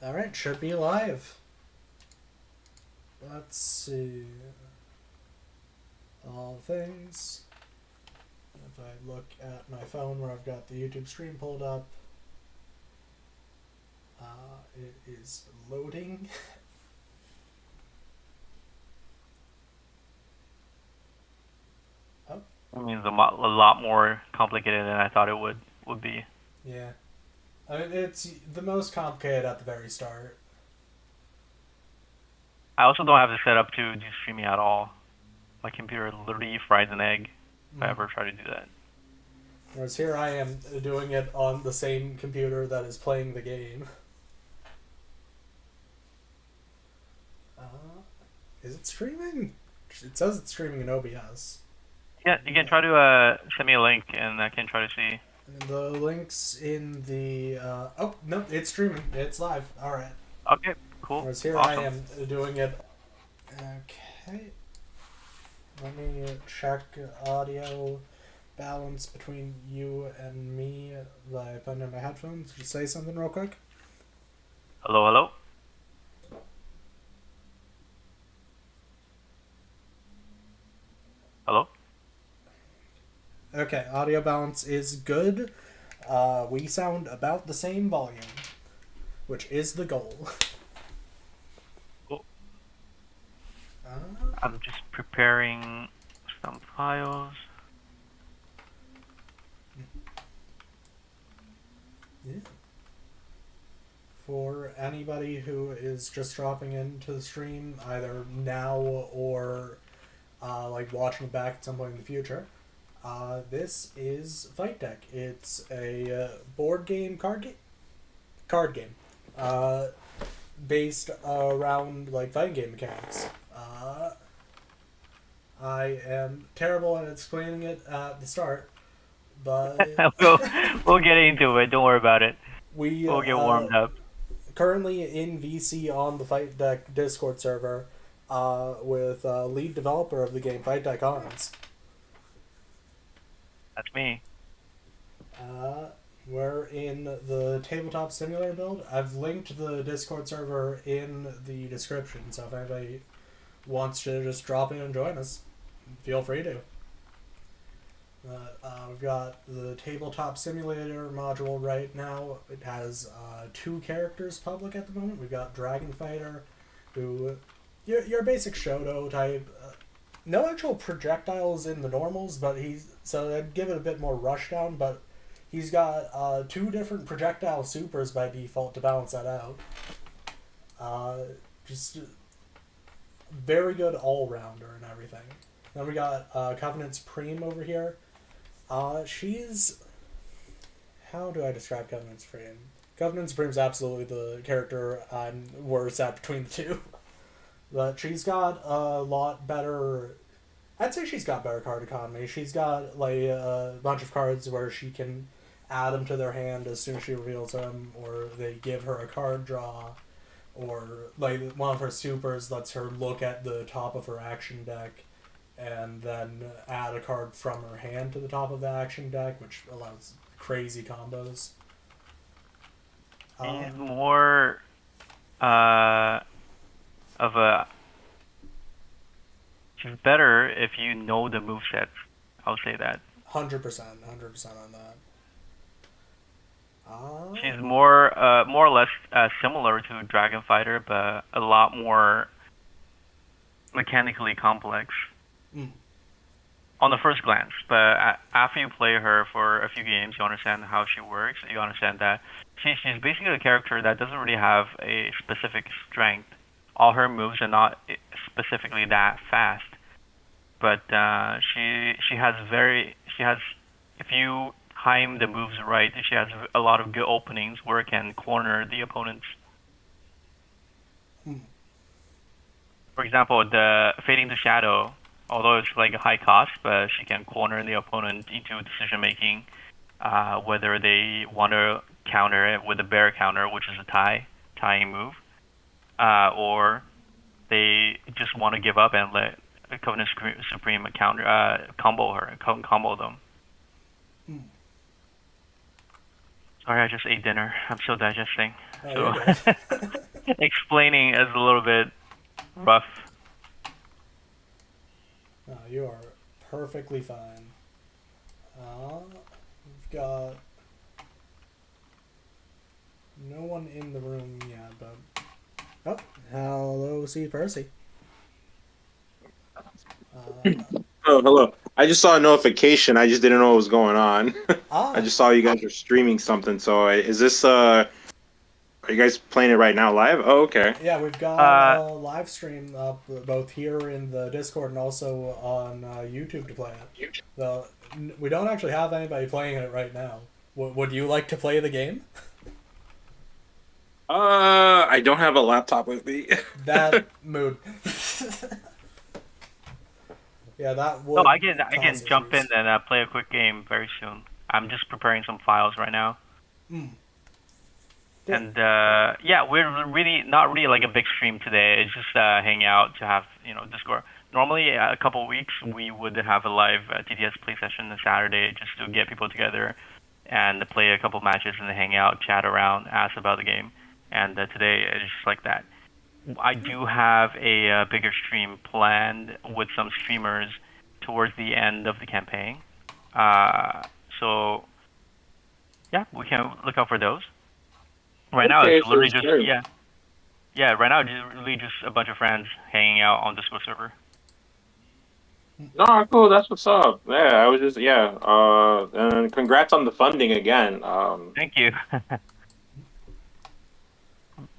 Alright, should be live. Let's see. All things. If I look at my phone where I've got the YouTube stream pulled up, it is loading. Oh, It means a lot more complicated than I thought it would be. yeah. I mean, it's the most complicated at the very start. I also don't have the setup to do streaming at all. My computer literally fries an egg if I Mm. ever try to do that. Whereas here I am doing it on the same computer that is playing the game. Uh, is it streaming? It says it's streaming in OBS. Yeah, you can try to send me a link and I can try to see. And the links in the. Oh, no, it's streaming. It's live. Alright. Okay, cool, Whereas here I awesome. am doing it. Okay. Let me check audio balance between you and me by putting in my headphones. Just say something real quick. Hello, hello. Hello. Okay, audio balance is good. We sound about the same volume, which is the goal. Cool. Uh, I'm just preparing some files. yeah. For anybody who is just dropping into the stream, either now or like watching it back at some point in the future, this is Fight Deck. It's a board game card game, uh, based around like fighting game mechanics. I am terrible at explaining it at the start, but we'll we'll get into it. Don't worry about it. we We'll get warmed up. currently in VC on the Fight Deck Discord server with lead developer of the game, Fight Deck Ons. That's me. Uh, we're in the tabletop simulator build. I've linked the Discord server in the description, so if anybody wants to just drop in and join us, feel free to. We've got the tabletop simulator module right now. It has two characters public at the moment. We've got Dragon Fighter, who your basic Shoto type. No actual projectiles in the normals, but so I'd give it a bit more rushdown. But he's got two different projectile supers by default to balance that out. Just very good all rounder and everything. Then we got Covenant Supreme over here. She's. How do I describe Covenant Supreme? Covenant Supreme's absolutely the character I'm worse at between the two. But she's got a lot better. I'd say she's got better card economy. She's got like a bunch of cards where she can add them to their hand as soon as she reveals them, or they give her a card draw, or like one of her supers lets her look at the top of her action deck and then add a card from her hand to the top of the action deck, which allows crazy combos. He's more uh, of a. She's better if you know the moveset. I'll say that. 100%, 100% on that. She's more or less similar to Dragon Fighter, but a lot more mechanically complex Mm. on the first glance. But after you play her for a few games, you understand how she works. You understand that she's basically a character that doesn't really have a specific strength. All her moves are not specifically that fast, but she has if you time the moves right, she has a lot of good openings where it can corner the opponents. Mm. For example, the Fading to Shadow, although it's like a high cost, but she can corner the opponent into decision making, whether they want to counter it with a bear counter, which is a tying move, or they just want to give up and let Covenant Supreme combo her, combo them. Mm. Sorry, I just ate dinner. I'm still digesting. Oh, you're So good. explaining is a little bit rough. No, you are perfectly fine. We've got no one in the room yet, but oh, hello, C. Percy. Uh, Oh, hello. I just saw a notification. I just didn't know what was going on. I ah, just saw you guys were streaming something. So is this are you guys playing it right now live? Oh, okay. yeah, we've got Uh, a live stream up both here in the Discord and also on YouTube to play it. Though we don't actually have anybody playing it right now. Would you like to play the game? I don't have a laptop with me. That mood. Yeah, that no, would I can cause jump in issues. and play a quick game very soon. I'm just preparing some files right now. Mm. Cool. And yeah, we're really not really like a big stream today. It's just hang out to have Discord. Normally, a couple of weeks we would have a live TTS play session on Saturday just to get people together and play a couple matches and then hang out, chat around, ask about the game. And today it's just like that. I do have a bigger stream planned with some streamers towards the end of the campaign. Uh, so yeah, we can look out for those. Right now, it's Okay, so literally it's just great. yeah. Right now, it's really just a bunch of friends hanging out on Discord server. No, cool. That's what's up. Yeah, I was just yeah. And congrats on the funding again. Thank you.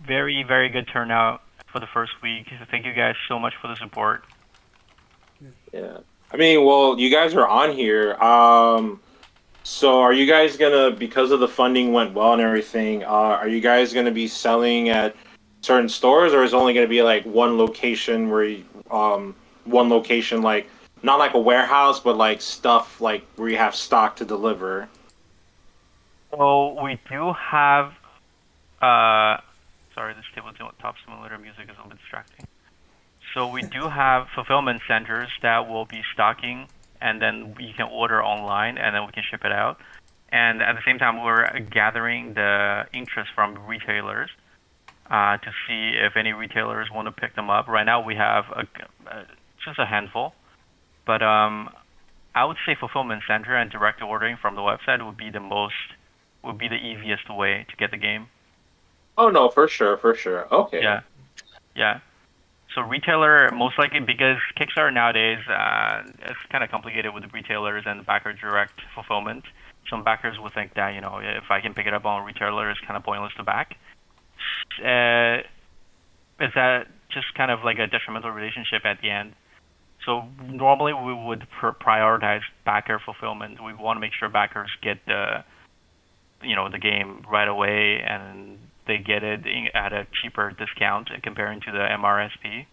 Very very good turnout for the first week. Thank you guys so much for the support. Yeah. I mean, well, you guys are on here. So are you guys gonna, because of the funding went well and everything, are you guys gonna be selling at certain stores, or is it only gonna be like one location where one location, like not like a warehouse, but like stuff like where you have stock to deliver? So we do have sorry, this tabletop simulator music is a little bit distracting. So we do have fulfillment centers that will be stocking, and then you can order online, and then we can ship it out. And at the same time, we're gathering the interest from retailers to see if any retailers want to pick them up. Right now, we have just a handful, but I would say fulfillment center and direct ordering from the website would be the easiest way to get the game. Oh no, for sure, for sure. Okay. Yeah, yeah. So retailer most likely because Kickstarter nowadays it's kind of complicated with the retailers and backer direct fulfillment. Some backers would think that if I can pick it up on a retailer, it's kind of pointless to back. Uh, is that just kind of like a detrimental relationship at the end? So normally we would prioritize backer fulfillment. We want to make sure backers get the game right away and they get it at a cheaper discount comparing to the MRSP.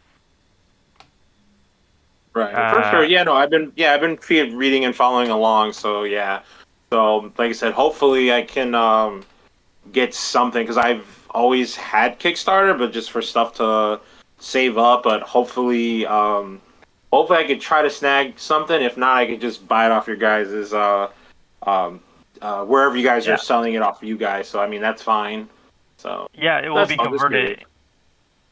Right. For sure. Uh, Yeah, no, I've been reading and following along, so yeah. So, like I said, hopefully I can get something, because I've always had Kickstarter, but just for stuff to save up. But hopefully I could try to snag something. If not, I could just buy it off your guys's um, wherever you guys are yeah, selling it off of you guys. So I mean that's fine. So yeah, it will that's be all. That's converted. great.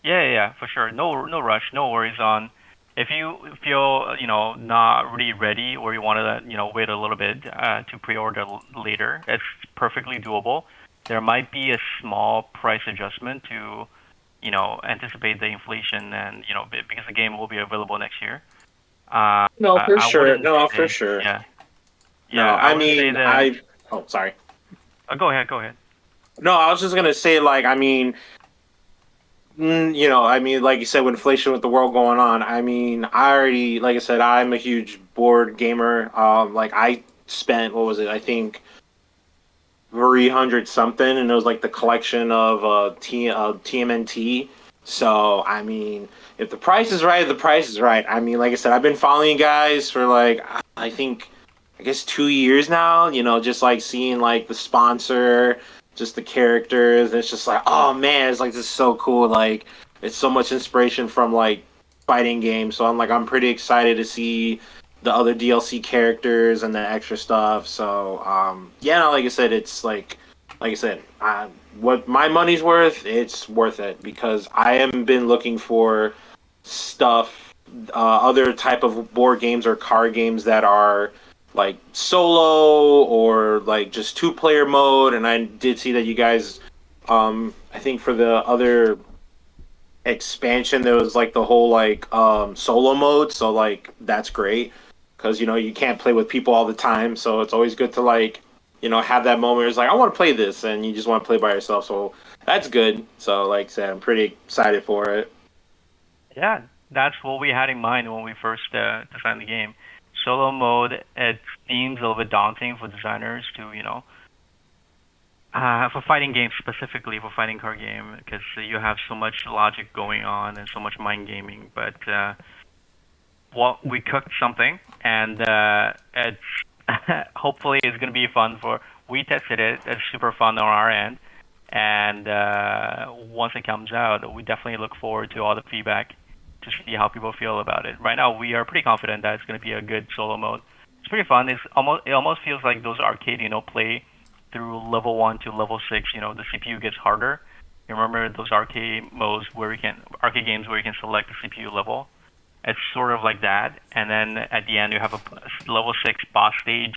Yeah, for sure. No rush, no worries on. If you feel not really ready or you want to wait a little bit to pre-order later, it's perfectly doable. There might be a small price adjustment to anticipate the inflation and because the game will be available next year. No, for I sure. wouldn't No, for say sure. yeah, No, I I wouldn't say mean that. I. Oh, sorry. Go ahead. No, I was just gonna say, like, I mean, I mean, like you said, with inflation, with the world going on, I mean, I already, like I said, I'm a huge board gamer. Like I spent, what was it? I think 300 something, and it was like the collection of TMNT. So I mean, if the price is right, the price is right. I mean, like I said, I've been following you guys for like I think I guess 2 years now. Just like seeing like the sponsor, just the characters. It's just like, oh man, it's like this is so cool. Like it's so much inspiration from like fighting games. So I'm pretty excited to see the other DLC characters and the extra stuff. So yeah, no, like I said, it's like like I said, what my money's worth, it's worth it because I haven't been looking for stuff, other type of board games or card games that are like solo or like just two-player mode. And I did see that you guys, I think for the other expansion, there was like the whole like solo mode. So like that's great because you can't play with people all the time. So it's always good to like have that moment where it's like I want to play this, and you just want to play by yourself. So that's good. So like I said, I'm pretty excited for it. Yeah, that's what we had in mind when we first designed the game. Solo mode, it seems a little bit daunting for designers to, for fighting games specifically, for fighting card game, because you have so much logic going on and so much mind gaming. But well, we cooked something, and it's hopefully it's gonna be fun for. We tested it. It's super fun on our end, and once it comes out, we definitely look forward to all the feedback to see how people feel about it. Right now, we are pretty confident that it's gonna be a good solo mode. It's pretty fun. It almost feels like those arcade, play through level 1 to level 6. The CPU gets harder. You remember those arcade modes arcade games where you can select the CPU level? It's sort of like that. And then at the end, you have a level 6 boss stage.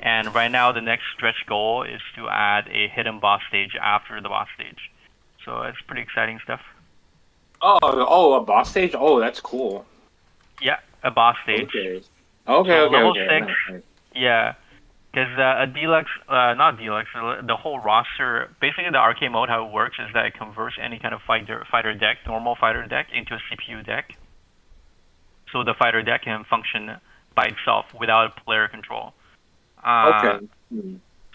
And right now, the next stretch goal is to add a hidden boss stage after the boss stage. So it's pretty exciting stuff. Oh, a boss stage. Oh, that's cool. Yeah, a boss stage. Okay. So Okay. level Okay. 6, yeah. Because a deluxe, not deluxe, the whole roster, basically the arcade mode, how it works is that it converts any kind of fighter deck, normal fighter deck, into a CPU deck. So the fighter deck can function by itself without player control. Okay.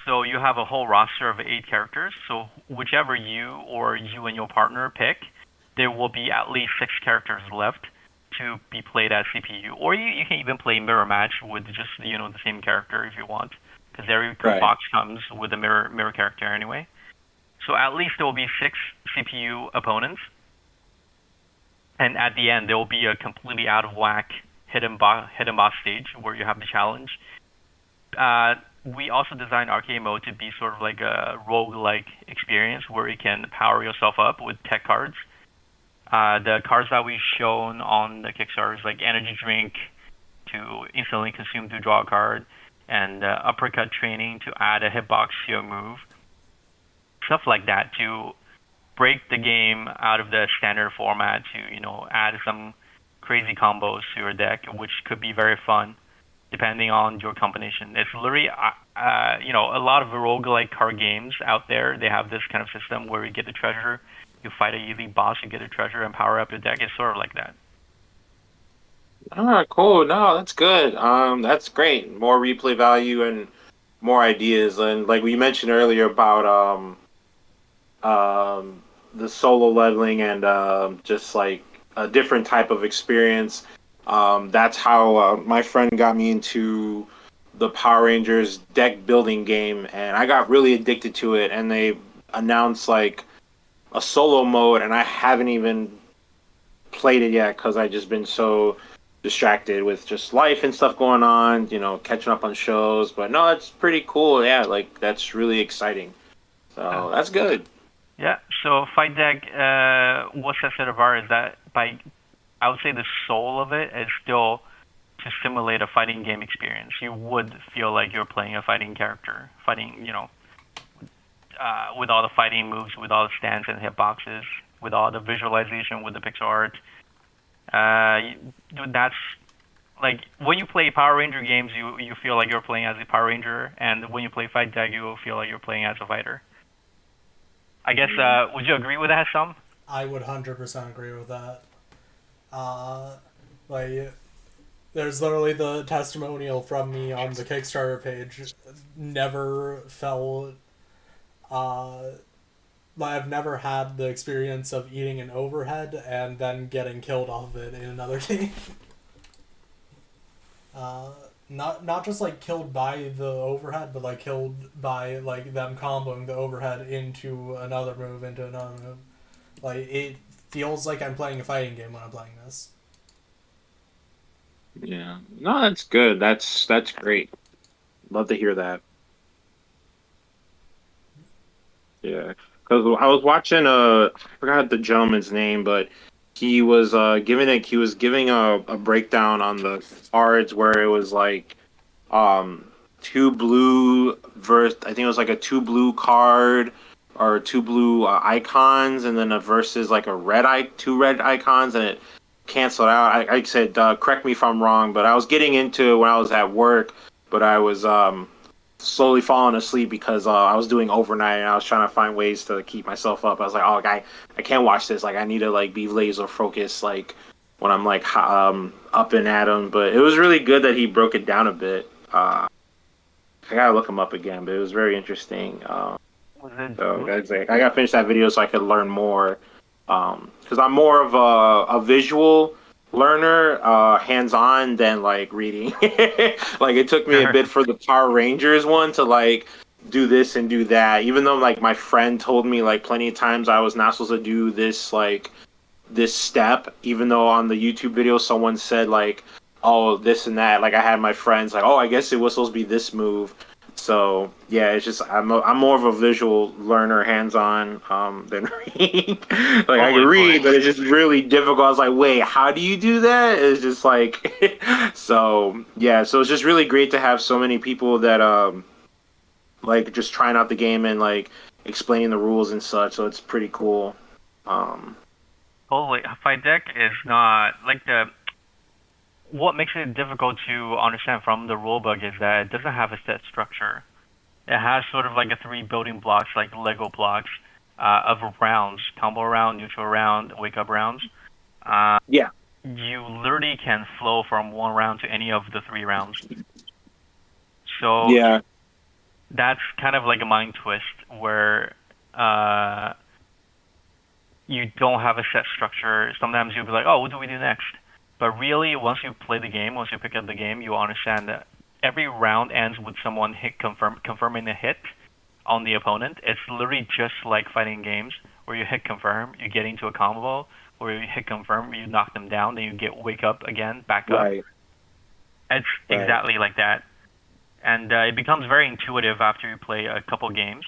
So you have a whole roster of 8 characters. So whichever you or you and your partner pick, there will be at least 6 characters left to be played as CPU. Or you can even play mirror match with just the same character if you want, because every box comes with a mirror character anyway. So at least there will be 6 CPU opponents, and at the end there will be a completely out of whack hidden boss stage where you have the challenge. We also designed arcade mode to be sort of like a rogue-like experience where you can power yourself up with tech cards. The cards that we've shown on the Kickstarter is like energy drink to instantly consume to draw a card, and uppercut training to add a hitbox to your move. Stuff like that to break the game out of the standard format to add some crazy combos to your deck, which could be very fun depending on your combination. It's literally a lot of roguelike card games out there. They have this kind of system where you get the treasure, you fight a elite boss, you get a treasure, and power up your deck. It's sort of like that. All right, cool. No, that's good. That's great. More replay value and more ideas. And like we mentioned earlier about the solo leveling and just like a different type of experience. That's how my friend got me into the Power Rangers deck building game, and I got really addicted to it. And they announced like a solo mode, and I haven't even played it yet because I just been so distracted with just life and stuff going on, catching up on shows. But no, it's pretty cool. Yeah, like that's really exciting. So that's good. Yeah. So Fight Deck, what sets it apart is that I would say the soul of it is still to simulate a fighting game experience. You would feel like you're playing a fighting character, with all the fighting moves, with all the stands and hitboxes, with all the visualization, with the pixel art. That's like when you play Power Ranger games, you feel like you're playing as a Power Ranger, and when you play Fight Deck, you will feel like you're playing as a fighter. I guess, would you agree with that, Sam? I would 100% agree with that. Like, there's literally the testimonial from me on the Kickstarter page. Never felt, I've never had the experience of eating an overhead and then getting killed off of it in another game. Not just like killed by the overhead, but like killed by like them comboing the overhead into another move. Like it feels like I'm playing a fighting game when I'm playing this. Yeah. No, that's good. That's great. Love to hear that. Yeah, because I was watching I forgot the gentleman's name, but he was giving a breakdown on the cards where it was like um two blue versus I think it was like a two blue card or two blue icons and then a versus like a two red icons and it canceled out. I said correct me if I'm wrong, but I was getting into it when I was at work, but I was slowly falling asleep because I was doing overnight and I was trying to find ways to keep myself up. I was like, oh, I can't watch this. Like, I need to like be laser focused, like when I'm like up and at him. But it was really good that he broke it down a bit. I gotta look him up again, but it was very interesting. Was it? So guys, like, I gotta finish that video so I could learn more. Because I'm more of a visual learner, hands-on than like reading. Like it took me a bit for the Power Rangers one to like do this and do that. Even though like my friend told me like plenty of times I was not supposed to do this like this step, even though on the YouTube video someone said like, oh, this and that. Like I had my friends like, oh, I guess it was supposed to be this move. So yeah, it's just I'm more of a visual learner, hands-on than reading. Like I can Totally, read, totally. but it's just really difficult. I was like, wait, how do you do that? It's just like so yeah. So it's just really great to have so many people that like just trying out the game and like explaining the rules and such. So it's pretty cool. Um, Totally. Fight deck is not like the. What makes it difficult to understand from the rulebook is that it doesn't have a set structure. It has sort of like a three building blocks, like Lego blocks, of rounds: combo round, neutral round, wake up rounds. Uh, yeah, you literally can flow from one round to any of the three rounds. So yeah, that's kind of like a mind twist where uh, you don't have a set structure. Sometimes you'll be like, oh, what do we do next? But really, once you play the game, once you pick up the game, you understand that every round ends with someone confirming a hit on the opponent. It's literally just like fighting games where you hit confirm, you get into a combo, where you hit confirm, you knock them down, then you get wake up again, back up. right, It's right. exactly like that, and it becomes very intuitive after you play a couple games.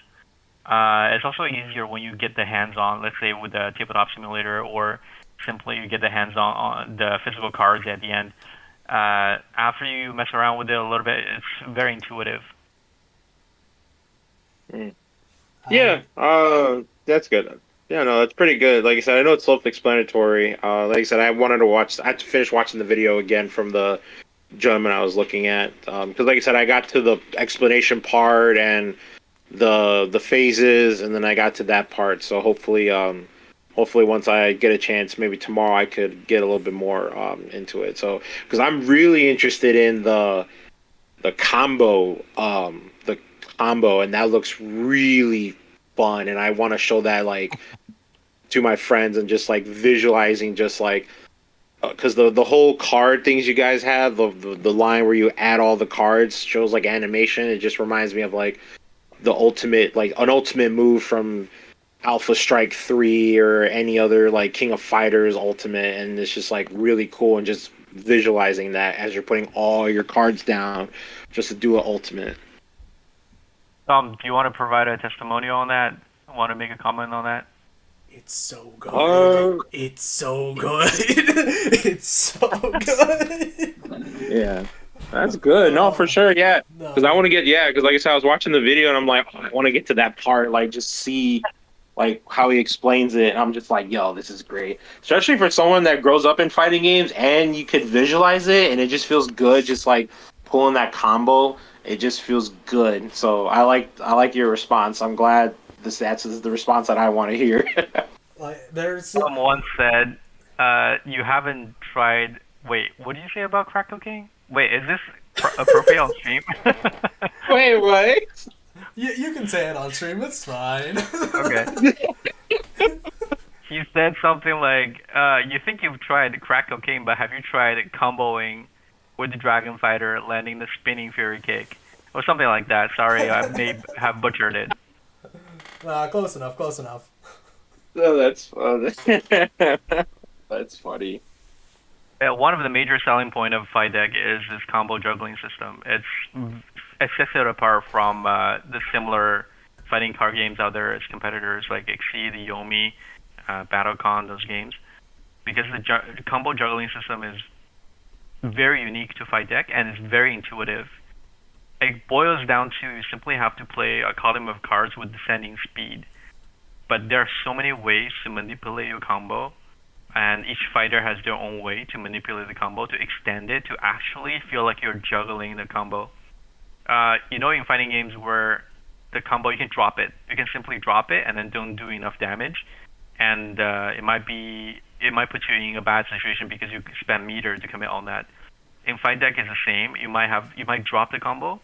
It's also easier when you get the hands on, let's say with the tabletop simulator, or simply you get the hands on the physical cards at the end. After you mess around with it a little bit, it's very intuitive. Mm. I Yeah, that's good. Yeah, no, that's pretty good. Like I said, I know it's self-explanatory. Like I said, I had to finish watching the video again from the gentleman I was looking at. Because like I said, I got to the explanation part and the phases, and then I got to that part. So hopefully once I get a chance, maybe tomorrow I could get a little bit more into it. So because I'm really interested in the combo, and that looks really fun, and I want to show that like to my friends and just like visualizing just like because the whole card things you guys have the line where you add all the cards shows like animation. It just reminds me of like the ultimate like an ultimate move from Alpha Strike 3 or any other like King of Fighters ultimate, and it's just like really cool and just visualizing that as you're putting all your cards down just to do an ultimate. Do you want to provide a testimonial on that? Want to make a comment on that? It's so good. Uh, It's so good. It's so good. yeah, that's good. No, for Oh sure. Yeah, because I no. want to get because like I said, I was watching the video and I'm like, oh, I want to get to that part, like just see like how he explains it. And I'm just like, yo, this is great, especially for someone that grows up in fighting games and you could visualize it and it just feels good, just like pulling that combo. It just feels good. So I like your response. I'm glad that's the response that I want to hear. Like there's Someone said, you haven't tried. Wait, what did you say about crack cocaine? Wait, is this appropriate on stream? Wait, what? you can say it on stream. It's fine. Okay. He said something like, you think you've tried crack cocaine, but have you tried comboing with the Dragon Fighter, landing the spinning Fury Kick? Or something like that. Sorry, I may have butchered it. Close enough. Close enough. Oh, that's fun. That's funny. One of the major selling point of Fight Deck is this combo juggling system. It sets it apart from the similar fighting card games out there as competitors like Exceed, Yomi, BattleCon, those games, because the combo juggling system is very unique to Fight Deck and it's very intuitive. It boils down to you simply have to play a column of cards with descending speed. But there are so many ways to manipulate your combo, and each fighter has their own way to manipulate the combo to extend it to actually feel like you're juggling the combo. In fighting games where the combo, you can drop it. You can simply drop it and then don't do enough damage, and it might put you in a bad situation because you spend meter to commit on that. In Fight Deck, it's the same. You might drop the combo,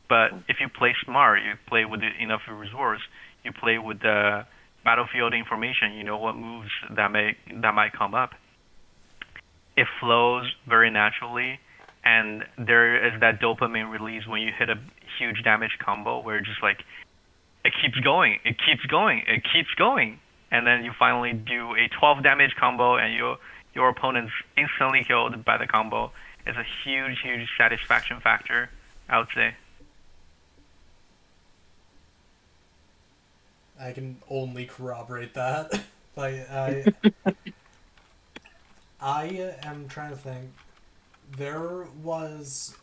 but if you play smart, you play with enough resource, you play with the battlefield information, you know what moves that might come up. It flows very naturally, and there is that dopamine release when you hit a huge damage combo where just like it keeps going, it keeps going, it keeps going, and then you finally do a 12 damage combo and your opponent's instantly killed by the combo. It's a huge satisfaction factor, I would say. I can only corroborate that. Like I am trying to think. There was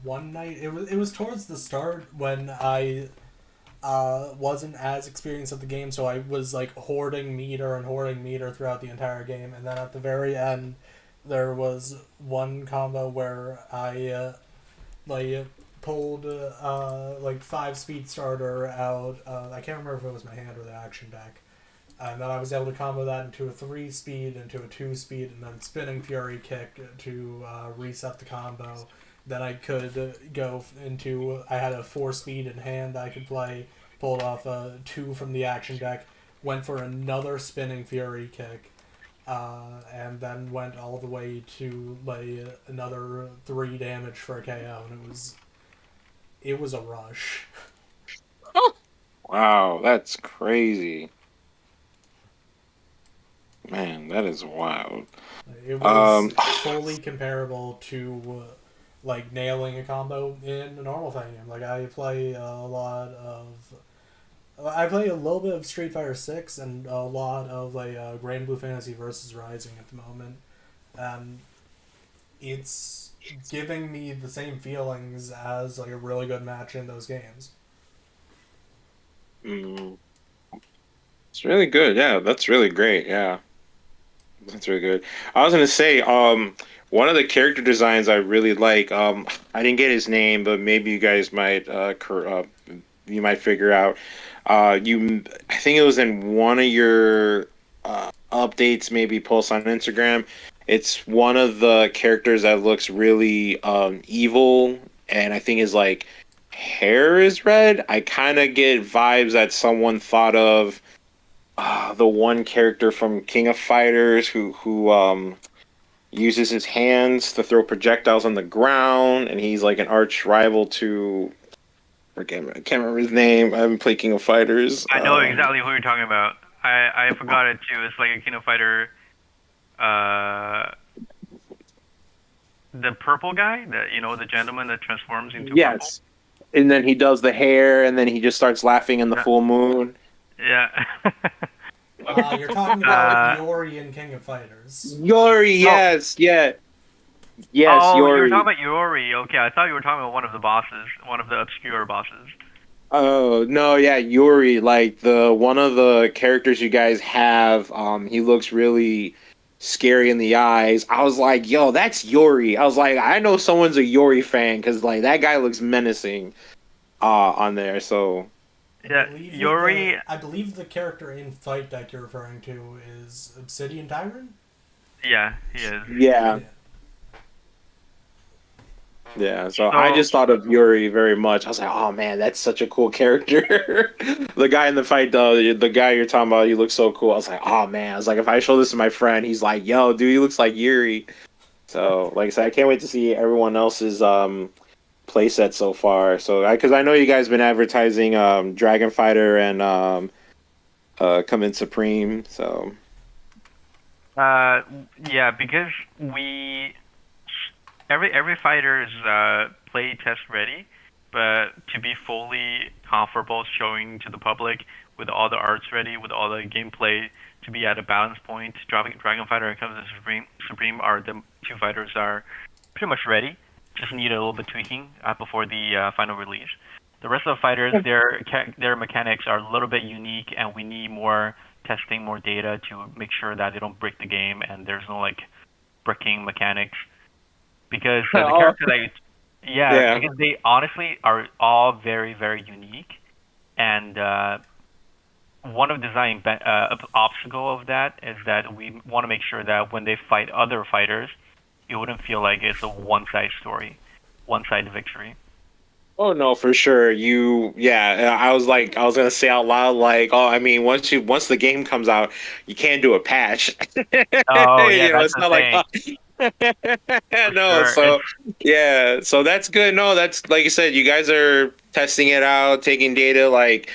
one night. It was towards the start when I wasn't as experienced at the game, so I was like hoarding meter throughout the entire game, and then at the very end, there was one combo where I pulled like 5-speed starter out. I can't remember if it was my hand or the action deck. And then I was able to combo that into a 3-speed, into a 2-speed, and then spinning fury kick to reset the combo. Then I could go into. I had a 4-speed in hand I could play. Pulled off a 2 from the action deck. Went for another spinning fury kick. And then went all the way to lay another 3 damage for a KO, and it was a rush. Wow, that's crazy. Man, that is wild. It was fully comparable to like nailing a combo in a normal fighting game. Like I play a little bit of Street Fighter 6 and a lot of Grand Blue Fantasy versus Rising at the moment. It's giving me the same feelings as like a really good match in those games. It's really good. Yeah, that's really great. Yeah. That's really good. I was gonna say, one of the character designs I really like. I didn't get his name, but maybe you guys might, you might figure out. I think it was in one of your updates, maybe posts on Instagram. It's one of the characters that looks really evil, and I think his like hair is red. I kind of get vibes that someone thought of. The one character from King of Fighters who uses his hands to throw projectiles on the ground, and he's like an arch rival to. I can't remember his name. I haven't played King of Fighters. I know exactly who you're talking about. I forgot it too. It's like a King of Fighter. The purple guy, the gentleman that transforms into yes, purple. And then he does the hair, and then he just starts laughing in the full moon. Yeah. You're talking about Yori in King of Fighters. Yori, yes, yeah. Yes, oh, Yori. You were talking about Yori. Okay, I thought you were talking about one of the bosses, one of the obscure bosses. Oh, no, yeah, Yori, like one of the characters you guys have, he looks really scary in the eyes. I was like, yo, that's Yori. I was like, I know someone's a Yori fan because like that guy looks menacing on there, so yeah, Yori. I believe the character in Fight Deck you're referring to is Obsidian Tyrant? Yeah, he is. Yeah. Yeah, so I just thought of Yuri very much. I was like, oh man, that's such a cool character. The guy in the fight, the guy you're talking about, he looks so cool. I was like, oh man. I was like, if I show this to my friend, he's like, yo, dude, he looks like Yuri. So, like I said, I can't wait to see everyone else's playset so far. So, because I know you guys been advertising Dragon Fighter and Come Supreme. So, yeah, because every fighter is play test ready, but to be fully comfortable showing to the public with all the arts ready, with all the gameplay to be at a balance point. Dragon Fighter and Covenant Supreme are the two fighters are pretty much ready. Just need a little bit tweaking before the final release. The rest of the fighters, their mechanics are a little bit unique, and we need more testing, more data to make sure that they don't break the game and there's no like bricking mechanics. Because the character that Yeah. because they honestly are all very, very unique, and one of the design obstacle of that is that we want to make sure that when they fight other fighters, it wouldn't feel like it's a one-side story, one-side victory. Oh no, for sure. I was gonna say out loud, like, oh, I mean, once the game comes out, you can't do a patch. Oh yeah, that's It's the not like, thing. For no, sure. so yeah, so that's good. No, that's like you said, you guys are testing it out, taking data. Like,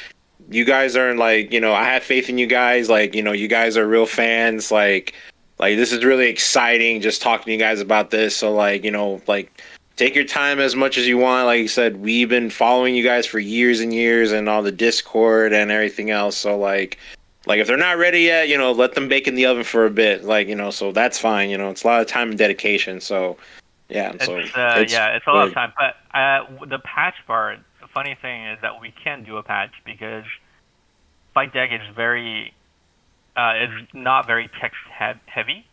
you guys are like, I have faith in you guys. Like, you guys are real fans. Like this is really exciting. Just talking to you guys about this. So like, like take your time as much as you want. Like you said, we've been following you guys for years and years, and all the Discord and everything else. So like if they're not ready yet, let them bake in the oven for a bit. Like, so that's fine. It's a lot of time and dedication. So yeah, so It's a lot of time. But the patch part, the funny thing is that we can do a patch because Fight Deck is not very text heavy.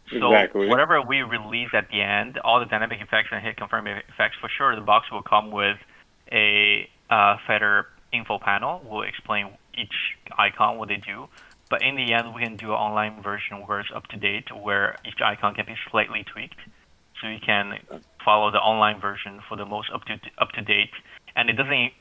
So Exactly. whatever we release at the end, all the dynamic effects and hit confirm effects, for sure the box will come with a fighter info panel. Will explain each icon, what they do. But in the end, we can do an online version where it's up to date, where each icon can be slightly tweaked, so you can follow the online version for the most up to date. And it doesn't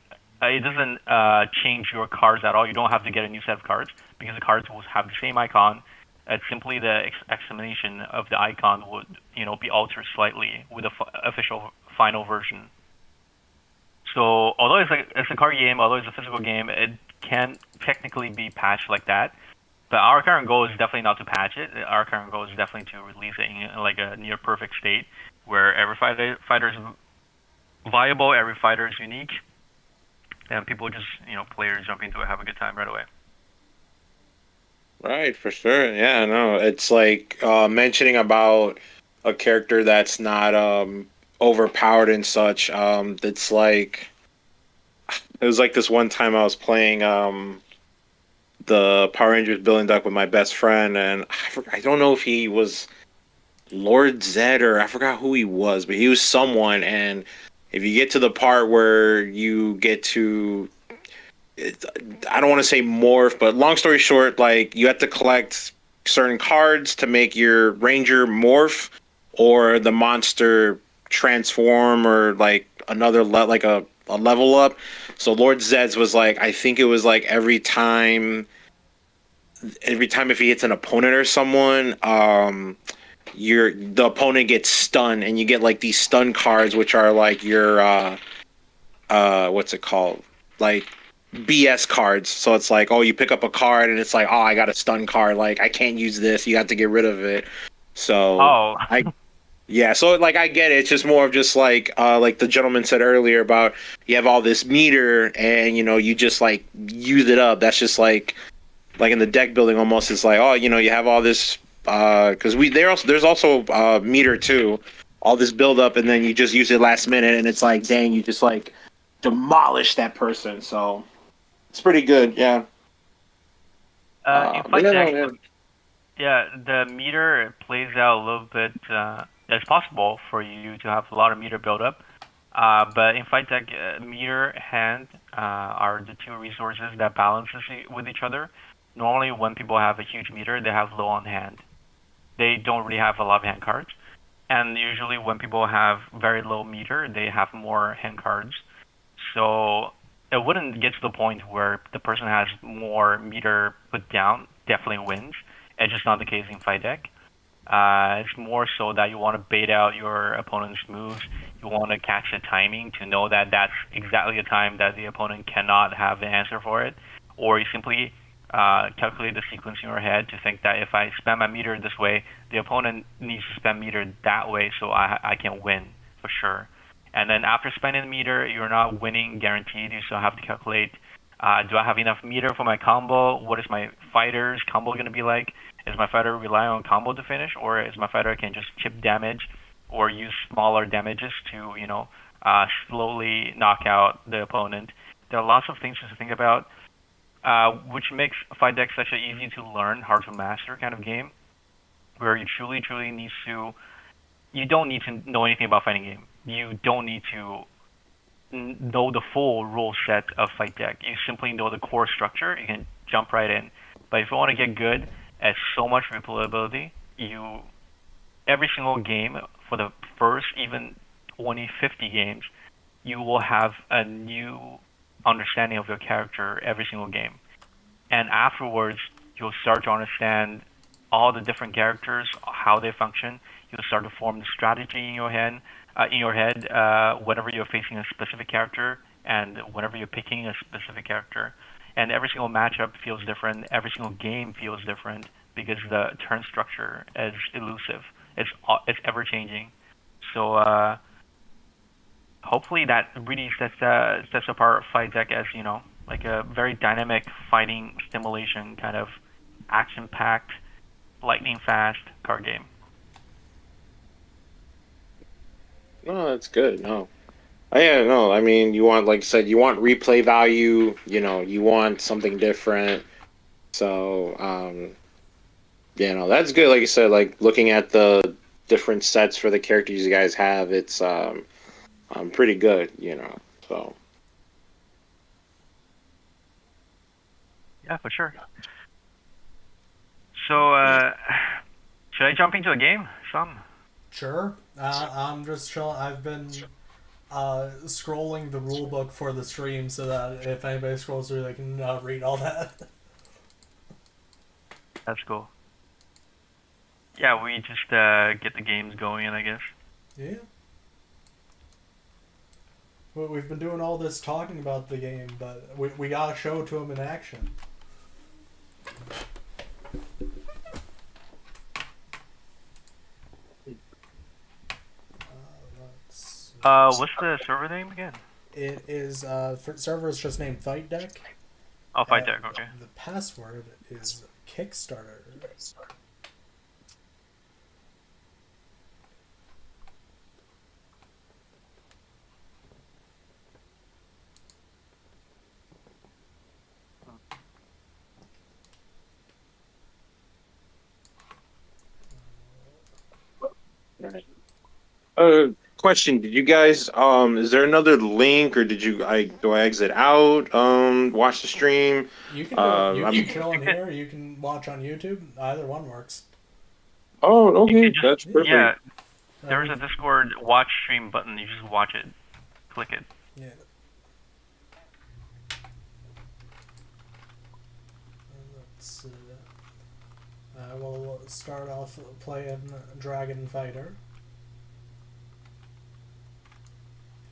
change your cards at all. You don't have to get a new set of cards because the cards will have the same icon. It's simply the explanation of the icon would be altered slightly with the official final version. So although it's a card game, although it's a physical game, it can technically be patched like that. But our current goal is definitely not to patch it. Our current goal is definitely to release it in like a near perfect state where every fighter is viable, every fighter is unique, and people just players jump into it, have a good time right away. Right, for sure. Yeah, no, it's like mentioning about a character that's not overpowered and such. It's like it was like this one time I was playing the Power Rangers building deck with my best friend, and I don't know if he was Lord Zed or I forgot who he was, but he was someone. And if you get to the part where you get to I don't want to say morph, but long story short, like you have to collect certain cards to make your ranger morph or the monster transform or like a level up. So Lord Zed's was like I think it was like every time if he hits an opponent or someone, the opponent gets stunned and you get like these stun cards which are like your what's it called? Like BS cards. So it's like, oh, you pick up a card and it's like, oh, I got a stun card. Like, I can't use this. You have to get rid of it. So so like I get it. It's just more of just like the gentleman said earlier about you have all this meter and you just like use it up. That's just like in the deck building almost. It's like, oh, you have all this because there's also meter too. All this build up and then you just use it last minute and it's like, dang, you just like demolish that person. So it's pretty good, yeah. In Fight Deck, the meter plays out a little bit. It's possible for you to have a lot of meter buildup, but in Fight Deck, meter hand are the two resources that balances with each other. Normally, when people have a huge meter, they have low on hand. They don't really have a lot of hand cards, and usually when people have very low meter, they have more hand cards. So it wouldn't get to the point where the person has more meter put down definitely wins. It's just not the case in Fight Deck. It's more so that you want to bait out your opponent's moves. You want to catch the timing to know that that's exactly the time that the opponent cannot have the answer for it. Or you simply calculate the sequence in your head to think that if I spend my meter this way, the opponent needs to spend meter that way so I can win for sure. And then after spending the meter, you're not winning guaranteed. You still have to calculate, do I have enough meter for my combo? What is my fighter's combo going to be like? Is my fighter rely on combo to finish, or is my fighter can just chip damage or use smaller damages to, slowly knock out the opponent? There are lots of things to think about, which makes Fight Deck such an easy to learn, hard to master kind of game, where you truly need to. You don't need to know anything about fighting game. You don't need to know the full rule set of Fight Deck. You simply know the core structure. You can jump right in. But if you want to get good at so much replayability, every single game for the first even 20, 50 games, you will have a new understanding of your character every single game. And afterwards, you'll start to understand all the different characters, how they function. You'll start to form the strategy in your head, whenever you're facing a specific character and whenever you're picking a specific character. And every single matchup feels different. Every single game feels different because the turn structure is elusive. It's ever changing. So hopefully that really sets apart Fight Deck as like a very dynamic fighting stimulation kind of action-packed, lightning-fast card game. No, that's good. No. Yeah, no. I mean, you want, like I said, you want replay value. You want something different. So, that's good. Like I said, like looking at the different sets for the characters you guys have, it's pretty good. So. Yeah, for sure. So, should I jump into a game? Sure. I'm just chilling. I've been scrolling the rule book for the stream so that if anybody scrolls through, they can read all that. That's cool. Yeah, we just get the games going, I guess. Yeah. Well, we've been doing all this talking about the game, but we gotta show it to them in action. What's the server name again? It is server is just named Fight Deck. Oh, Fight Deck. Okay. The password is Kickstarter. Question: did you guys is there another link, or do I exit out? Watch the stream. You can do it. You can chill in here. You can watch on YouTube. Either one works. Oh, okay, that's perfect. Yeah, there's a Discord watch stream button. You just watch it, click it. Yeah. Let's. I will start off playing Dragon Fighter.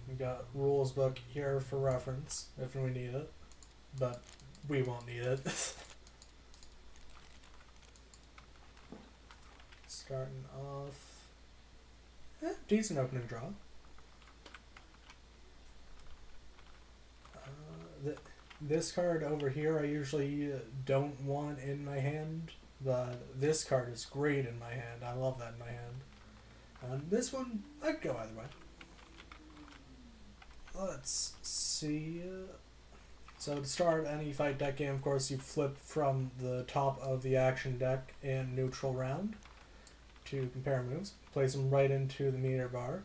We got rules book here for reference if we need it, but we won't need it. Starting off, decent opening draw. This card over here I usually don't want in my hand, but this card is great in my hand. I love that in my hand. This one, I'd go either way. Let's see. So to start any Fight Deck game, of course, you flip from the top of the action deck in neutral round to compare moves. Place them right into the meter bar.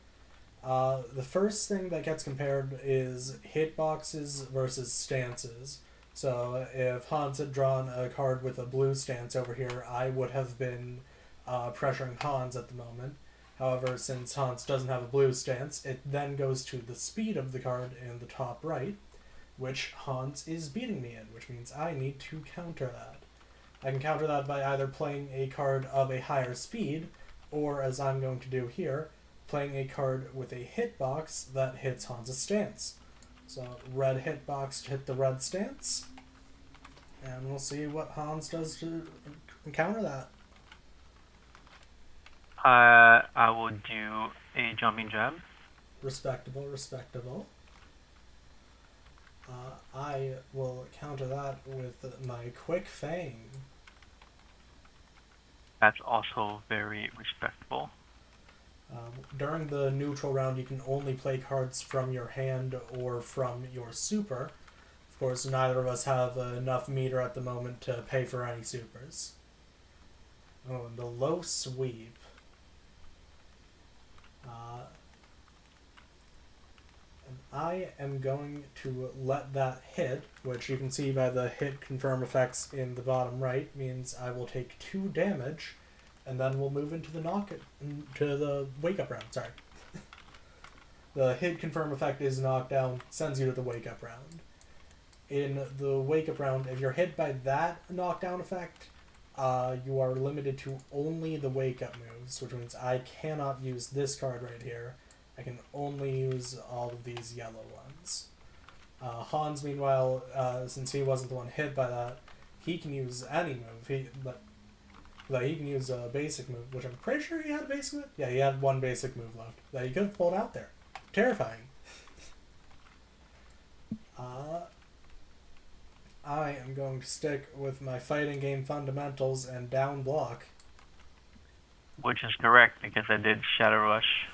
The first thing that gets compared is hitboxes versus stances. So if Hans had drawn a card with a blue stance over here, I would have been pressuring Hans at the moment. However, since Hans doesn't have a blue stance, it then goes to the speed of the card in the top right, which Hans is beating me in, which means I need to counter that. I can counter that by either playing a card of a higher speed, or, as I'm going to do here, playing a card with a hitbox that hits Hans' stance. So, red hitbox to hit the red stance, and we'll see what Hans does to counter that. I will do a jumping jab. Respectable, respectable. I will counter that with my Quick Fang. That's also very respectable. During the neutral round, you can only play cards from your hand or from your super. Of course, neither of us have enough meter at the moment to pay for any supers. Oh, and the low sweep. And I am going to let that hit, which you can see by the hit confirm effects in the bottom right, means I will take 2 damage, and then we'll move into the wake up round. Sorry. The hit confirm effect is knockdown, sends you to the wake up round. In the wake up round, if you're hit by that knockdown effect, you are limited to only the wake up moves, which means I cannot use this card right here. I can only use all of these yellow ones. Hans, meanwhile, since he wasn't the one hit by that, he can use any move. He can use a basic move, which I'm pretty sure he had a basic move. Yeah, he had 1 basic move left that he could have pulled out there. Terrifying. I am going to stick with my fighting game fundamentals and down block. Which is correct, because I did Shadow Rush.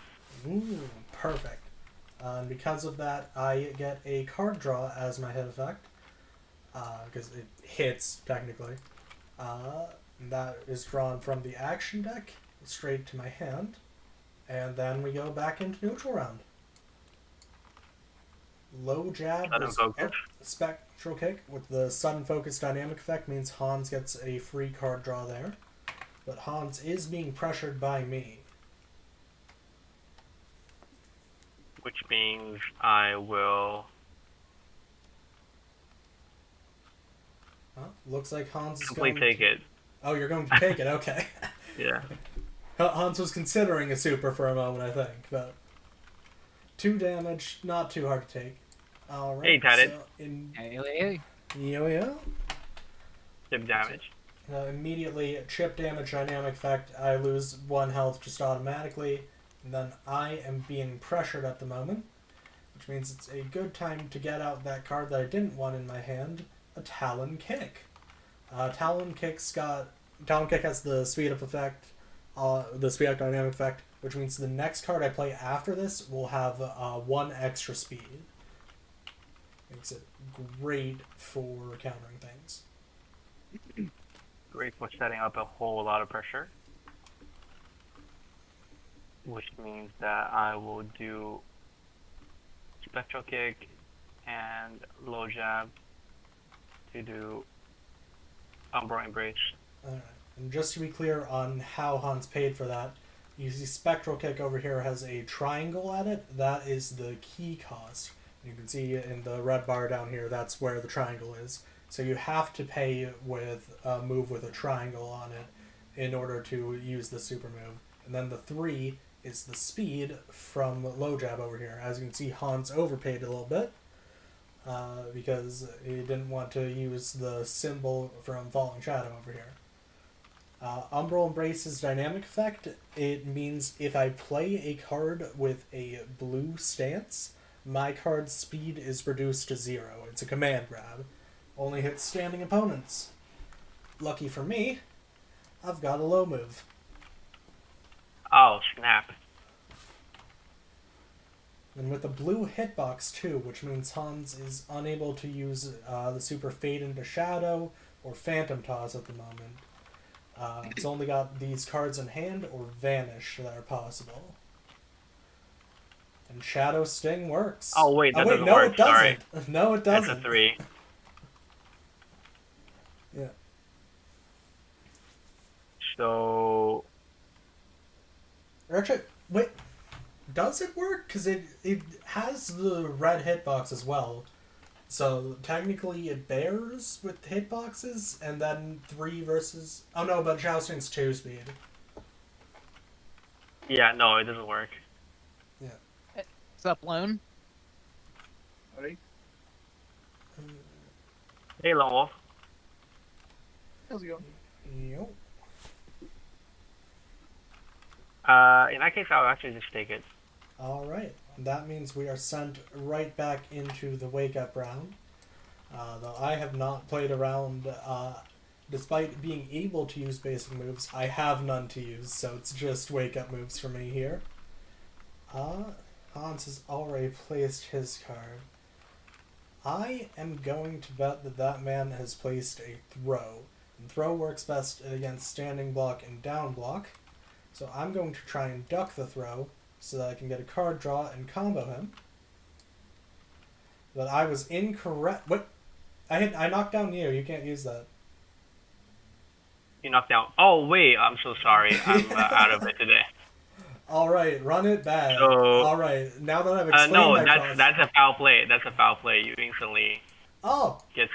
Ooh, perfect. And because of that, I get a card draw as my hit effect. Because it hits, technically. That is drawn from the action deck straight to my hand. And then we go back into neutral round. Low jab spectral kick with the sudden focus dynamic effect means Hans gets a free card draw there. But Hans is being pressured by me. Which means I will Looks like Hans is simply going take to... it. Oh, you're going to take it, okay. Yeah. Hans was considering a super for a moment, I think, but 2 damage, not too hard to take. Alright, Hey, got it. so Hey. Yo. Chip damage. Immediately, chip damage dynamic effect, I lose 1 health just automatically, and then I am being pressured at the moment, which means it's a good time to get out that card that I didn't want in my hand, a Talon Kick. Talon Kick has the speed up effect, the speed up dynamic effect, which means the next card I play after this will have 1 extra speed. Makes it great for countering things. Great for setting up a whole lot of pressure. Which means that I will do Spectral Kick and Low Jab to do Umbral Embrace. Alright, and just to be clear on how Hans paid for that, you see Spectral Kick over here has a triangle at it. That is the key cost. You can see in the red bar down here, that's where the triangle is. So you have to pay with a move with a triangle on it in order to use the super move. And then the 3 is the speed from Low Jab over here. As you can see, Hans overpaid a little bit because he didn't want to use the symbol from Falling Shadow over here. Umbral Embrace's dynamic effect, it means if I play a card with a blue stance, my card's speed is reduced to 0. It's a command grab. Only hits standing opponents. Lucky for me, I've got a low move. Oh, snap. And with a blue hitbox too, which means Hans is unable to use the super Fade into Shadow or Phantom Toss at the moment. It's only got these cards in hand or Vanish that are possible. And Shadow Sting works. Oh, wait, that doesn't no, work. it doesn't. Sorry. No, it doesn't. That's a 3. Yeah. So... Actually, wait. Does it work? Because it has the red hitbox as well. So technically it bears with hitboxes, and then 3 versus... Oh no, but Jousting's 2 speed. Yeah, no, it doesn't work. Yeah. What's up, Lone? Buddy? Hey, Lone Wolf. How's it going? Yep. In that case, I'll actually just take it. Alright. That means we are sent right back into the wake-up round. Though I have not played around, despite being able to use basic moves, I have none to use, so it's just wake-up moves for me here. Hans has already placed his card. I am going to bet that that man has placed a throw. And throw works best against standing block and down block, so I'm going to try and duck the throw so that I can get a card draw and combo him. But I was incorrect. What? I knocked down you. You can't use that. You knocked down. Oh wait, I'm so sorry. I'm out of it today. All right, run it back. So, all right, now that I've explained no, my process. that's a foul play. That's a foul play. You instantly gets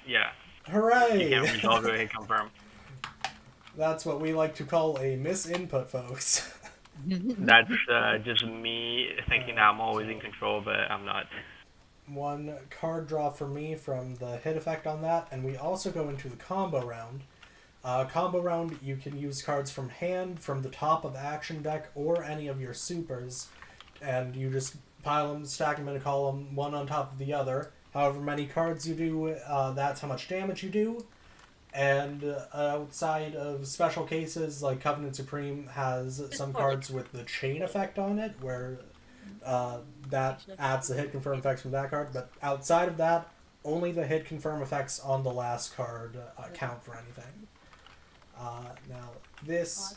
yeah. Hooray! You can't resolve it and confirm. That's what we like to call a misinput, folks. That's just me thinking that I'm always in control, but I'm not. One card draw for me from the hit effect on that, and we also go into the combo round. Combo round, you can use cards from hand, from the top of action deck, or any of your supers, and you just pile them, stack them in a column, one on top of the other. However many cards you do, that's how much damage you do. And outside of special cases, like Covenant Supreme has some cards with the chain effect on it, where that adds the hit confirm effects from that card. But outside of that, only the hit confirm effects on the last card count for anything. Now, this,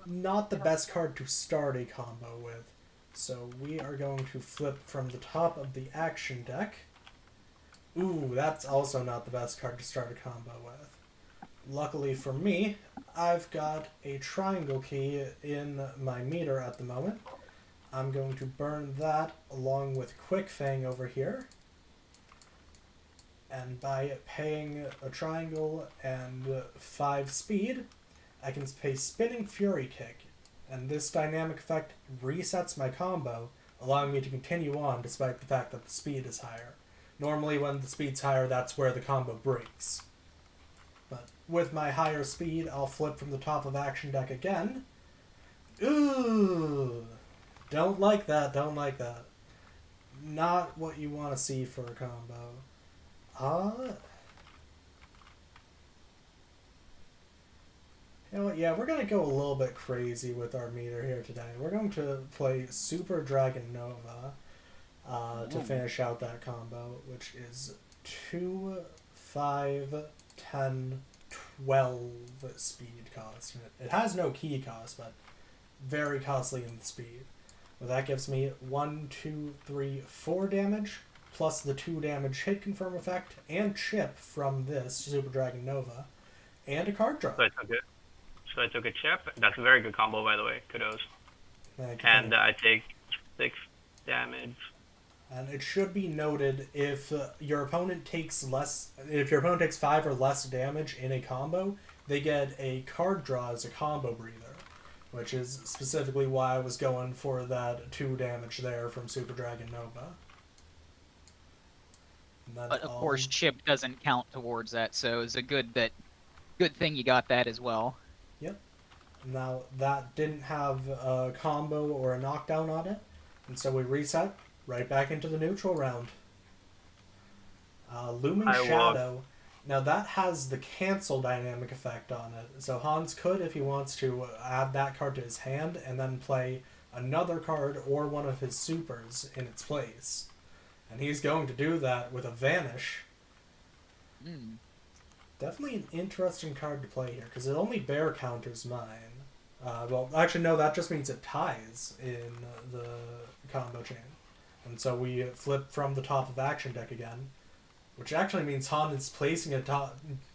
not the best card to start a combo with, so we are going to flip from the top of the action deck. Ooh, that's also not the best card to start a combo with. Luckily for me, I've got a triangle key in my meter at the moment. I'm going to burn that along with Quick Fang over here. And by paying a triangle and 5 speed, I can pay Spinning Fury Kick. And this dynamic effect resets my combo, allowing me to continue on despite the fact that the speed is higher. Normally when the speed's higher, that's where the combo breaks. But with my higher speed, I'll flip from the top of action deck again. Ooh! Don't like that, don't like that. Not what you want to see for a combo. You know what, yeah, we're going to go a little bit crazy with our meter here today. We're going to play Super Dragon Nova to finish out that combo, which is 2, 5, 10, 12 speed cost. It has no key cost, but very costly in the speed. Well, that gives me 1, 2, 3, 4 damage, plus the 2 damage hit confirm effect, and chip from this Super Dragon Nova, and a card draw. So I took a chip. That's a very good combo, by the way. Kudos. Thank you. And I take 6 damage. And it should be noted, if your opponent takes 5 or less damage in a combo, they get a card draw as a combo breather, which is specifically why I was going for that 2 damage there from Super Dragon Nova. But of course, chip doesn't count towards that, so it's a good thing you got that as well. Yep. Now, that didn't have a combo or a knockdown on it, and so we reset right back into the neutral round. Looming Shadow. Now, that has the cancel dynamic effect on it, so Hans could, if he wants to, add that card to his hand and then play another card or one of his supers in its place. And he's going to do that with a Vanish. Definitely an interesting card to play here, because it only bear counters mine. Well, actually, no, that just means it ties in the combo chain. And so we flip from the top of action deck again, which actually means Han is placing a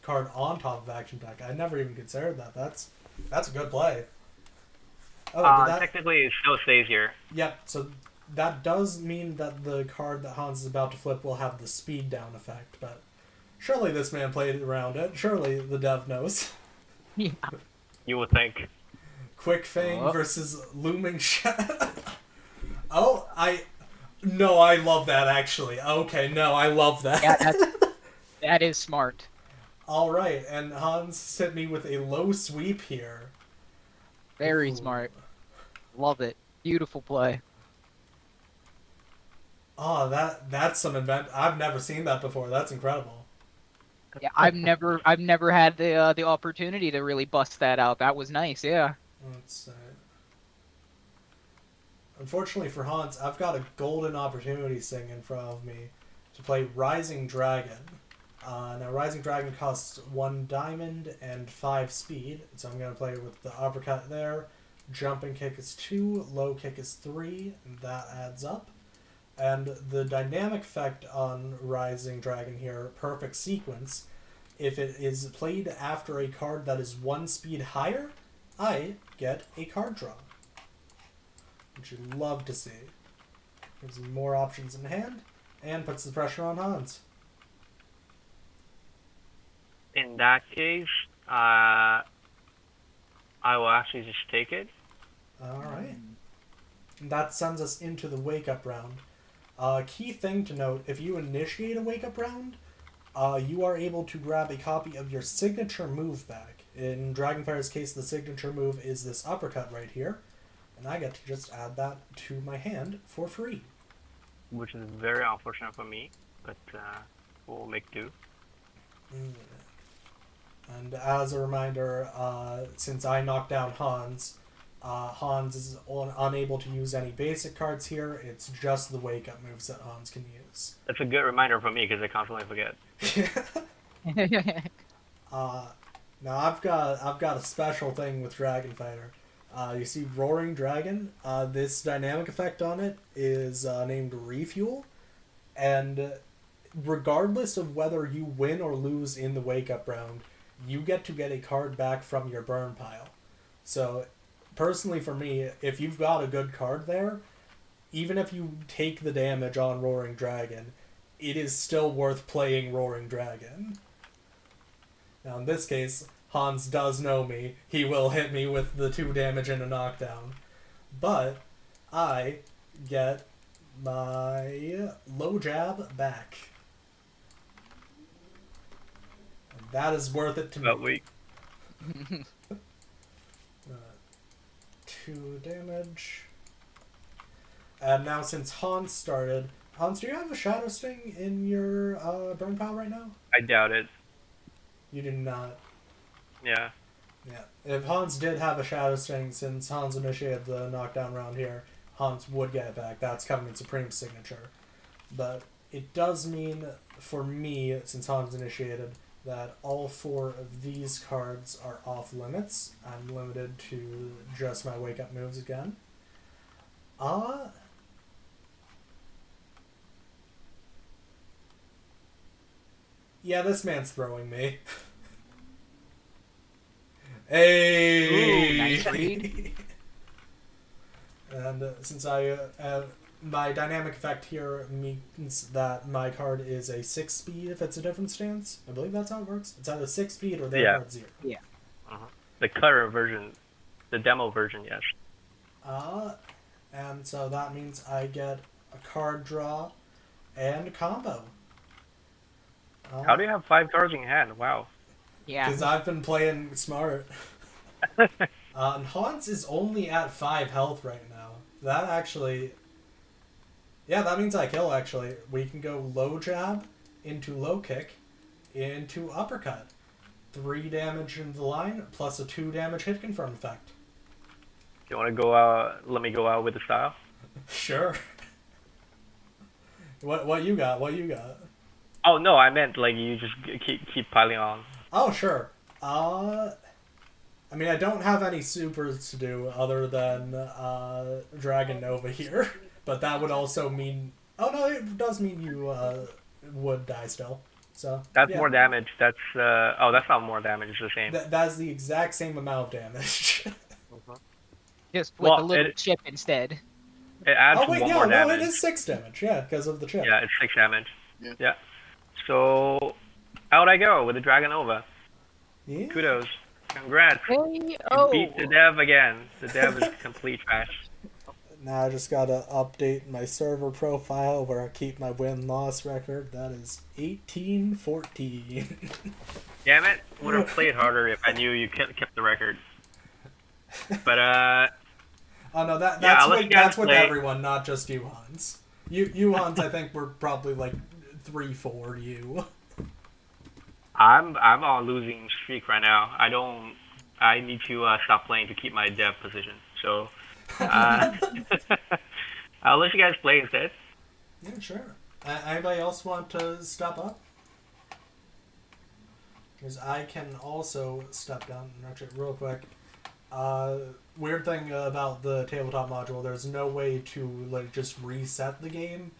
card on top of action deck. I never even considered that. That's a good play. Technically, it still stays here. Yep, so that does mean that the card that Hans is about to flip will have the speed down effect, but surely this man played around it. Surely the dev knows. Yeah. You would think. Quick Fang versus Looming Shadow. I love that, actually. Okay, no, I love that. Yeah, that is smart. Alright, and Hans hit me with a low sweep here. Very smart. Love it. Beautiful play. Oh, that's some event. I've never seen that before. That's incredible. Yeah, I've never had the opportunity to really bust that out. That was nice, yeah. Let's Unfortunately for Hans, I've got a golden opportunity sitting in front of me to play Rising Dragon. Now, Rising Dragon costs 1 diamond and 5 speed, so I'm going to play with the uppercut there. Jumping kick is 2, low kick is 3, and that adds up. And the dynamic effect on Rising Dragon here, Perfect Sequence, if it is played after a card that is 1 speed higher, I get a card draw. Which you'd love to see. Gives me more options in hand, and puts the pressure on Hans. In that case, I will actually just take it. Alright. And that sends us into the wake-up round. Key thing to note, if you initiate a wake-up round, you are able to grab a copy of your signature move back. In Dragonfire's case, the signature move is this uppercut right here. And I get to just add that to my hand for free. Which is very unfortunate for me, but we'll make do. And as a reminder, since I knocked down Hans, Hans is unable to use any basic cards here. It's just the wake-up moves that Hans can use. That's a good reminder for me because I constantly forget. Now I've got a special thing with Dragon Fighter. You see Roaring Dragon, this dynamic effect on it is named Refuel, and regardless of whether you win or lose in the wake-up round, you get to get a card back from your burn pile. So, personally for me, if you've got a good card there, even if you take the damage on Roaring Dragon, it is still worth playing Roaring Dragon. Now in this case, Hans does know me. He will hit me with the 2 damage and a knockdown. But I get my low jab back. And that is worth it to me. About weak. 2 damage. And now since Hans started... Hans, do you have a Shadow Sting in your burn pile right now? I doubt it. You do not. Yeah. Yeah. If Hans did have a Shadow Sting, since Hans initiated the knockdown round here, Hans would get it back. That's Covenant Supreme's signature. But it does mean, for me, since Hans initiated, that all 4 of these cards are off limits. I'm limited to just my wake-up moves again. Yeah, this man's throwing me. Hey! Ooh, nice read. And since I my dynamic effect here means that my card is a 6 speed if it's a different stance. I believe that's how it works. It's either 6 speed or their card 0. Yeah. The current version, the demo version, yes. And so that means I get a card draw and a combo. How do you have 5 cards in your hand? Wow. Yeah. Because I've been playing smart. And Hans is only at 5 health right now. That actually... Yeah, that means I kill, actually. We can go low jab, into low kick, into uppercut. 3 damage into the line, plus a 2 damage hit confirm effect. You want to go out? Let me go out with the style? Sure. What you got? What you got? Oh, no, I meant, like, you just keep piling on. Oh, sure. I mean, I don't have any supers to do other than Dragon Nova here, but that would also mean... Oh, no, it does mean you would die still. So That's yeah. more damage. That's, oh, that's not more damage. It's the same. That's the exact same amount of damage. Just with Well, a little chip instead. It adds Oh, wait, one yeah, more no, damage. it is 6 damage, yeah, because of the chip. Yeah, it's 6 damage. Yeah. So, out I go with the Dragon Nova. Yeah. Kudos. Congrats. Hey, You oh. beat the dev again. The dev is complete trash. Now I just gotta update my server profile where I keep my win-loss record. That is 18-14. Damn it. Would have played harder if I knew you kept the record. But, Oh no, Yeah, that's I'll let with, you guys that's with play. everyone, not just you, Hans. You Hans, I think we're probably like 3-4 to you. I'm on a losing streak right now. I need to stop playing to keep my dev position. So, uh, I'll let you guys play instead. Yeah, sure. Anybody else want to step up? Because I can also step down and rotate real quick. Weird thing about the tabletop module, there's no way to like just reset the game.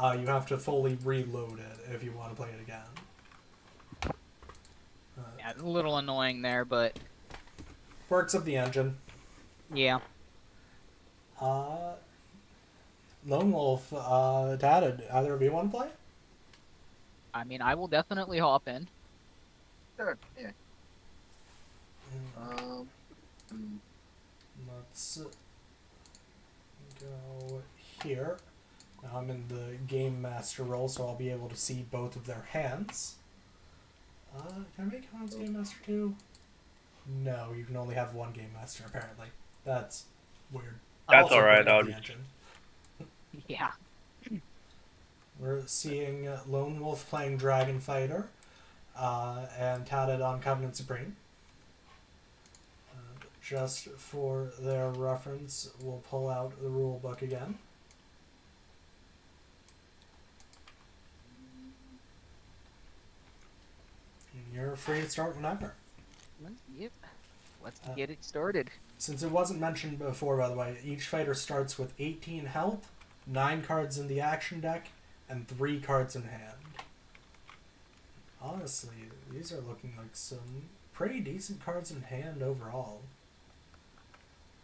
You have to fully reload it if you want to play it again. Yeah, it's a little annoying there, but Works of the engine. yeah. Uh, Lone Wolf, Tatted, either of you want to play? I mean, I will definitely hop in. Sure. Yeah. Hmm. Let's go here. Now I'm in the Game Master role, so I'll be able to see both of their hands. Can I make Hans Game Master too? No, you can only have one Game Master, apparently. That's weird. That's Also alright, part of I'll the just- engine. Yeah. We're seeing Lone Wolf playing Dragon Fighter, and Tatted on Covenant Supreme. Just for their reference, we'll pull out the rule book again. And you're free to start whenever. Yep. Let's get it started. Since it wasn't mentioned before, by the way, each fighter starts with 18 health, 9 cards in the action deck, and 3 cards in hand. Honestly, these are looking like some pretty decent cards in hand overall.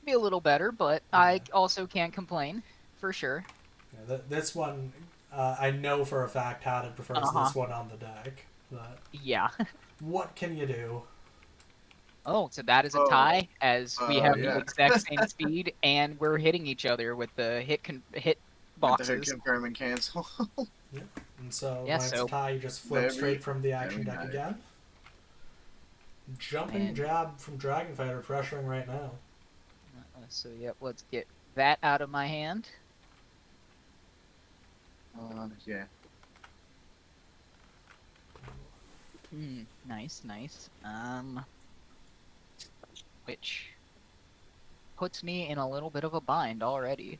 Be a little better, but I also can't complain, for sure. Yeah, this one, I know for a fact Haddad prefers this one on the deck. But Yeah. what can you do? Oh, so that is a tie, as we have the yeah. exact same speed, and we're hitting each other with the hit With the hit boxes. confirm and cancel. And so Yeah, when it's so a tie, you just flip very, straight from the action very deck nice. again. Jumping And- jab from Dragon Fighter pressuring right now. So, yep, let's get that out of my hand. Yeah. Nice, nice. Which puts me in a little bit of a bind already.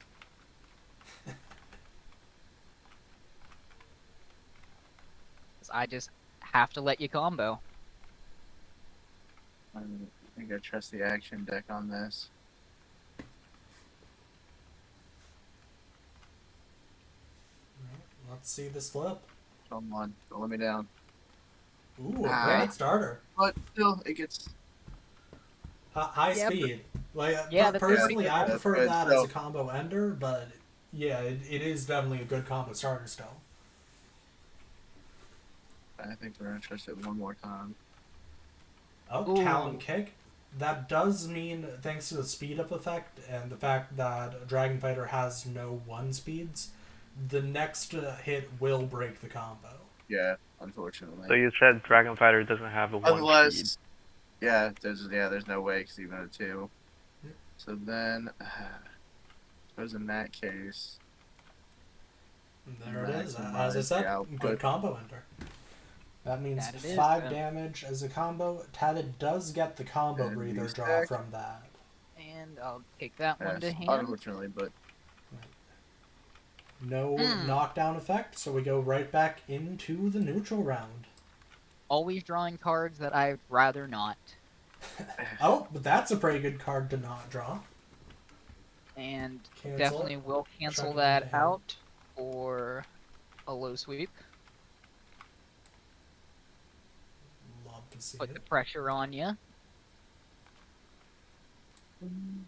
'Cause I just have to let you combo. I think I trust the action deck on this. Let's see this flip. Come on, don't let me down. Ooh, a Ah. great starter. But still, it gets. High Yeah, speed. Like, yeah, that's personally, pretty I good. prefer That's that good. as a combo ender, but yeah, it is definitely a good combo starter still. I think we're gonna trust it one more time. Oh, Ooh. Talon Kick. That does mean, thanks to the speed up effect and the fact that Dragon Fighter has no 1 speeds, the next hit will break the combo. Yeah, unfortunately. So you said Dragon Fighter doesn't have a 1 Unless, speed. there's no way because even at a 2. Yeah. So then, suppose in that case, And there it is. As I Maximize said, the output. good combo ender. That means That it is, 5 then. damage as a combo. Tatted does get the combo And breather use draw deck. from that. And I'll take that one to yes, hand. unfortunately, but No knockdown effect, so we go right back into the neutral round. Always drawing cards that I'd rather not. Oh, but that's a pretty good card to not draw. And Cancel definitely it. will cancel Chuck it that into hand. out for a low sweep. Love to see Put it. the pressure on you. And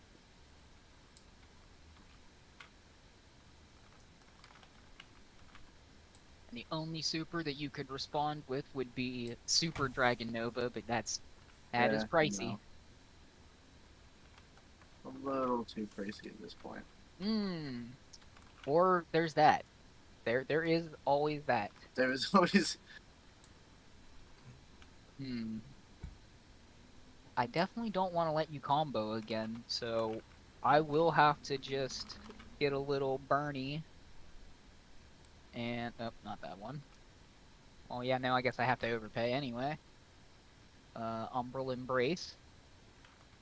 the only super that you could respond with would be Super Dragon Nova, but that is Yeah, pricey. no. A little too pricey at this point. Or there's that. There is always that. There was always. I definitely don't want to let you combo again, so I will have to just get a little Bernie And oh, not that one. Oh yeah, now I guess I have to overpay anyway. Umbral Embrace.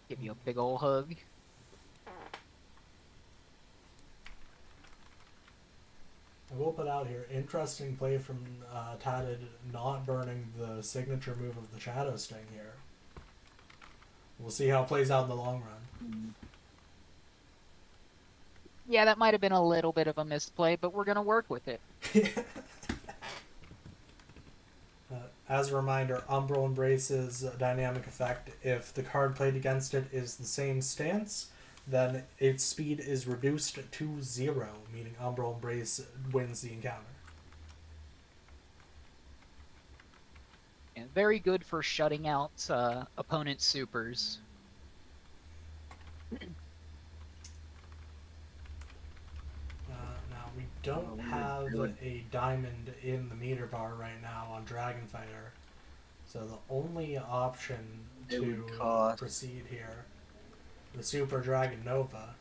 Give you a big ol' hug. I will put out here, interesting play from Tatted not burning the signature move of the Shadow Sting here. We'll see how it plays out in the long run. Yeah, that might have been a little bit of a misplay, but we're gonna work with it. As a reminder, Umbral Embrace's dynamic effect, if the card played against it is the same stance, then its speed is reduced to 0, meaning Umbral Embrace wins the encounter. And very good for shutting out opponent's supers. Now, we don't have a diamond in the meter bar right now on Dragon Fighter, so the only option to proceed here, the Super Dragon Nova,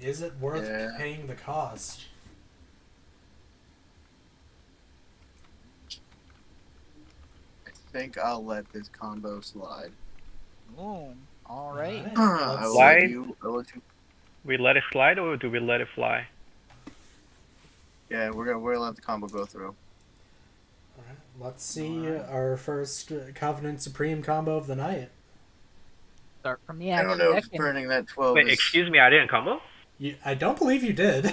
is it worth paying the cost? I think I'll let this combo slide. Oh, all right. I will Slide? let you. We let it slide or do we let it fly? Yeah, we're gonna let the combo go through. Alright, let's see our first Covenant Supreme combo of the night. Start from the I don't action know deck if and burning that 12 Wait, is... excuse me, I didn't combo? I don't believe you did.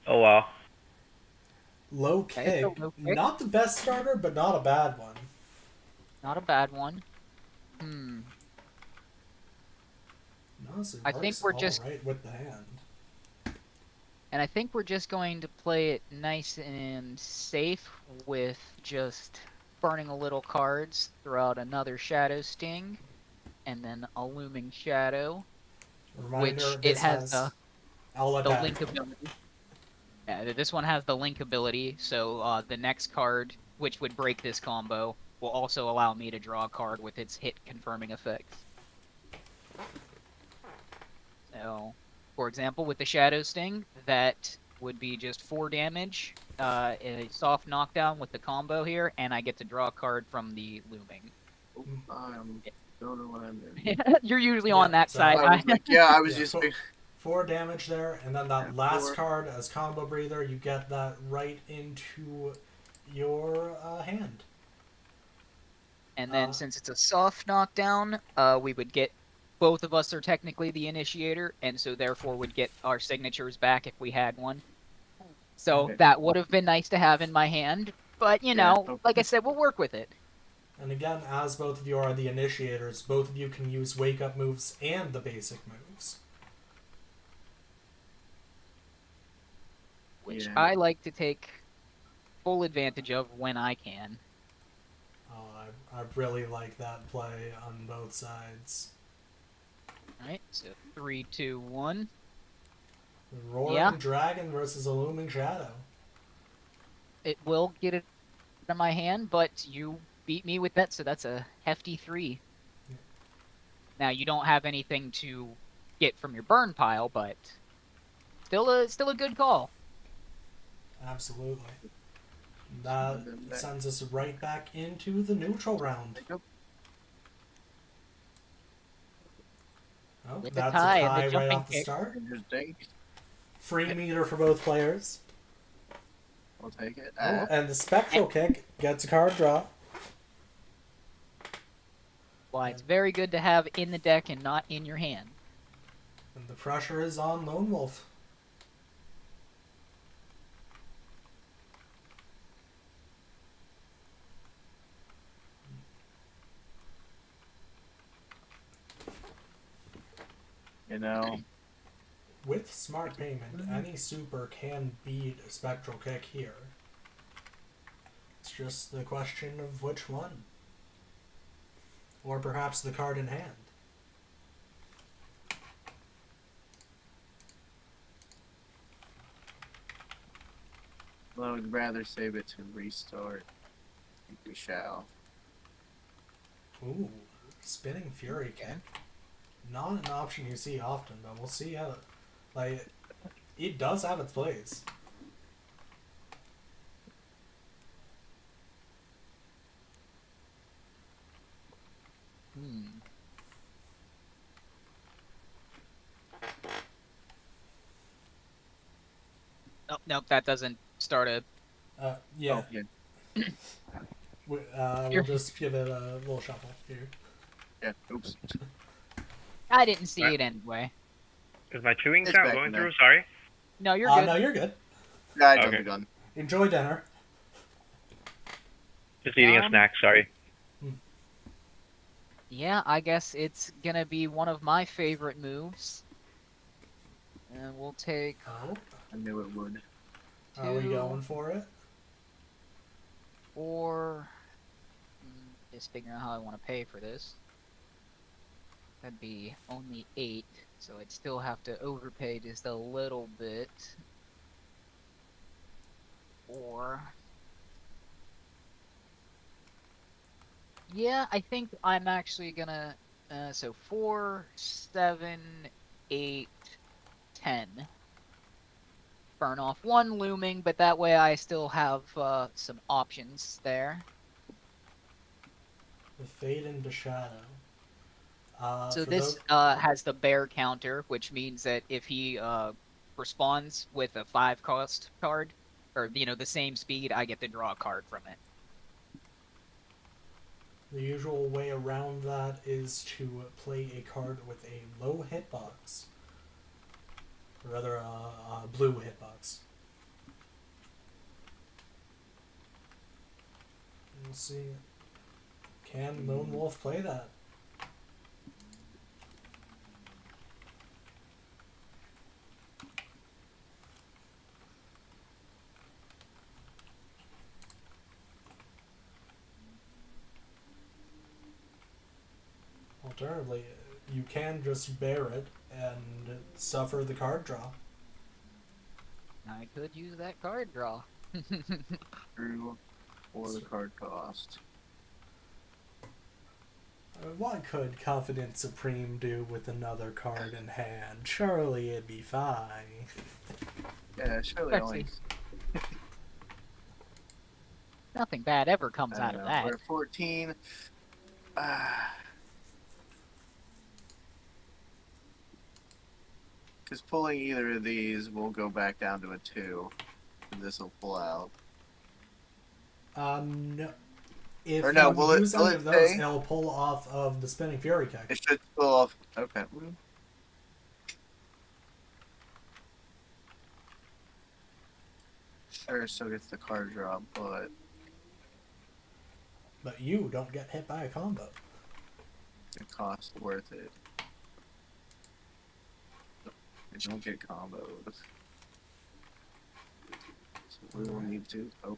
Oh wow. Low Okay, kick. so low kick. Not the best starter, but not a bad one. not a bad one. Honestly, I think we're just- right with the hand. And I think we're just going to play it nice and safe with just burning a little cards throughout another Shadow Sting, and then a Looming Shadow, Reminder, which it this has the I'll let the that link ability. Yeah, this one has the link ability, so the next card, which would break this combo, will also allow me to draw a card with its hit confirming effects. So, for example, with the Shadow Sting, that would be just 4 damage, a soft knockdown with the combo here, and I get to draw a card from the Looming. I don't know what I'm doing. You're usually Yeah, on that so side. I was like, yeah, I was Yeah, just... 4 damage there, and then that Yeah, last 4. card as combo breather, you get that right into your hand. And then since it's a soft knockdown, we would get both of us are technically the initiator, and so therefore would get our signatures back if we had one. So Okay. that would have been nice to have in my hand, but you know, okay. like I said, we'll work with it. And again, as both of you are the initiators, both of you can use wake up moves and the basic moves. Which Yeah. I like to take full advantage of when I can. Oh, I really like that play on both sides. Alright, so 3, 2, 1. The Roaring Yeah. Dragon versus a Looming Shadow. It will get it out of my hand, but you beat me with that, so that's a hefty 3. Yeah. Now, you don't have anything to get from your burn pile, but still a good call. Absolutely. That sends us right back into the neutral round. Oh, With the that's tie a and the tie right jumping off the kick. start. Interesting. Free meter for both players. I'll take it. Oh, and the spectral kick gets a card draw. Why, it's very good to have in the deck and not in your hand. And the pressure is on Lone Wolf. You know, With smart payment, any super can beat a spectral kick here. It's just the question of which one. Or perhaps the card in hand. I would rather save it to restart. I think we shall. Ooh, spinning fury kick. Not an option you see often, but we'll see how. Like, It does have its place. Hmm. Nope, that doesn't start a. Yeah. Oh, yeah. We'll just give it a little shuffle here. Yeah. Oops. I didn't see Right. it anyway. Is my chewing It's sound back going in there. through? Sorry. No, you're good. No, you're good. Yeah, I jumped Okay. the gun. Enjoy dinner. Just eating a snack. Sorry. Yeah, I guess it's gonna be one of my favorite moves. And we'll take Oh, I knew it would. are we 2, going for it? 4. Just figuring out how I want to pay for this. That'd be only 8, so I'd still have to overpay just a little bit. Or yeah, I think I'm actually gonna. So 4, 7, 8, 10. Burn off 1 looming, but that way I still have some options there. The Fade into Shadow. So For this has the bear counter, which means that if he responds with a 5-cost card, or the same speed, I get to draw a card from it. The usual way around that is to play a card with a low hitbox. Or rather, a blue hitbox. We'll see. Can Lone Wolf play that? Alternatively, you can just bear it and suffer the card draw. I could use that card draw. True. Or the card cost. What could Confident Supreme do with another card in hand? Surely it'd be fine. Yeah, surely Let's only. Nothing bad ever comes I out don't of know. that. We're at 14. Because pulling either of these will go back down to a 2. And this will pull out. No. If Or no, you will use it any of those, say? it'll pull off of the Spinning Fury kick. It should pull off. Okay. Sure, still gets the card draw, but But you don't get hit by a combo. the cost worth it. I don't get comboed. So we will need to. Oh,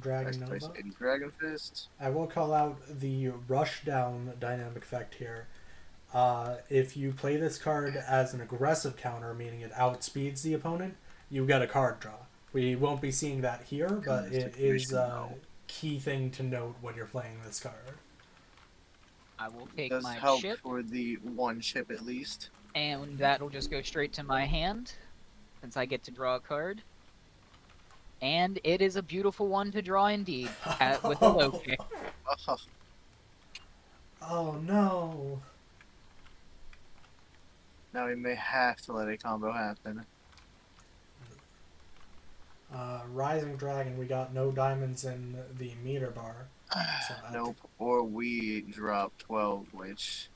Dragon nice place Nova. in Dragon Fist. I will call out the rushdown dynamic effect here. If you play this card as an aggressive counter, meaning it outspeeds the opponent, you get a card draw. We won't be seeing that here, but it is a key thing to note when you're playing this card. I will take Does my help chip, for the 1 chip at least. and that'll just go straight to my hand, since I get to draw a card. And it is a beautiful one to draw indeed, with a low kick. Oh, Oh no. now we may have to let a combo happen. Rising Dragon, we got no diamonds in the meter bar. So Nope. Or we drop 12, which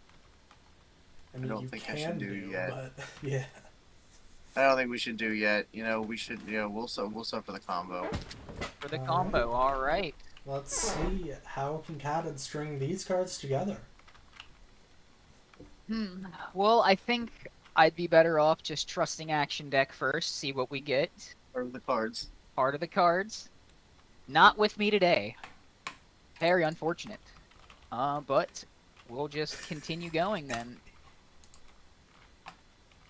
I mean, don't you think I can should do yet. But yeah. I don't think we should do yet. We should. We'll suffer the combo. For the combo, alright. Let's see how can Khated string these cards together. Well, I think I'd be better off just trusting Action Deck first, see what we get. Or the cards. Part of the cards. Not with me today. Very unfortunate. But we'll just continue going then.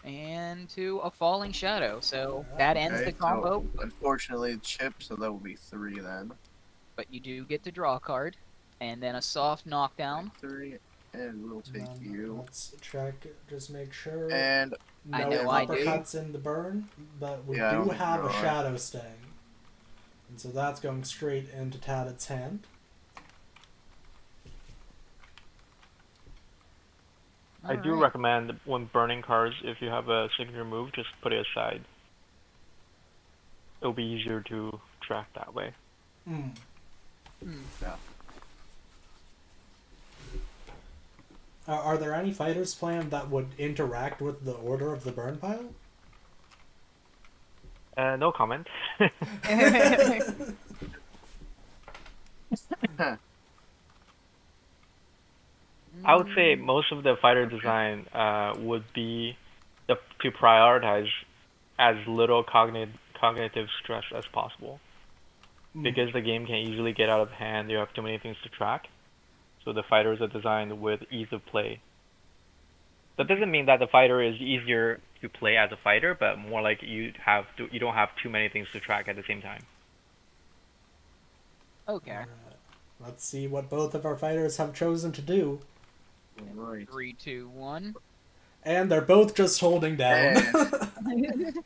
And to a Falling Shadow, so that ends the combo, So, unfortunately, chip, so that will be 3 then. but you do get to draw a card. And then a soft knockdown. 3. And we'll And take then you. let's check, just make sure And I no know I do. uppercuts in the burn, but we Yeah, I do don't have a draw it. shadow sting. And so that's going straight into Tabit's hand. I do Alright. recommend when burning cards, if you have a signature move, just put it aside. It'll be easier to track that way. Mm. Yeah. Are there any fighters planned that would interact with the order of the burn pile? No comment. I would say most of the fighter design would be to prioritize as little cognitive stress as possible. Because the game can easily get out of hand, you have too many things to track. So the fighters are designed with ease of play. That doesn't mean that the fighter is easier to play as a fighter, but more like you don't have too many things to track at the same time. Okay. Alright. Let's see what both of our fighters have chosen to do. Right. 3, 2, 1. And they're both just holding down.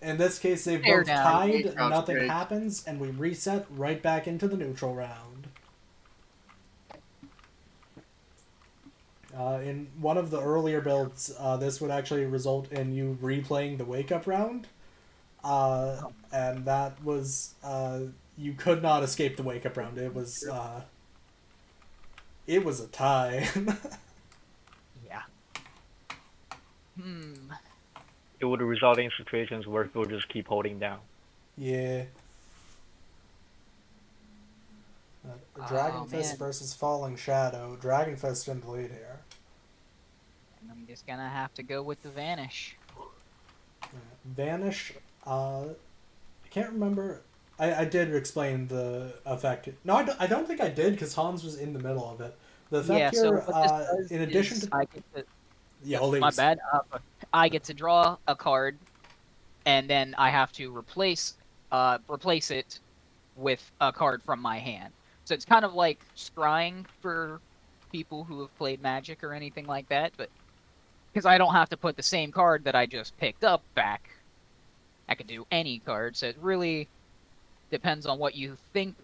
And In this case, they've Fair both down. tied, Eight rounds nothing straight. happens, and we reset right back into the neutral round. In one of the earlier builds, this would actually result in you replaying the wake-up round. And that was... you could not escape the wake-up round. It was a tie. Yeah. It would result in situations where people just keep holding down. Yeah. Dragon Oh, Fist man. versus Falling Shadow. Dragon Fist in the lead here. And I'm just gonna have to go with the Vanish. Vanish, I can't remember. I did explain the effect. No, I don't think I did because Hans was in the middle of it. The effect Yeah, so here, what this does in addition is to... I get to, Yeah, my bad. I get to draw a card, and then I have to replace it with a card from my hand. So it's kind of like scrying for people who have played Magic or anything like that, but because I don't have to put the same card that I just picked up back, I could do any card. So it really depends on what you think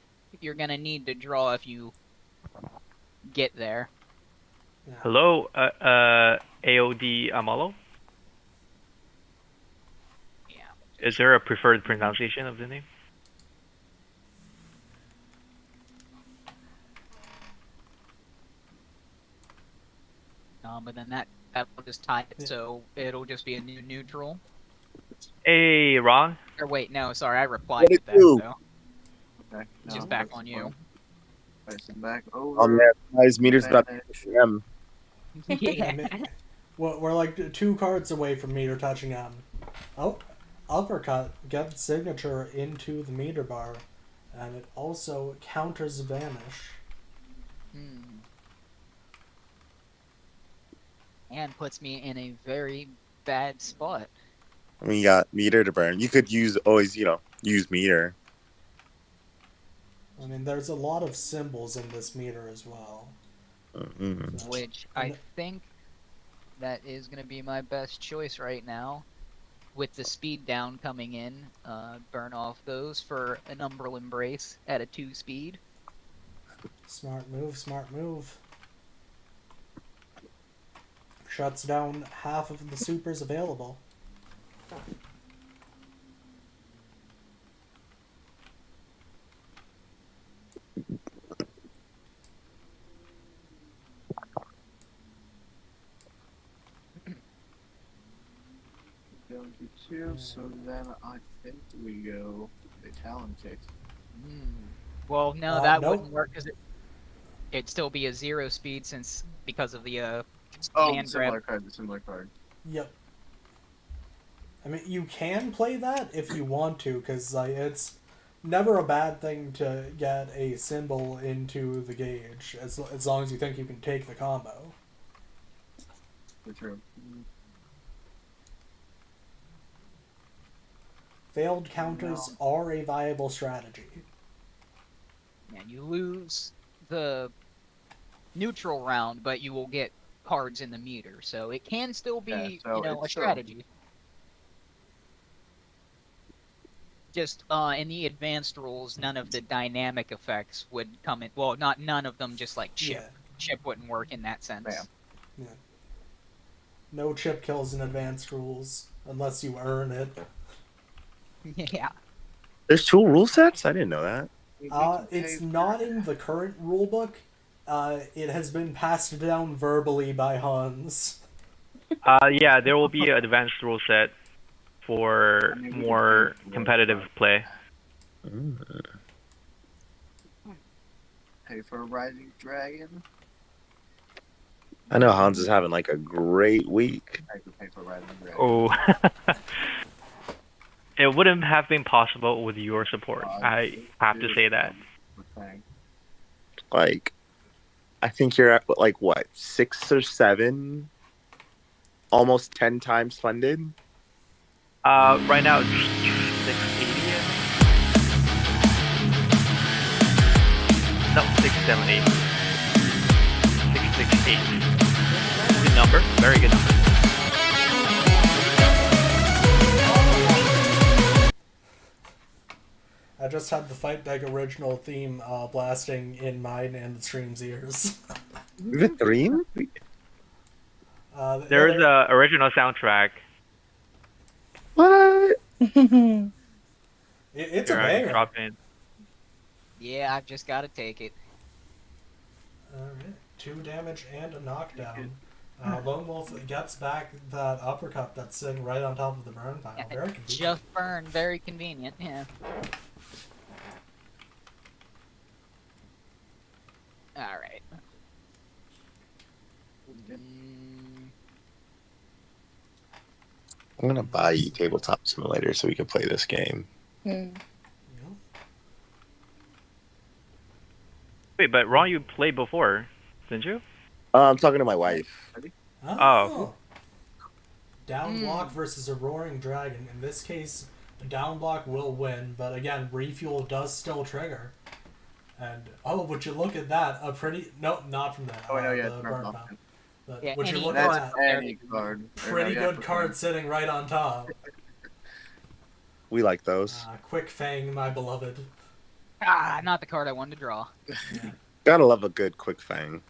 you're gonna need to draw if you get there. Yeah. Hello, AOD Amalo? Yeah. Is there a preferred pronunciation of the name? But then that will just tie it, so it'll just be a new neutral. Hey, Ron. Or wait, no, sorry, I replied What to it that, do? so okay, it's just now back let's on you. Place it back over. Oh man, guys, meter's about to push M. Yeah. We're like 2 cards away from meter touching M. Oh, uppercut gets signature into the meter bar, and it also counters Vanish. And puts me in a very bad spot. We got meter to burn. You could always use meter. I mean, there's a lot of symbols in this meter as well. Mm-hmm. Which I think that is going to be my best choice right now. With the speed down coming in, burn off those for an Umbral Embrace at a 2 speed. Smart move, smart move. Shuts down half of the supers available. Going to 2, so then I think we go the Talon Kick. Well, no, that nope. wouldn't work because it'd still be a 0 speed because of the Oh, hand the grab. similar card, the similar card. Yep. I mean, you can play that if you want to, because it's never a bad thing to get a symbol into the gauge, as long as you think you can take the combo. True. Failed counters are a viable strategy. And you lose the neutral round, but you will get cards in the meter, so it can still be, Yeah, so a it's still- strategy. Just in the advanced rules, none of the dynamic effects would come in. Well, not none of them. Just like chip, Yeah. chip wouldn't work in that sense. Yeah. No chip kills in advanced rules unless you earn it. Yeah. There's 2 rule sets? I didn't know that. It's not in the current rule book. It has been passed down verbally by Hans. Yeah, there will be an advanced rule set for more competitive play. Pay for a Rising Dragon. I know Hans is having like a great week. I could pay for Rising Dragon. Oh. It wouldn't have been possible with your support. I have to say that. Like, I think you're at like what, 6 or 7, almost 10 times funded. Right now it's 680. No, 670. 668. Good number. Very good number. I just had the Fight Deck original theme blasting in mine and the stream's ears. The theme? There's a original soundtrack. What? It's a Here, I can banger. drop in. Yeah, I've just got to take it. Alright, 2 damage and a knockdown. Lone Wolf gets back that uppercut that's sitting right on top of the burn pile. Very convenient. Just burn, very convenient. Yeah. All right. I'm gonna buy you Tabletop Simulator so we can play this game. Yeah. Wait, but Ron, you played before, didn't you? I'm talking to my wife. Oh. Down block versus a roaring dragon. In this case, a down block will win, but again, refuel does still trigger. And would you look at that? A pretty not from that. Oh, no, yeah, the it's burn not pile. But Yeah, would you any look at That's that? any card. Pretty good card sitting right on top. We like those. Quick Fang, my beloved. Not the card I wanted to draw. Gotta love a good Quick Fang.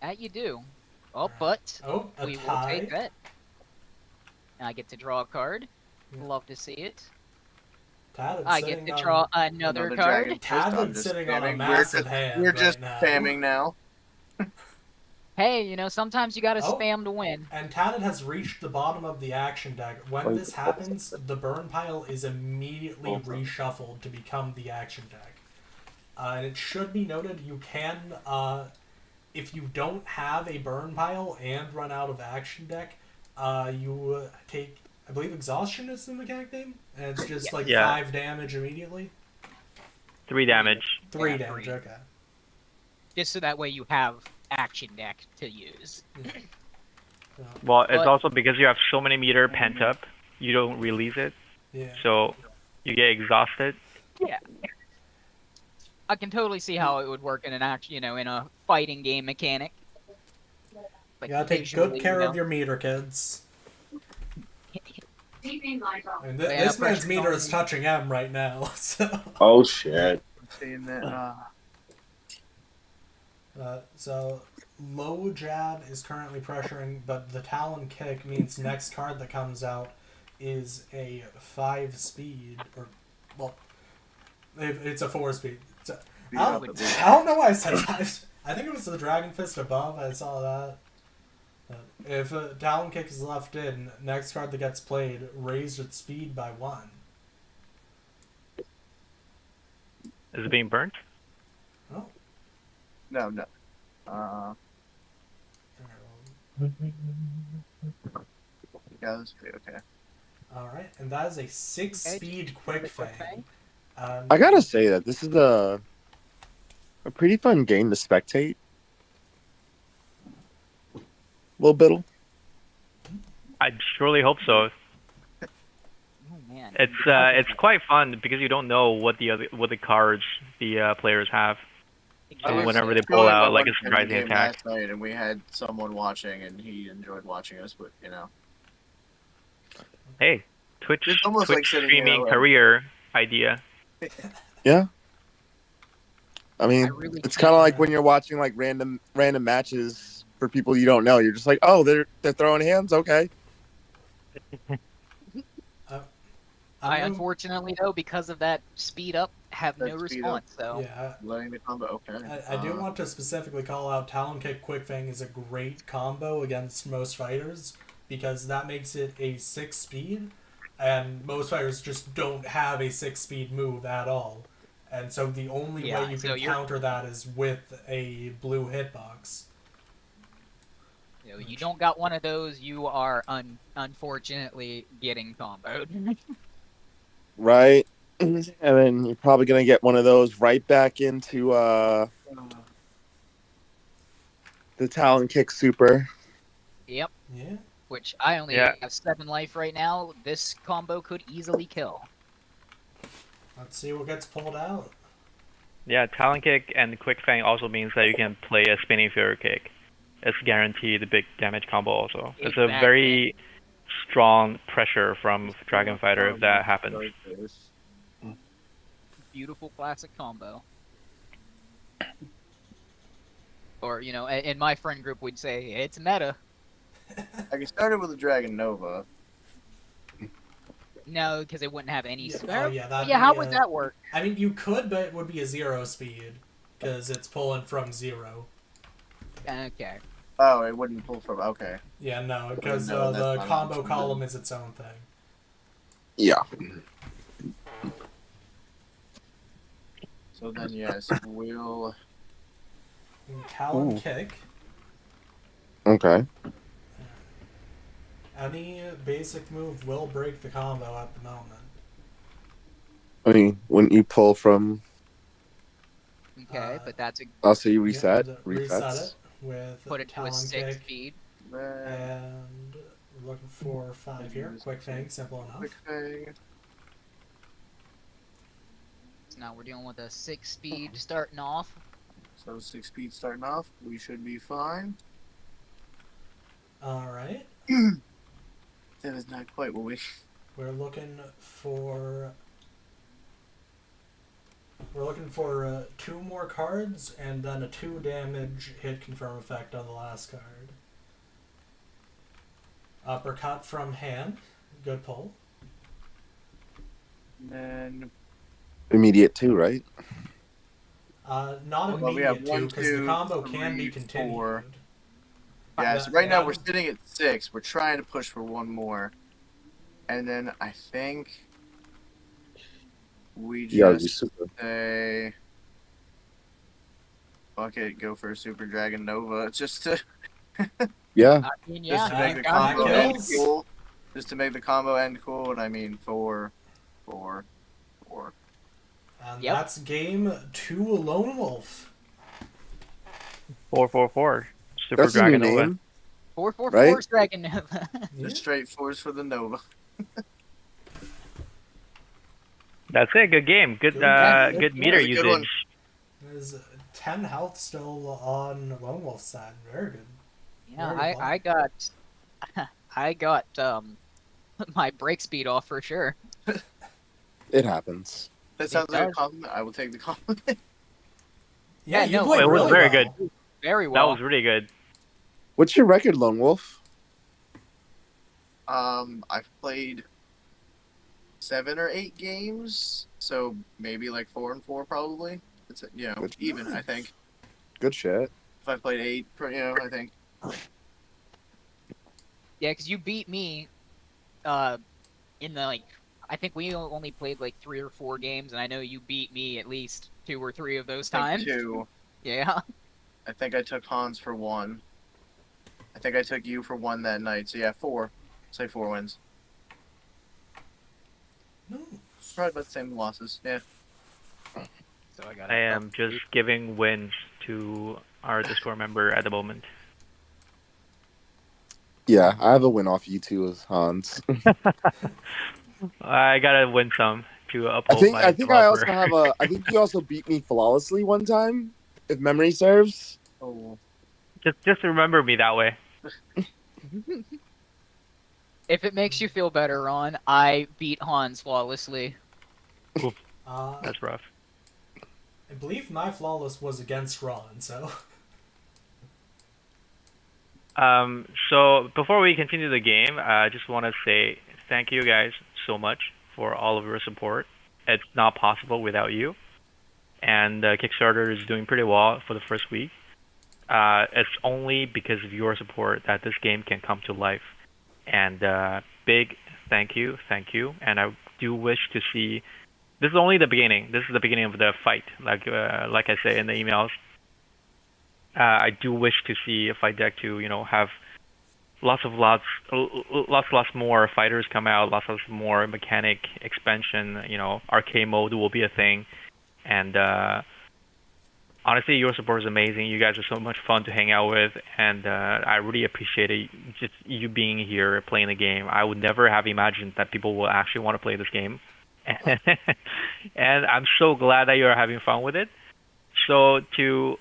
That you do. Oh, but A we will tie. take that. And I get to draw a card. Yeah. Love to see it. Tad I sitting get to on- draw another card. Dragon. Tad I'm is just sitting on a spamming. massive hand We're right just now. spamming now. Hey, sometimes you gotta Oh. spam to win. And Tad has reached the bottom of the action deck. When this happens, the burn pile is immediately reshuffled to become the action deck. And it should be noted, you can, if you don't have a burn pile and run out of action deck, you take, I believe Exhaustion is the mechanic name, and it's just like Yeah. 5 damage immediately. 3 damage. 3 Yeah, damage, 3. okay. Just so that way you have action deck to use. Well, it's But- also because you have so many meter pent up, you don't release it, Yeah. so you get exhausted. Yeah. I can totally see how it would work in an in a fighting game mechanic. But You gotta take visually, good care of your meter, kids. I mean, Yeah, this man's pressure meter is on- touching M right now, so... Oh shit. I'm seeing that. So, low jab is currently pressuring, but the Talon kick means next card that comes out is a 5 speed, or, well, it's a 4 speed. So, I don't know why I said 5. I think it was the Dragon Fist above, I saw that. If a Talon kick is left in, next card that gets played raised its speed by 1. Is it being burnt? Oh. No. Yeah, this will be okay. Alright, and that is a 6 Okay, speed quick Quick fang. Fang. I gotta say that this is a pretty fun game to spectate. Little Biddle. I surely hope so. Oh man. It's quite fun because you don't know what the cards the players have. I was whenever they pull enjoying out my like a one-time surprising game attack. last night, and we had someone watching, and he enjoyed watching us. But Hey, Twitch It's almost like sitting here streaming alone. career idea. Yeah. I mean, I really it's can't- kind of like when you're watching like random matches for people you don't know. You're just like, oh, they're throwing hands. Okay. I unfortunately though, because of that speed up, have That no speed up. response. So Yeah, letting the combo. Okay. I do want to specifically call out Talon Kick Quick Fang is a great combo against most fighters because that makes it a 6 speed, and most fighters just don't have a 6 speed move at all. And so the only Yeah, way you so can you're- counter that is with a blue hitbox. you don't got one of those, you are unfortunately getting comboed. Right. And then you're probably gonna get one of those right back into the Talon Kick Super. Yep. Yeah. Which I only Yeah. have 7 life right now. This combo could easily kill. Let's see what gets pulled out. Yeah, Talon Kick and Quick Fang also means that you can play a spinning Fury Kick. It's guaranteed a big damage combo also. It's a Exactly. very strong pressure from Dragon Fighter if that happens. Beautiful classic combo. Or, in my friend group we'd say, it's meta. I can start it with a Dragon Nova. No, because it wouldn't have any Yeah, spare. oh, yeah, that'd Yeah, be, how would that work? I mean, you could, but it would be a 0 speed because it's pulling from 0. Okay. Oh, it wouldn't pull from. Okay. Yeah, no, because No, that's the not combo option. column is its own thing. Yeah. So then, yes, we'll. Talon Ooh. Kick. Okay. Any basic move will break the combo at the moment. I mean, wouldn't you pull from? Okay, but that's a Also, you reset. Yeah, Resets. reset it with put it to a Talon 6 Kick. speed. And we're looking for 5 here. Quick Fang, simple enough. Quick thing. So now we're dealing with a 6 speed starting off. So 6 speed starting off. We should be fine. Alright. That is not quite what we. We're looking for 2 more cards and then a 2 damage hit confirm effect on the last card. Uppercut from hand. Good pull. And then. Immediate too, right? Not Well, we have immediate 2 1, because the 2, combo can be 3, continued. 4. Yeah, so right now we're sitting at 6. We're trying to push for 1 more. And then I think we You gotta do just super. say, fuck it, go for a Super Dragon Nova. Just to Yeah. I mean, just to yeah, make the got combo it. end Kills. cool. Just to make the combo end cool, and I mean 4. And Yep. that's game 2 Lone Wolf. 444. Super That's a new Dragon Nova. name. 444 Right? Dragon Nova. Yeah. Just straight 4s for the Nova. That's it. Good game. Good Good. good meter That was a good one. usage. There's 10 health still on Lone Wolf's side. Very good. Yeah, Very I got I got my break speed off for sure. It happens. That sounds like a does. compliment. I will take the compliment. Yeah, you no, played it was really very well. good. Very That well. was really good. What's your record, Lone Wolf? I've played 7 or 8 games, so maybe like 4 and 4 probably. It's Good. even. I think Good shit. if I played 8, I think. Yeah, because you beat me in the I think we only played like 3 or 4 games, and I know you beat me at least 2 or 3 of those times. 2. Yeah. I think I took Hans for 1. I think I took you for 1 that night. So yeah, 4. Say 4 wins. No. Probably about the same losses. Yeah. So I got. I am just giving wins to our Discord member at the moment. Yeah, I have a win off you two with Hans. I gotta win some to uphold my I think I also developer. have I think you also beat me flawlessly one time. if memory serves. Oh. Just remember me that way. If it makes you feel better, Ron, I beat Hans flawlessly. That's rough. I believe my flawless was against Ron, so. So before we continue the game, I just want to say thank you guys so much for all of your support. It's not possible without you. And Kickstarter is doing pretty well for the first week. It's only because of your support that this game can come to life. And big thank you. And I do wish to see. This is only the beginning. This is the beginning of the fight. Like I say in the emails. I do wish to see a fight deck to have lots more fighters come out, lots more mechanic expansion. Arcade mode will be a thing, and honestly, your support is amazing. You guys are so much fun to hang out with, and I really appreciate it. Just you being here playing the game. I would never have imagined that people will actually want to play this game, and I'm so glad that you're having fun with it. So to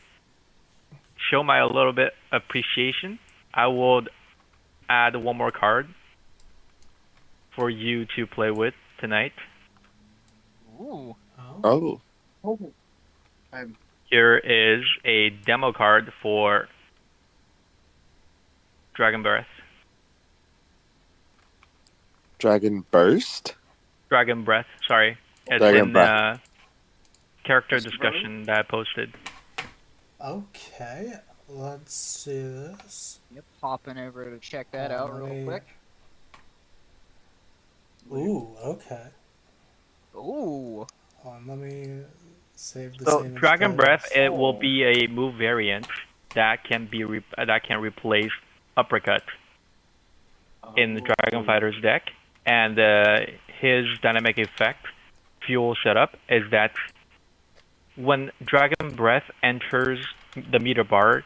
show my a little bit appreciation, I would add one more card for you to play with tonight. Ooh. Oh. Here is a demo card for Dragon Breath. Dragon Burst? Dragon Breath, sorry. It's Dragon in Breath. character discussion that I posted. Okay, let's see this. Yep, hopping over to check that out real quick. Ooh, okay. Ooh. Let me save the So same. Dragon Breath, it will be a move variant that can be that can replace Uppercut in the Dragon Fighter's deck, and his dynamic effect, fuel setup, is that when Dragon Breath enters the meter bar,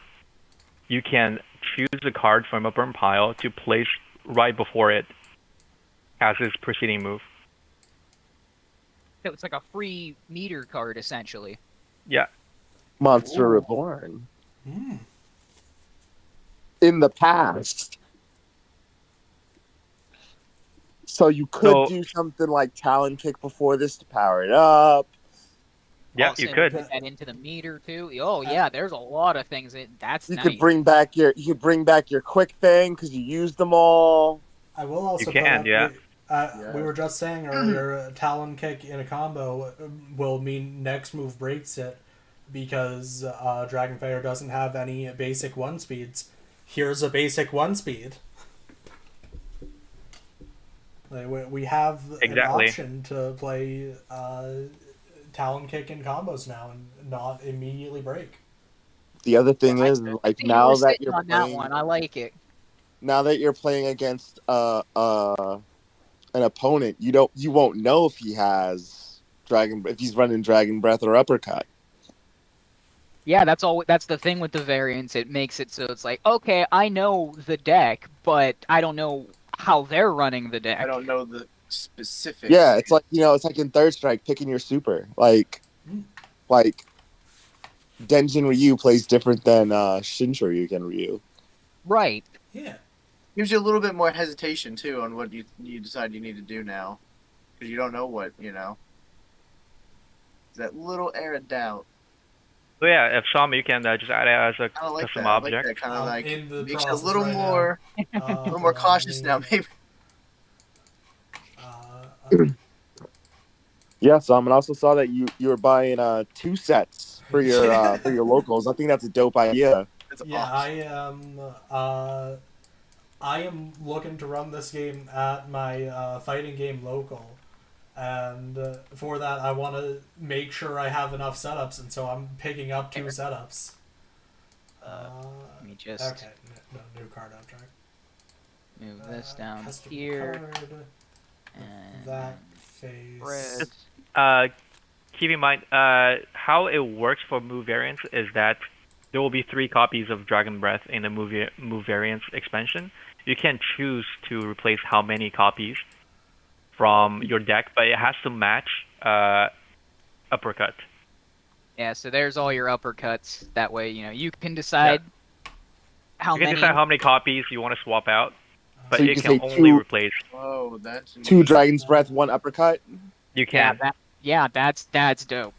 you can choose a card from a burn pile to place right before it as its preceding move. So it's like a free meter card, essentially. Yeah. Monster Reborn. Hmm. In the past. So you could do something like Talon Kick before this to power it up. Yeah, Also, you could. Put that into the meter too. Oh yeah, there's a lot of things. That's You nice. could bring back your quick thing because you used them all. I will also. You can, yeah. We were just saying earlier, Talon Kick in a combo will mean next move breaks it because Dragon Fighter doesn't have any basic 1-speeds. Here's a basic 1-speed. Like, we have an option to play Talon Kick in combos now and not immediately break. The other thing is, like, now that you're on playing, that one, I like it. Now that you're playing against an opponent, you won't know if he has if he's running Dragon Breath or Uppercut. Yeah, that's the thing with the variants. It makes it so it's like, okay, I know the deck, but I don't know how they're running the deck. I don't know the specifics. Yeah, it's like it's like in Third Strike picking your super. Like Denjin Ryu plays different than Shinshoryu Ryu. Right. Yeah. Gives you a little bit more hesitation too on what you decide you need to do now, because you don't know what That little air of doubt. So yeah, if some you can just add it as a custom object. I like that kind of like in the makes you a process little right more, now. a little more cautious now, maybe. Yeah, so I also saw that you were buying 2 sets for your locals. I think that's a dope idea. That's awesome. I am looking to run this game at my fighting game local, and for that I want to make sure I have enough setups, and so I'm picking up 2 setups. Let me just okay. No, new card object. Move this down here. And that face. Keep in mind, how it works for move variants is that there will be 3 copies of Dragon Breath in the move variants expansion. You can choose to replace how many copies from your deck, but it has to match Uppercut. Yeah, so there's all your uppercuts. That way, you can decide how You can many. decide how many copies you want to swap out, but So you it can can say only two- replace. Whoa, that's 2 neat. Dragon's Breath, 1 uppercut. You Yeah, can. that's dope.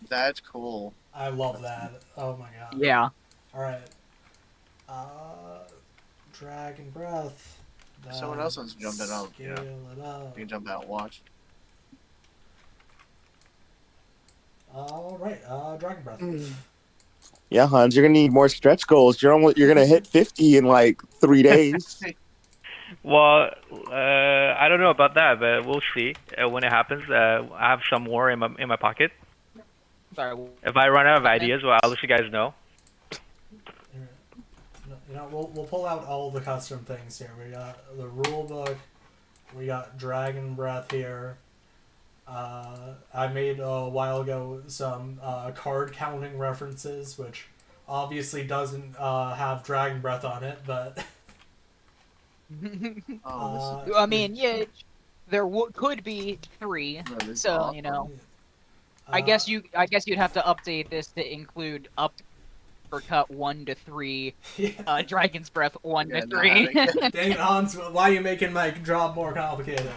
That's cool. I love that. Oh my god. Yeah. All right. Dragon Breath. Someone else wants to jump in. I'll, Scale it up. you can jump out and watch. All right. Dragon Breath. Yeah, Hans, you're gonna need more stretch goals. You're gonna hit 50 in like 3 days. Well, I don't know about that, but we'll see when it happens. I have some more in my pocket. Sorry. If I run out of ideas, well, I'll let you guys know. We'll pull out all the custom things here. We got the rule book. We got Dragon Breath here. I made a while ago some card counting references, which obviously doesn't have Dragon Breath on it, but I mean, yeah, there could be 3. So awesome. I guess you'd have to update this to include uppercut 1 to 3, yeah. Dragon's Breath 1 Yeah, to no, 3. Dang it, Hans! Why are you making my job more complicated?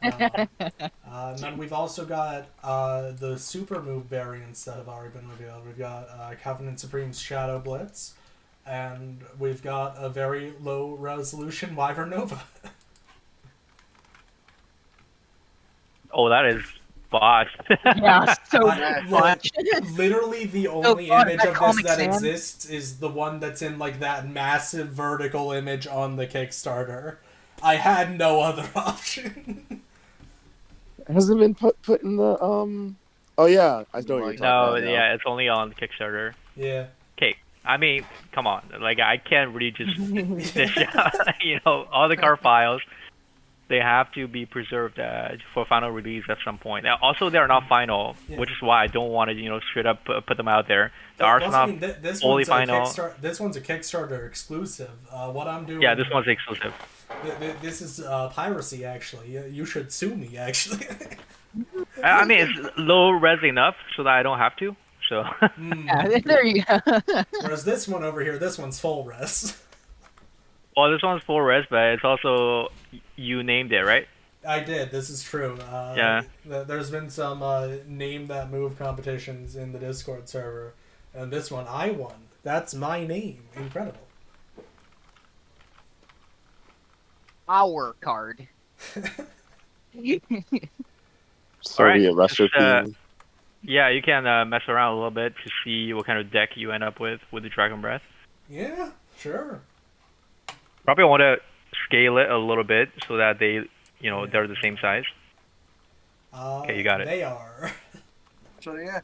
And then we've also got the super move variants that have already been revealed. We've got Covenant Supreme's Shadow Blitz, and we've got a very low resolution Wyvern Nova. Oh, that is botched. Yeah, so much. Literally, the only far, image that of this Comic that Sans. exists is the one that's in like that massive vertical image on the Kickstarter. I had no other option. Hasn't been put in the Oh yeah, I know what you're talking No, about now. yeah, it's only on Kickstarter. Yeah. Okay, I mean, come on, like I can't really just dish out, all the card files. They have to be preserved for final release at some point. Now, also, they're not final, which is why I don't want to, straight up put them out there. The art's not this fully one's final. This one's a Kickstarter exclusive. What I'm doing. Yeah, this one's exclusive. This is piracy, actually. You should sue me, actually. I mean, it's low res enough so that I don't have to. So. Yeah, there you go. Whereas this one over here, this one's full res. Well, this one's full res, but it's also you named it, right? I did. This is true. Yeah. There's been some name that move competitions in the Discord server, and this one I won. That's my name. Incredible. Our card. Soviet Russia theme. Yeah, you can mess around a little bit to see what kind of deck you end up with the Dragon Breath. Yeah, sure. Probably want to scale it a little bit so that they, they're the same size. Okay, you got it. They are. So yeah.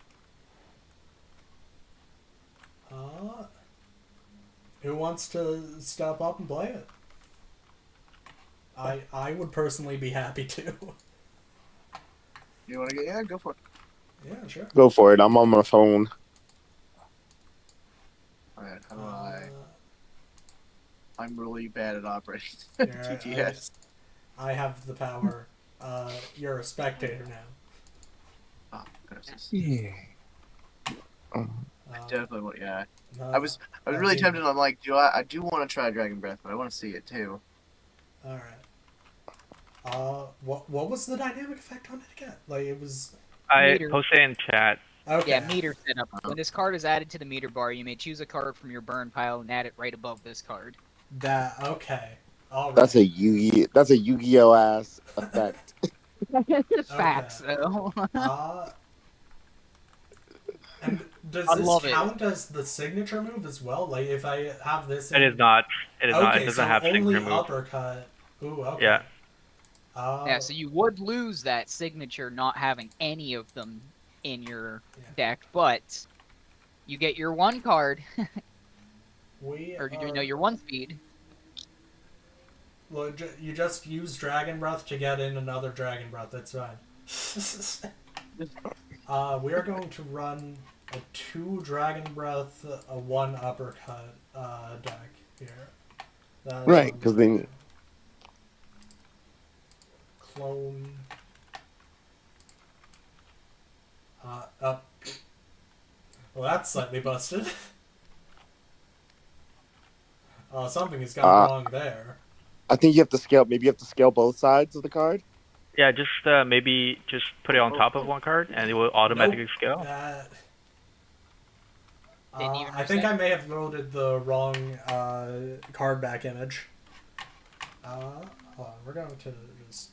Who wants to step up and play it? I would personally be happy to. You want to get? Yeah, go for it. Yeah, sure. Go for it. I'm on my phone. All right, how do I'm really bad at operating Yeah, TTS. I have the power. You're a spectator now. Oh, goodness. Yeah. Definitely. Yeah. No, I was really tempted. I'm like, I do want to try Dragon Breath, but I want to see it too. All right. What was the dynamic effect on it again? Like it was. I Meter. posted in chat. Okay. Yeah, meter setup. When this card is added to the meter bar, you may choose a card from your burn pile and add it right above this card. That okay. All right. That's a Yu-Gi-Oh ass effect. Facts, though. And does I this love it. count as the signature move as well? Like if I have this. It is not. It is not. It Okay, doesn't so have only signature move. uppercut. Ooh, okay. Yeah. Yeah, so you would lose that signature not having any of them in your deck, but you get your one card, or your one speed. Well, you just use Dragon Breath to get in another Dragon Breath. That's fine. We are going to run a 2 Dragon Breath, a 1 uppercut deck here. Right, because then clone up. Well, that's slightly busted. Oh, something has gone wrong there. I think you have to scale. Maybe you have to scale both sides of the card. Yeah, just maybe just put it on top of one card, and it will automatically scale. That. Didn't even I think reset. I may have loaded the wrong card back image. Hold on, we're going to just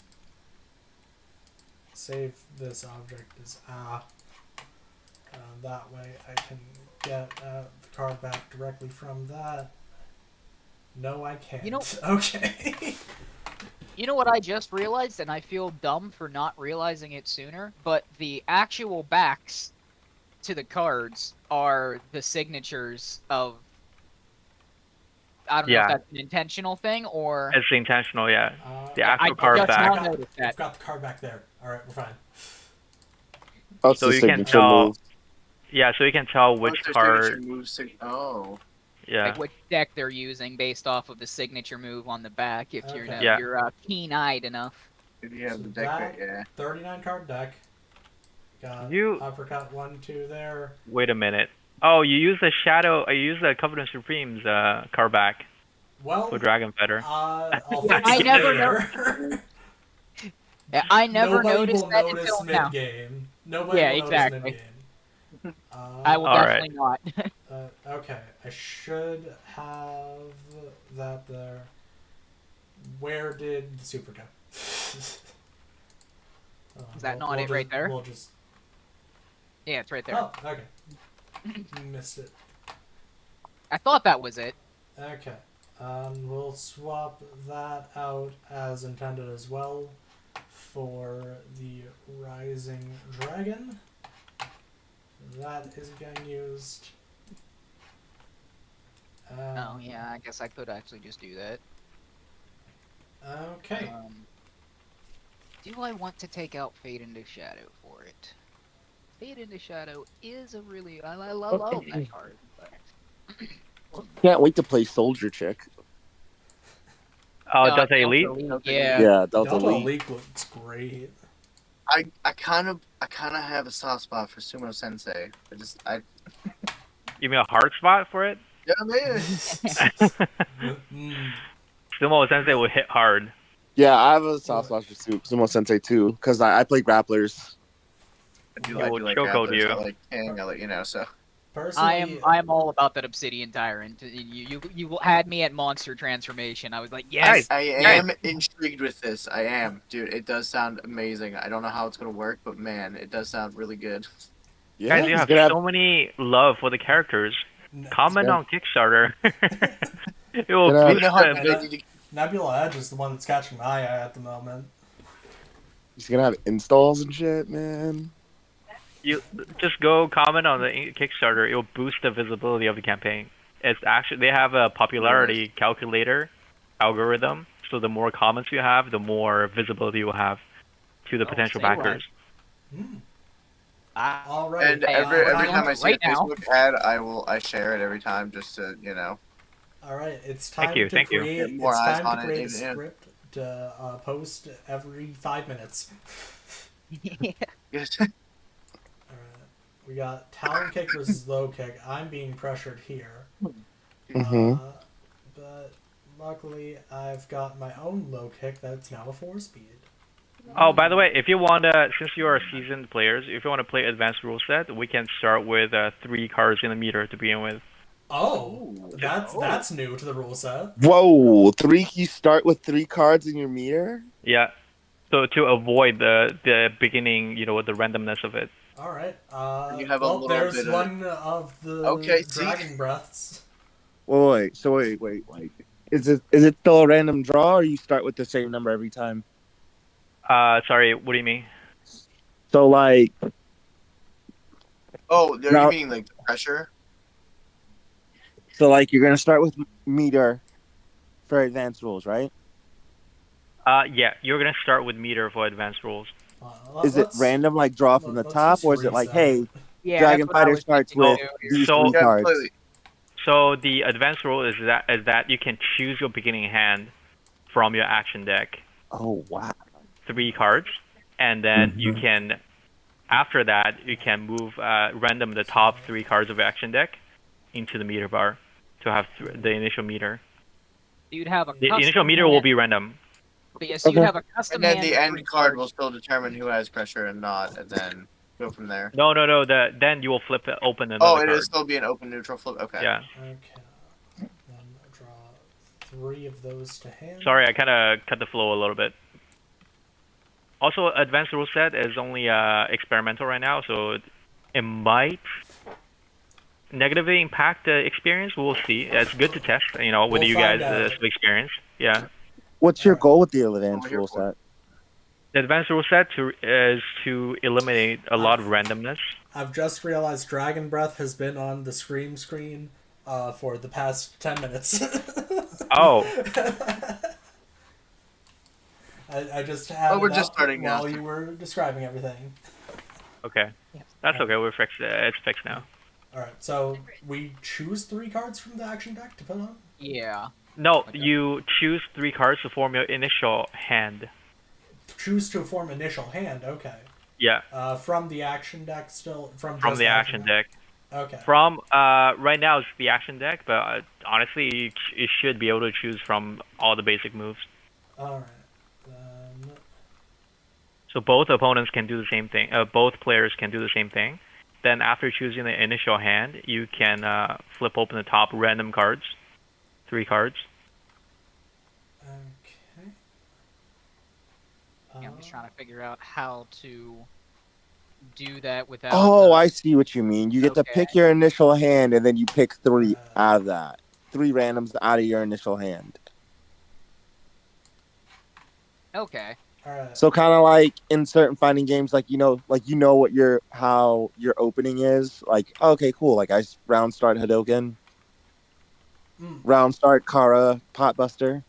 save this object as that way I can get the card back directly from that. No, I can't. You know- Okay. You know what I just realized, and I feel dumb for not realizing it sooner, but the actual backs to the cards are the signatures of... I don't know Yeah. if that's an intentional thing, or... It's intentional, yeah. The Yeah, actual I card just back. now noticed that. I've got the card back there. All right, we're fine. That's So the you can signature tell- move. Yeah, so you can tell which What's their card. signature move oh. Yeah. Like which deck they're using based off of the signature move on the back, if you're, Okay. Yeah. you're keen-eyed enough. If you have So the deck that- right, yeah. 39 card deck. Got You- uppercut 1, 2 there. Wait a minute. Oh, you use the Shadow. You use the Covenant Supreme's card back Well, for Dragon Feather. I'll fix I it never later. Yeah, I never Nobody noticed will that notice until now. mid-game. Nobody Yeah, will exactly. notice mid-game. I will Alright. definitely not. Okay, I should have that there. Where did the super go? Is that not it right there? We'll just... Yeah, it's right there. Oh, okay. Missed it. I thought that was it. Okay. We'll swap that out as intended as well for the Rising Dragon. That is getting used. Oh, yeah, I guess I could actually just do that. Okay. Do I want to take out Fade into Shadow for it? Fade into Shadow is a really... I love that card. But... Can't wait to play Soldier Chick. Oh, Delta Elite? Yeah. Yeah, Delta Delta Elite. Elite looks great. I kind of have a soft spot for Sumo Sensei. You mean a hard spot for it? Yeah, man. Sumo Sensei will hit hard. Yeah, I have a soft spot for Sumo Sensei too, because I play grapplers. I do will like chokehold grapplers. you. I like King. I like so. Personally, I am all about that Obsidian Tyrant. You had me at Monster Transformation. I was like, yes! I am intrigued with this. I am, dude. It does sound amazing. I don't know how it's gonna work, but man, it does sound really good. Yeah, Guys, you he's have gonna so many love for the characters. Comment on Kickstarter. It will Yeah. boost the- Nebula Edge is the one that's catching my eye at the moment. he's gonna have installs and shit, man. You just go comment on the Kickstarter. It will boost the visibility of the campaign. It's actually they have a popularity calculator algorithm. So the more comments you have, the more visibility you will have to the potential say what? backers. All right. And every time I see right a now. Facebook ad, I share it every time just to All right, it's time you, to thank you. create. Get more It's eyes time on to it, create a yeah. script to post every 5 minutes. Yes. All right, we got Talon Kick versus Low Kick. I'm being pressured here, Mhm. but luckily I've got my own Low Kick that's now a 4-speed. Oh, by the way, if you want to, since you are seasoned players, if you want to play advanced rule set, we can start with 3 cards in the meter to begin with. Oh, that's new to the rule set. Whoa, you start with 3 cards in your meter? Yeah. So to avoid the beginning, with the randomness of it. All right. You have a well, little there's bit of- one of the Okay, see? dragon breaths. Wait. Is it still a random draw, or you start with the same number every time? Sorry, what do you mean? So like, Oh, are Now- you meaning like the pressure? you're gonna start with meter for advanced rules, right? Yeah, you're gonna start with meter for advanced rules. Is it random, like draw from the let's top, just or is it like, reset. hey, Yeah, Dragon that's what I Fighter was starts thinking with too. these So- 3 Yeah, cards? completely. So the advanced rule is that you can choose your beginning hand from your action deck, Oh wow! 3 cards, and then you can after that, you can move random the top 3 cards of your action deck into the meter bar to have the initial meter. You'd have a The custom initial meter will hand- be random. But yes, you'd Okay. have a custom And then hand the of end 3 card cards. will still determine who has pressure and not, and then go from there. No. Then you will flip it, open another Oh, card. it'll still be an open neutral flip. Okay. Yeah. Okay. Then draw 3 of those to hand. Sorry, I kind of cut the flow a little bit. Also, advanced rule set is only experimental right now, so it might negatively impact the experience. We'll see. It's good to test, with We'll you find guys' out. experience. Yeah. What's your Alright. goal with the advanced What we're rule here set? The advanced rule set is to eliminate a lot of randomness. I've just realized Dragon Breath has been on the Scream screen for the past 10 minutes. Oh. I just had Oh, we're it just up starting now. while you were describing everything. Okay. That's okay. We're fixed. It's fixed now. Alright, so we choose 3 cards from the action deck to put on? Yeah. No, Okay. you choose 3 cards to form your initial hand. Choose to form initial hand, okay. Yeah. From the action deck still? From From just the action deck. Okay. From right now it's the action deck, but honestly, you should be able to choose from all the basic moves. Alright. So both opponents can do the same thing. Both players can do the same thing. Then after choosing the initial hand, you can flip open the top random cards, 3 cards. Okay. Yeah, I'm just trying to figure out how to do that without. Oh, I see what you mean. You get to Okay. pick your initial hand, and then you pick 3 out of that. 3 randoms out of your initial hand. Okay. Alright. So kind of like in certain fighting games, like what how your opening is. Like, okay, cool. Like I round start Hadouken, round start Kara Potbuster.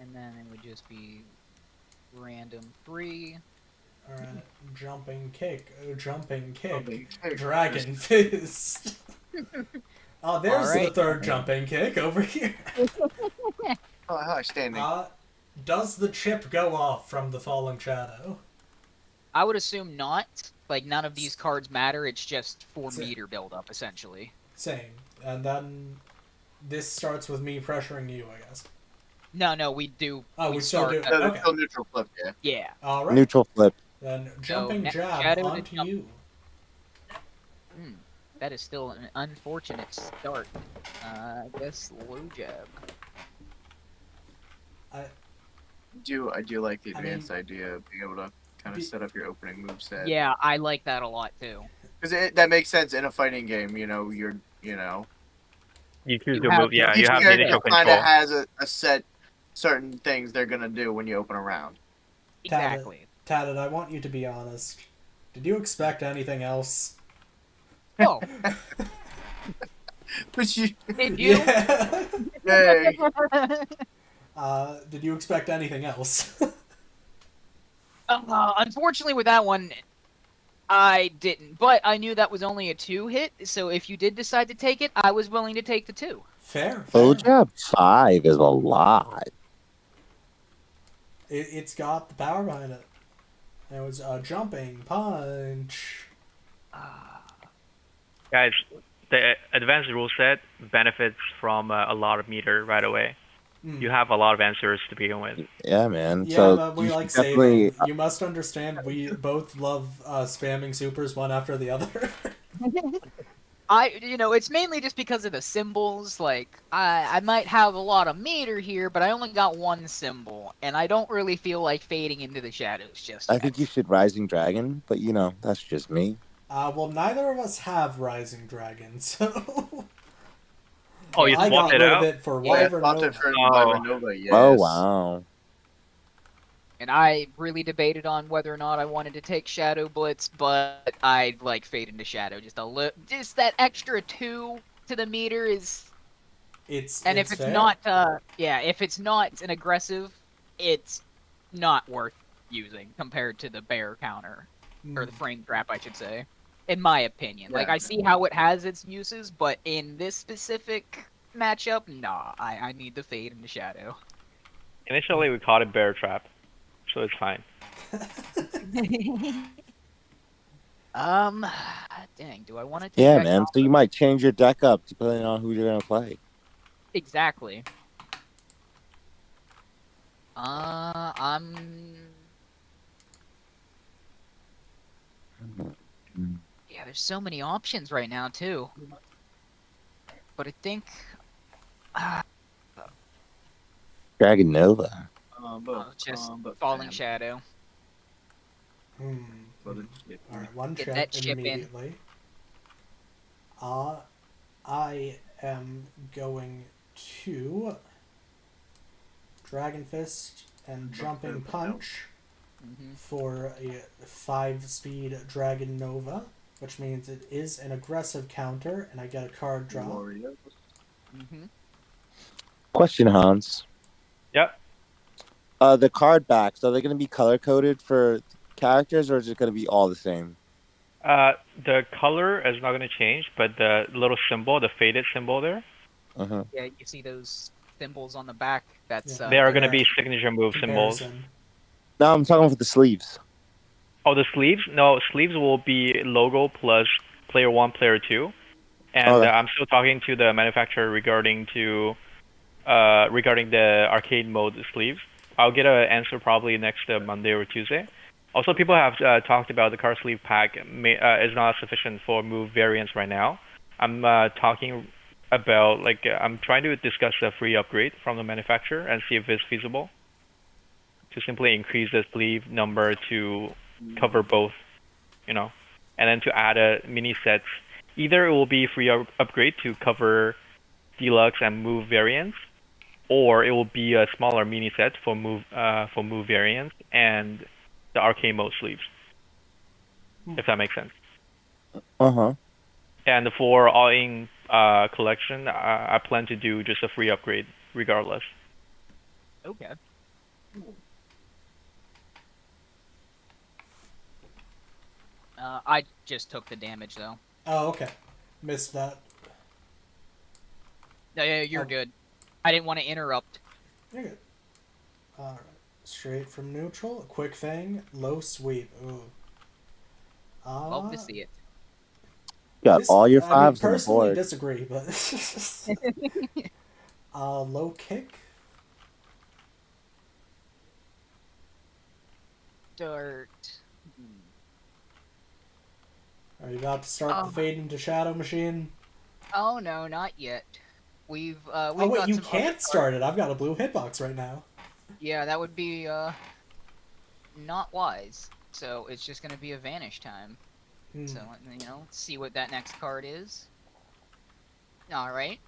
And then it would just be random 3. Alright. Jumping kick. Jumping kick. Jumping kick. Dragon fist. Oh, there's the Alright. 3rd jumping kick over here. Oh, hi, standing. Does the chip go off from the falling shadow? I would assume not. Like, none of these cards matter. It's just for Same. meter buildup, essentially. Same. And then this starts with me pressuring you, I guess. No, we do. Oh, we still do. No, Okay. it's still neutral flip, yeah. Yeah. Alright. Neutral flip. Then jumping next jab shadow to onto jump. you. That is still an unfortunate start. I guess low jab. I do like the I advanced mean, idea of being able to kind be- of set up your opening moveset. Yeah, I like that a lot too. Because that makes sense in a fighting game, you You choose You your have- move. Yeah, each you have the initial character kind control. of has a set certain things they're gonna do when you open a round. Exactly. Tatted, I want you to be honest. Did you expect anything else? Oh, But you, did you? Yeah. yay. Did you expect anything else? Unfortunately, with that one, I didn't. But I knew that was only a 2 hit, so if you did decide to take it, I was willing to take the 2. Fair. Full jab 5 is a lot. It's got the power behind it. It was a jumping punch. Guys, the advanced rule set benefits from a lot of meter right away. You have a lot of answers to begin with. Yeah, man. Yeah, so but we you like should definitely. saving. You must understand, we both love spamming supers one after the other. It's mainly just because of the symbols. Like, I might have a lot of meter here, but I only got 1 symbol, and I don't really feel like fading into the shadows just I yet. think you should Rising Dragon, but that's just me. Well, neither of us have Rising Dragon, so... Oh, you I swapped got it rid of out? it for Yeah, Wyvern swapped it Nova. for Oh. Wyvern Nova, yes. Oh wow. And I really debated on whether or not I wanted to take Shadow Blitz, but I like fade into Shadow just a little. Just that extra 2 to the meter is. And if it's fair. not, if it's not an aggressive, it's not worth using compared to the bear counter or the frame trap, I should say. In my opinion, like Yeah. I see how it has its uses, but in this specific matchup, nah, I need the fade into Shadow. Initially, we called it bear trap, so it's fine. um, dang, do I want to take Yeah, that? man. So you might change your deck up depending on who you're gonna play. Exactly. I'm. Yeah, there's so many options right now too. But I think uh, Dragon Nova. just Falling Shadow. For the All right, one Get chip that chip in. immediately. I am going to Dragon Fist and Jumping Punch Mm-hmm. for a 5-speed Dragon Nova, which means it is an aggressive counter, and I get a card draw. Mm-hmm. Question, Hans. Yep. The card backs, are they gonna be color coded for characters or is it gonna be all the same? The color is not going to change, but the little symbol, the faded symbol there, Uh-huh. Yeah, you see those symbols on the back. That's Yeah. they are There. going to be signature move symbols. Comparison. No, I'm talking about the sleeves. Oh, the sleeves? No, sleeves will be logo plus player one, player two, and Okay. I'm still talking to the manufacturer regarding the arcade mode sleeves. I'll get an answer probably next Monday or Tuesday. Also, people have talked about the car sleeve pack is not sufficient for move variants right now. I'm talking about I'm trying to discuss a free upgrade from the manufacturer and see if it's feasible to simply increase the sleeve number to cover both, and then to add a mini sets. Either it will be free upgrade to cover deluxe and move variants, or it will be a smaller mini set for move variants and the arcade mode sleeves, if that makes sense. Uh-huh. And for all-in collection, I plan to do just a free upgrade regardless. okay. I just took the damage though. Oh, okay. Missed that. No, yeah, you're Oh. good. I didn't want to interrupt. You're good. All right. Straight from neutral. Quick Fang. Low sweep. Ooh. Love to see it. Got all your I mean, fives on the personally board. disagree, but low kick. Start. Are you about to start the fade into shadow machine? Oh no, not yet. We've Oh wait, got you some can't start it. I've got a blue hitbox right now. Yeah, that would be not wise. So it's just gonna be a vanish time. So let's see what that next card is. All right.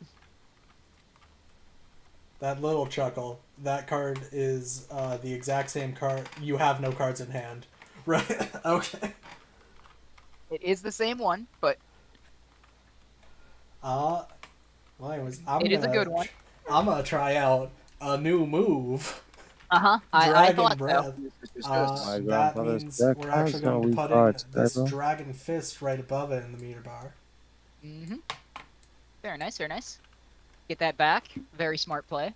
That little chuckle. That card is the exact same card. You have no cards in hand, right? Okay. It is the same one, but Well, anyways, it is a good one. I'm gonna try out a new move. I Dragon thought Breath. My That grandfather's means deck we're has actually going no to weak put in cards, this Pedro. Dragon Fist right above it in the meter bar. Mm-hmm. Very nice, very nice. Get that back. Very smart play.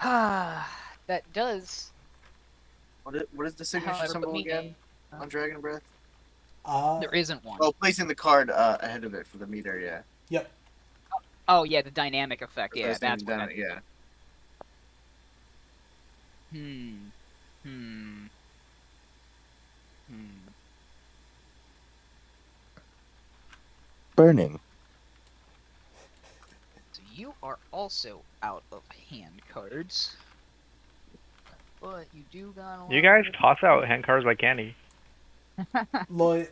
That does. What is the signature however, symbol put me again on Dragon Breath? There isn't one. Oh, placing the card ahead of it for the meter, yeah. Yep. Oh yeah, the dynamic effect. Yeah, that's what that. Yeah. Burning. So you are also out of hand cards. But you do got a lot You guys of- toss out hand cards like candy. Lloyd,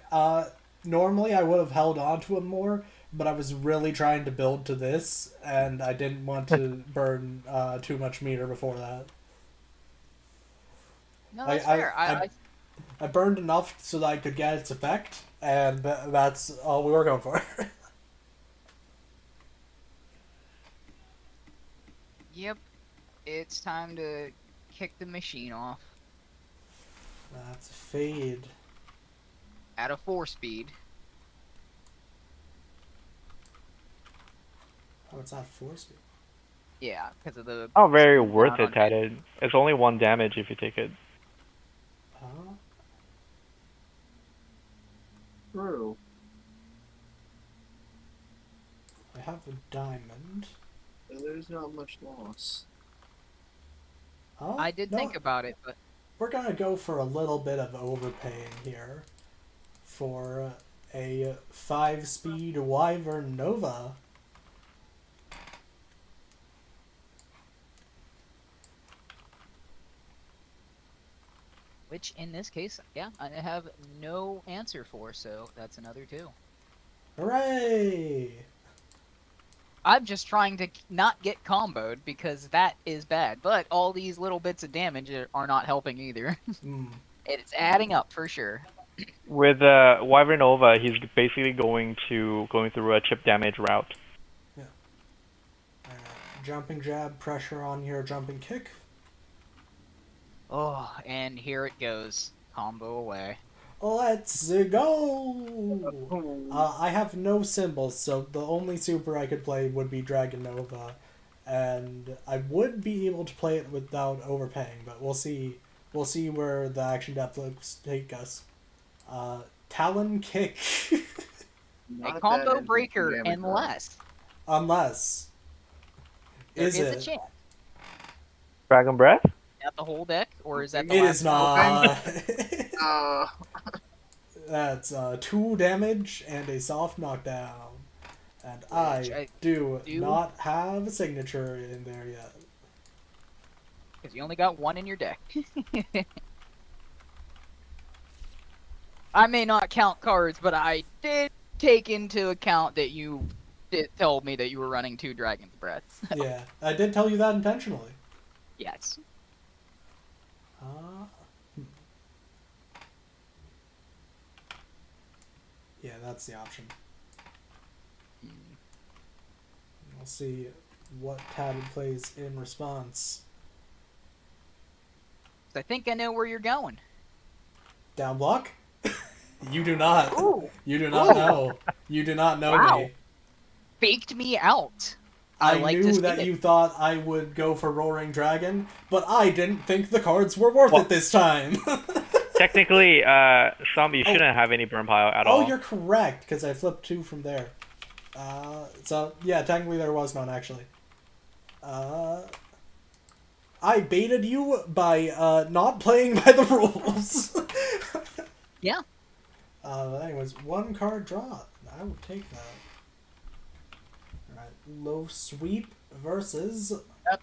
normally I would have held on to him more, but I was really trying to build to this, and I didn't want to burn too much meter before that. No, that's fair. I burned enough so that I could get its effect, and that's all we were going for. Yep. It's time to kick the machine off. That's a fade. At a 4-speed. Oh, it's not 4 speed. Yeah, because of the. Not very slowing worth down it, on Tatted. It's only 1 damage if you take it. True. I have a diamond. There's not much loss. I did No, think about it, but we're gonna go for a little bit of overpaying here for a 5-speed Wyvern Nova. which in this case, yeah, I have no answer for, so that's another 2. Hooray! I'm just trying to not get comboed because that is bad, but all these little bits of damage are not helping either. It's adding up for sure. With Wyvern Nova, he's basically going through a chip damage route. Yeah. Jumping jab, pressure on your jumping kick. Oh, and here it goes. Combo away. Let's go! I have no symbols, so the only super I could play would be Dragon Nova. And I would be able to play it without overpaying, but we'll see. We'll see where the action depth looks take us. Talon kick. A combo breaker unless. Unless. There is is it? a chance. Dragon Breath? Is that the whole deck, or is that the It last is not. Uh, That's 2 damage and a soft knockdown. And I do not have a signature in there yet. Because you only got 1 in your deck. I may not count cards, but I did take into account that you told me that you were running 2 Dragon's Breaths. Yeah, I did tell you that intentionally. Yes. Yeah, that's the option. We'll see what Tabby plays in response. I think I know where you're going. Down block? You do not. Ooh. You do not know. You do not know Wow. me. Faked me out. I like knew to see that it. you thought I would go for Roaring Dragon, but I didn't think the cards were worth it this time. Technically, you shouldn't have any burn pile at all. Oh, you're correct, because I flipped 2 from there. So, yeah, technically there was none, actually. I baited you by not playing by the rules. Yeah. Anyways, 1 card draw. I would take that. Alright, low sweep versus...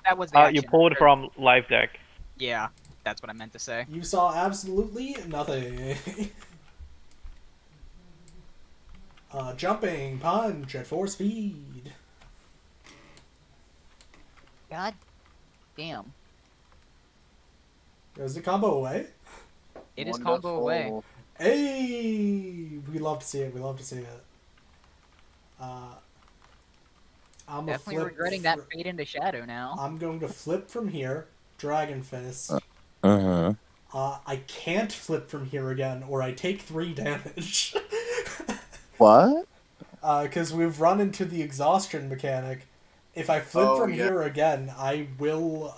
That was the action. You pulled from live deck. Yeah, that's what I meant to say. You saw absolutely nothing. Jumping punch at 4 speed. God damn. Is the combo away? It is combo away. Hey! We love to see it. We love to see it. I'm Definitely regretting that fade into shadow now. I'm going to flip from here. Dragon Fist. Uh-huh. I can't flip from here again, or I take 3 damage. What? Because we've run into the exhaustion mechanic. If I flip from here again, I will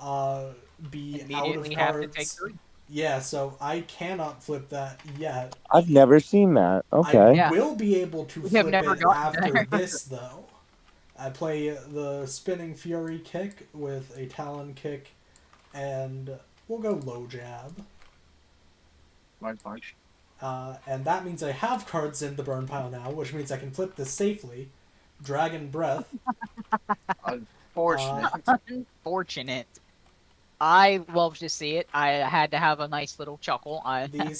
be out of Immediately cards. have to take 3. Yeah, so I cannot flip that yet. I've never seen that. Okay. I will be able to We flip have never it gotten after there. this, though. I play the Spinning Fury kick with a Talon kick, and we'll go low jab. Light punch. And that means I have cards in the burn pile now, which means I can flip this safely. Dragon Breath. Unfortunate. Unfortunate. I love to see it. I had to have a nice little chuckle.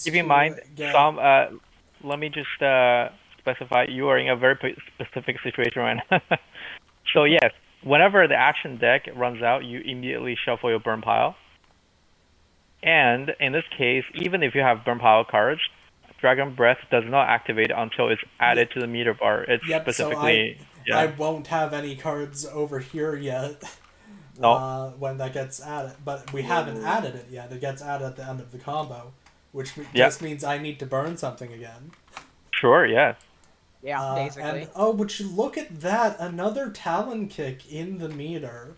Keep in mind, let me just specify, you are in a very specific situation right now. So yes, whenever the action deck runs out, you immediately shuffle your burn pile. And in this case, even if you have burn pile cards, Dragon Breath does not activate until it's added to the meter bar. It's specifically... So I won't have any cards over here yet. No. When that gets added. But we haven't added it yet. It gets added at the end of the combo, which just means I need to burn something again. Sure, yeah. Yeah, basically. And, would you look at that? Another Talon kick in the meter.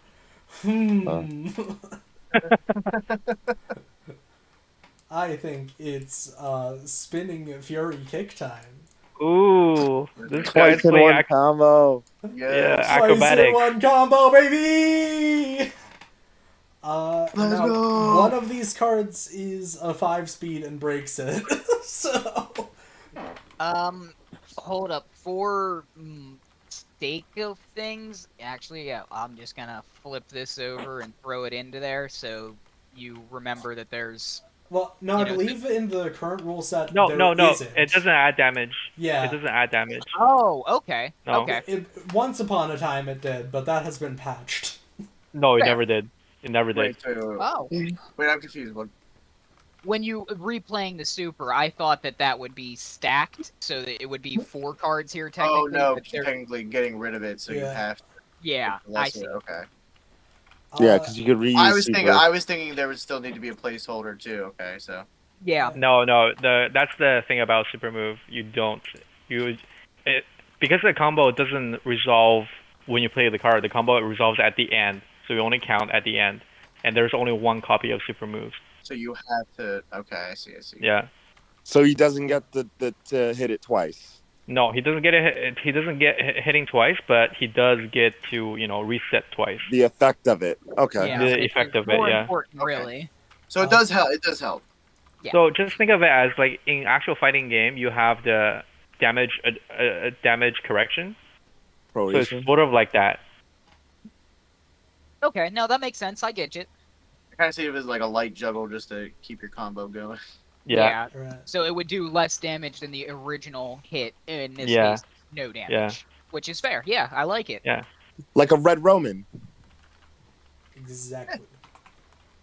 I think it's spinning fury kick time. Ooh, this guy's Twice in playing. one combo. Yeah, Yes. Twice in acrobatics. one combo, baby! Let's now, go. one of these cards is a 5-speed and breaks it. So, Hold up. For sake of things, actually, yeah, I'm just gonna flip this over and throw it into there, so you remember that there's. well, no, I You know, believe in the current rule set No, there no, no. isn't. It doesn't add damage. Yeah. It doesn't add damage. Oh, okay. No. Okay. Once upon a time it did, but that has been patched. No, it Fair. never did. It never did. Wait, Oh. wait, I'm confused. What? When you replaying the super, I thought that would be stacked, so that it would be 4 cards here technically. Oh no, but you're they're- technically getting rid of it, so you Yeah. have to. Yeah, I lesser- see. Okay. Yeah, because you could reuse I was super. thinking there would still need to be a placeholder too. Okay, so. Yeah. No, no. That's the thing about super move. You don't. Because the combo doesn't resolve when you play the card. The combo resolves at the end, so you only count at the end, and there's only one copy of super moves. So you have to. Okay, I see. Yeah. So he doesn't get the to hit it twice. No, he doesn't get He doesn't get hitting twice, but he does get to reset twice. The effect of it. Okay. Yeah, The which effect is of it, more yeah. important, Okay. really. So it does help. It does help. Yeah. So just think of it as like in actual fighting game, you have the damage damage correction. So it's Proration. sort of like that. Okay, no, that makes sense. I get it. I kind of see it as like a light juggle just to keep your combo going. Yeah. Right. So it would do less damage than the original hit. In this Yeah. case, no damage. Yeah. Which is fair. Yeah, I like it. Yeah. Like a red Roman. Exactly.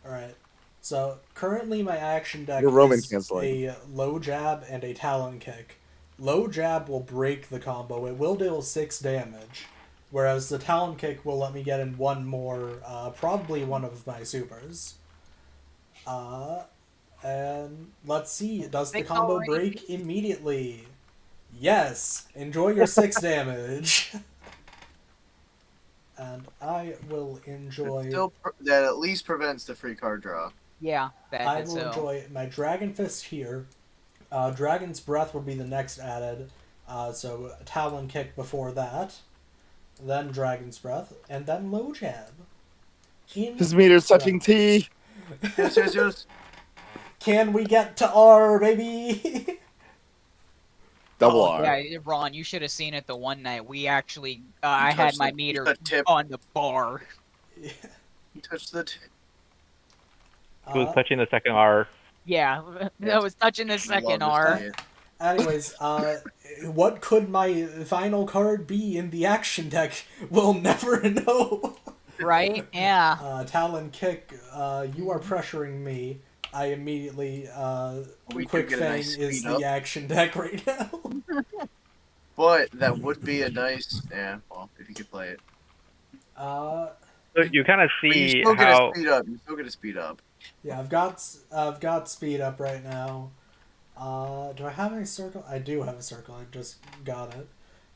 Alright. So, currently my action deck Your Roman is canceling. a low jab and a talon kick. Low jab will break the combo. It will deal 6 damage. Whereas the talon kick will let me get in one more, probably one of my supers. And let's see, does the Big combo already. break immediately? Yes! Enjoy your 6 damage. And I will enjoy... That at least prevents the free card draw. Yeah, that I is will so. enjoy my Dragon Fist here. Dragon's Breath will be the next added. So Talon Kick before that. Then Dragon's Breath. And then Low Jab. His meter's touching T. Yes. Can we get to R, baby? Double Oh, R. Yeah, Ron, you should have seen it the one night. We actually, I had touched my the- meter the tip. on the bar. You touch the. He was touching the second R. Yeah, I was touching the second R. Anyways, what could my final card be in the action deck? We'll never know. Right? Yeah. Talon Kick, you are pressuring me. I immediately, We could Quick get a Fang nice is speed the up. action deck right now. But that would be a nice. Yeah, well, if you could play it. So you kind of But you see still get how. a speed up. You still get a speed up. Yeah, I've got speed up right now. Do I have a circle? I do have a circle. I just got it.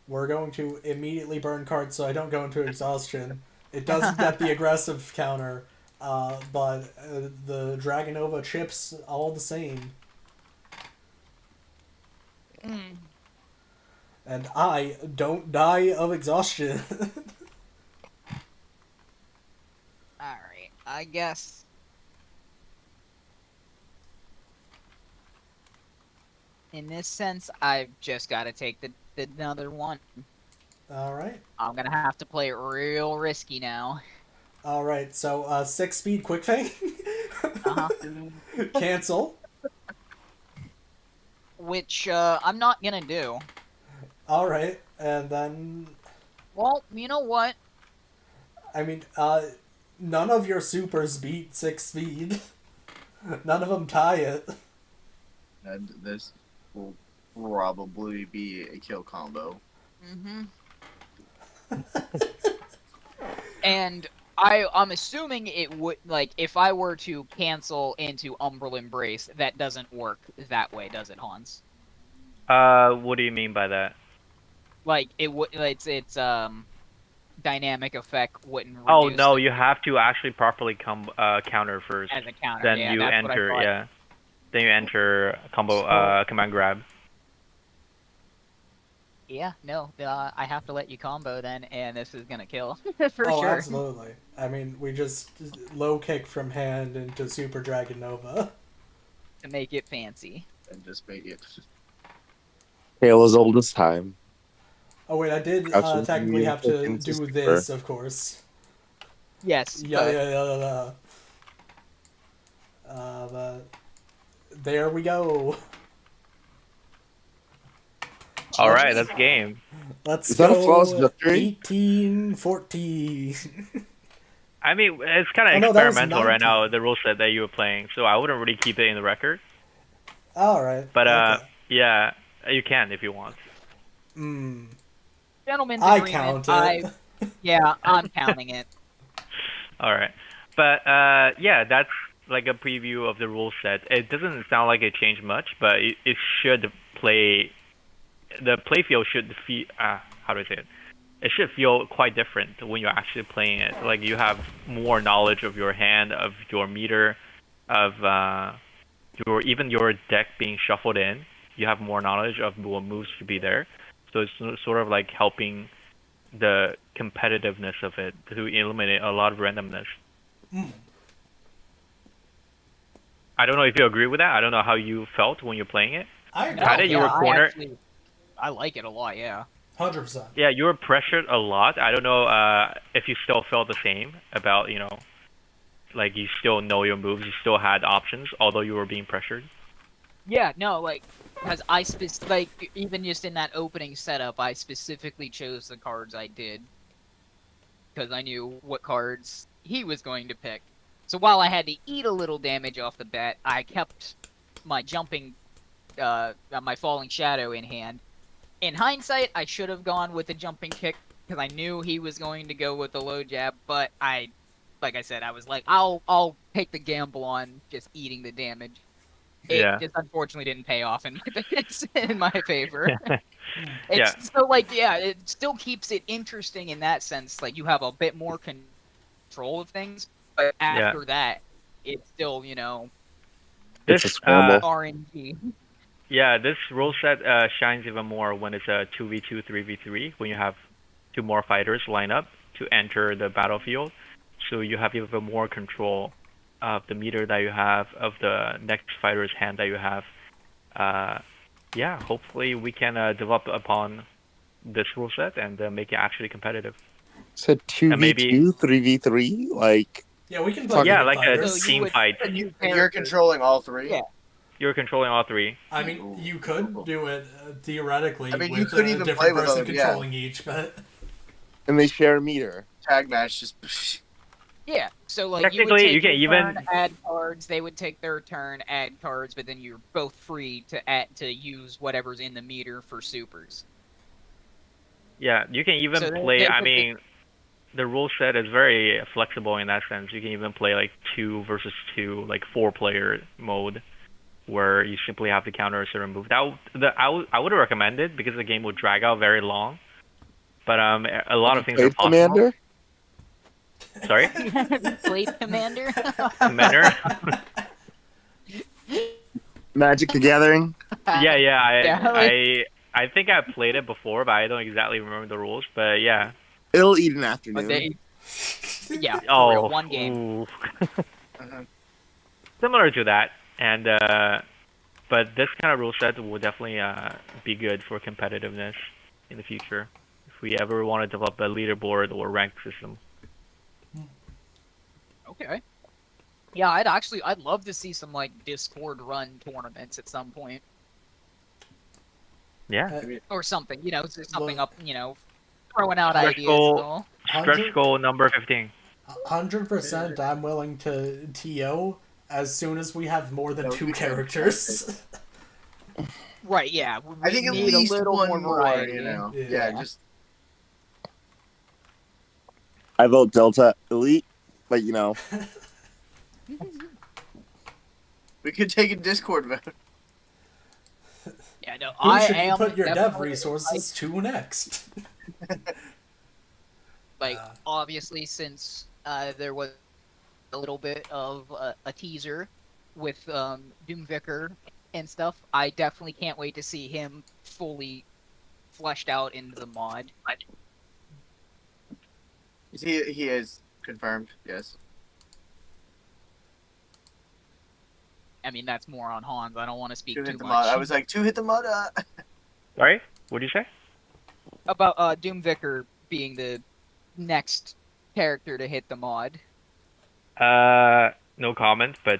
We're going to immediately burn cards so I don't go into exhaustion. It doesn't get the aggressive counter, but the Dragonova chips all the same. And I don't die of exhaustion. Alright, I guess. In this sense, I've just got to take the another one. Alright. I'm gonna have to play it real risky now. Alright, so 6-speed Quick Fang. Uh-huh. Cancel. Which, I'm not gonna do. Alright, and then... Well, you know what? I mean, none of your supers beat 6 speed. None of them tie it. And this will probably be a kill combo. Mm-hmm. And I'm assuming it would, like, if I were to cancel into Umbral Embrace, that doesn't work that way, does it, Hans? What do you mean by that? Like, it would, it's dynamic effect wouldn't reduce Oh no, the- you have to actually properly counter first. as a counter. Then yeah, you that's what I enter, thought. yeah. Then you enter combo command grab. Yeah, no, I have to let you combo then, and this is gonna kill for Oh, sure. absolutely. I mean, we just low kick from hand into Super Dragon Nova. To make it fancy. And just make it. Tale as old as time. Oh wait, I did Crouching technically have to into do super. this, of course. Yes. Yeah, but- yeah, yeah, yeah. But there we go. All right, that's game. Let's Is that a go. flawless victory? 18-14. I mean, it's kind of Oh, no, that was experimental right 19. now, the rule set that you were playing, so I wouldn't really keep it in the record. All right. But okay. yeah, you can if you want. Gentlemen's I agreement. count it. Yeah, I'm counting it. All right, but yeah, that's like a preview of the rule set. It doesn't sound like it changed much, but it should play. The playfield should feel. How do I say it? It should feel quite different when you're actually playing it. Like you have more knowledge of your hand, of your meter, of your deck being shuffled in. You have more knowledge of what moves should be there. So it's sort of like helping the competitiveness of it to eliminate a lot of randomness. I don't know if you agree with that. I don't know how you felt when you're playing it. I agree. Had it, you were cornered. I like it a lot. Yeah. 100%. Yeah, you were pressured a lot. I don't know if you still felt the same about, like you still know your moves, you still had options, although you were being pressured. Yeah, no, like, because even just in that opening setup, I specifically chose the cards I did. Because I knew what cards he was going to pick. So while I had to eat a little damage off the bat, I kept my my falling shadow in hand. In hindsight, I should have gone with the jumping kick, because I knew he was going to go with the low jab, but like I said, I was like, I'll take the gamble on just eating the damage. It just unfortunately didn't pay off in my favor. So it still keeps it interesting in that sense. Like you have a bit more control of things, but after that, it's still It's a scramble. RNG. Yeah, this rule set shines even more when it's a 2v2, 3v3, when you have two more fighters line up to enter the battlefield. So you have even more control of the meter that you have, of the next fighter's hand that you have. Yeah, hopefully we can develop upon this rule set and make it actually competitive. So 2v2, 3v3, like... Yeah, we can play like fighters. a team fight. You're controlling all three? Yeah. You're controlling all three. I mean, you could do it theoretically I mean, with you could even a play different with person them, yeah. controlling each, but... And they share a meter. Tag match, just... Yeah, so like Technically, you would take you can your even turn, add cards. They would take their turn, add cards, but then you're both free to use whatever's in the meter for supers. Yeah, you can even So play. I mean, the rule set is very flexible in that sense. You can even play like 2 versus 2, like 4-player mode, where you simply have to counter a certain move. I would recommend it because the game would drag out very long. But a lot of things are possible. Commander? Sorry? Played Commander? Commander? Magic the Gathering? Yeah. I think I played it before, but I don't exactly remember the rules. But yeah. It'll eat an afternoon. Yeah. Oh, real, one game. Ooh. Similar to that, and but this kind of rule set will definitely be good for competitiveness in the future if we ever want to develop a leaderboard or rank system. Okay. Yeah, I'd love to see some like Discord run tournaments at some point. Yeah. Or something, something up, throwing out Stretch ideas goal. and all. Stretch goal number 15. 100% I'm willing to TO as soon as we have more than 2 characters. Right, yeah. I think at need least a little one more, variety. Yeah, just... I vote Delta Elite, but We could take a Discord vote. Yeah, no, Who should you put your dev resources to next? Like, obviously, since there was a little bit of a teaser with Doomvicker and stuff, I definitely can't wait to see him fully fleshed out into the mod. He is confirmed. Yes. I mean, that's more on Hans. I don't want to speak Two too hit the much. mud. I was like, 2 hit the mud. Sorry, what did you say? About Doomvicker being the next character to hit the mod. No comment, but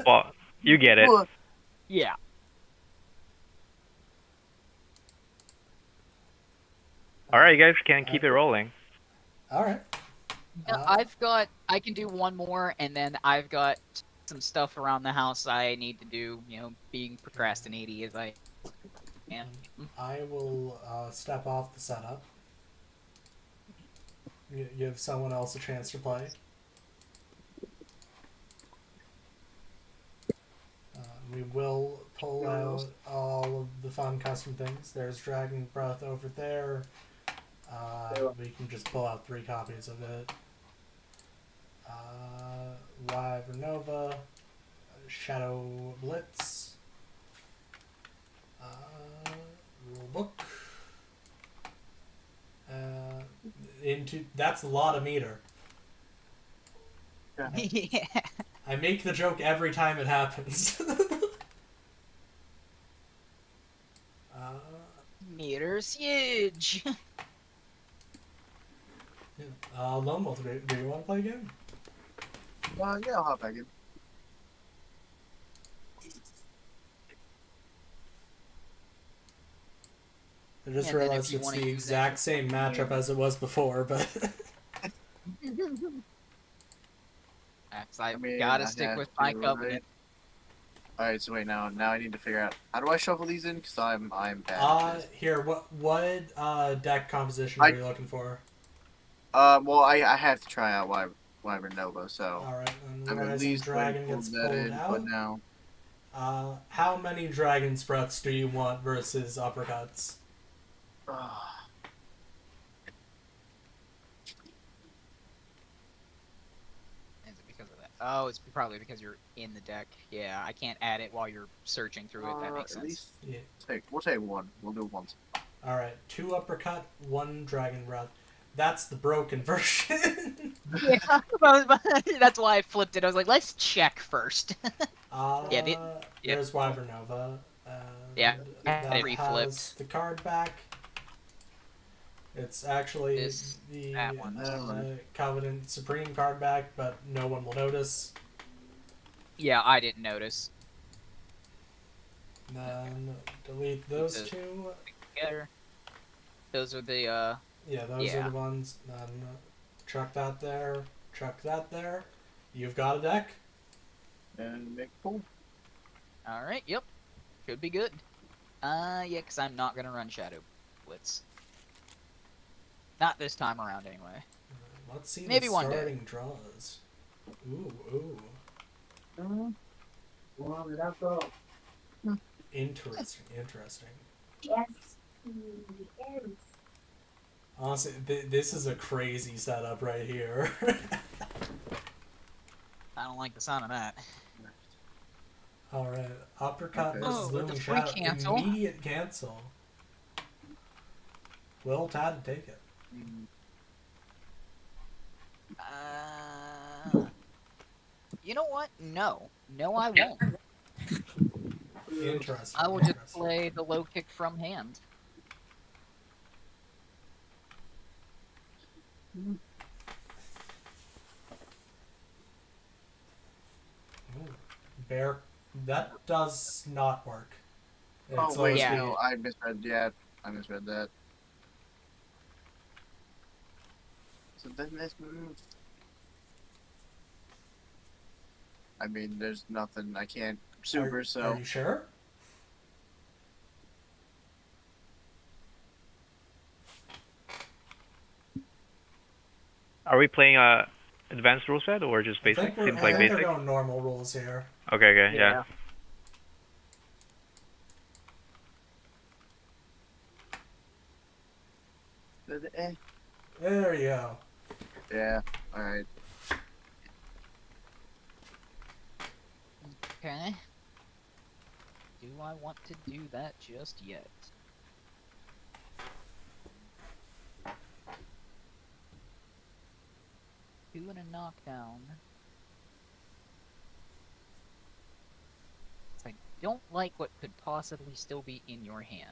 well, you get it. Yeah. All right, you guys can keep it rolling. All right. I can do one more, and then I've got some stuff around the house I need to do. Being procrastinating as I am. I will step off the setup. Give someone else a chance to play. We will pull out all of the fun custom things. There's Dragon Breath over there. We can just pull out 3 copies of it. Wyvern Nova, Shadow Blitz, Rulebook. That's a lot of meter. Yeah. I make the joke every time it happens. Meter's huge. Lone Wolf, do you want to play again? Yeah, I'll hop back in. I just And then if realized you it's wanna the use exact same matchup as it was before, but I've mean, gotta I stick have with my to, covenant. right? Alright, so wait, now I need to figure out how do I shuffle these in, because I'm bad at this. here, what deck composition are you looking for? Well, I have to try out Wyvern Nova, so Alright, then I'm at Rising least going to Dragon pull gets that pulled in, out. but now How many Dragon's Breaths do you want versus uppercuts? Is it because of that? Oh, it's probably because you're in the deck. Yeah, I can't add it while you're searching through it. That makes at sense. least Yeah. we'll take one. We'll do one. Alright, 2 uppercut, 1 Dragon Breath. That's the broken version. Yeah, that's why I flipped it. I was like, let's check first. There's Wyvern Nova. Yeah, that it reflipped. has the card back. It's actually that one. the Covenant Supreme card back, but no one will notice. Yeah, I didn't notice. Then delete those 2. Together. Those are the Those are the ones. Then chuck that there. Chuck that there. You've got a deck. And make pull. Alright, yep. Should be good. Yeah, because I'm not gonna run Shadow Blitz. Not this time around, anyway. Let's see Maybe the one starting draws. Ooh. Interesting. Yes. Honestly, this is a crazy setup right here. I don't like the sound of that. Alright, uppercut Okay. versus with the Looming free Shadow. cancel. Immediate cancel. Will Tad take it? You know what? No, I won't. Interesting. I will just play the low kick from hand. Bear. That does not work. It's Oh wait, yeah. no, I misread. Yeah, I misread that. So then this move. I mean, there's nothing. I can't super. Are you sure? Are we playing advanced rule set or just basic? Seems like I think basic. they're going normal rules here. Okay, yeah. There you go. Yeah. All right. Okay. Do I want to do that just yet? Two and a knockdown. I don't like what could possibly still be in your hand.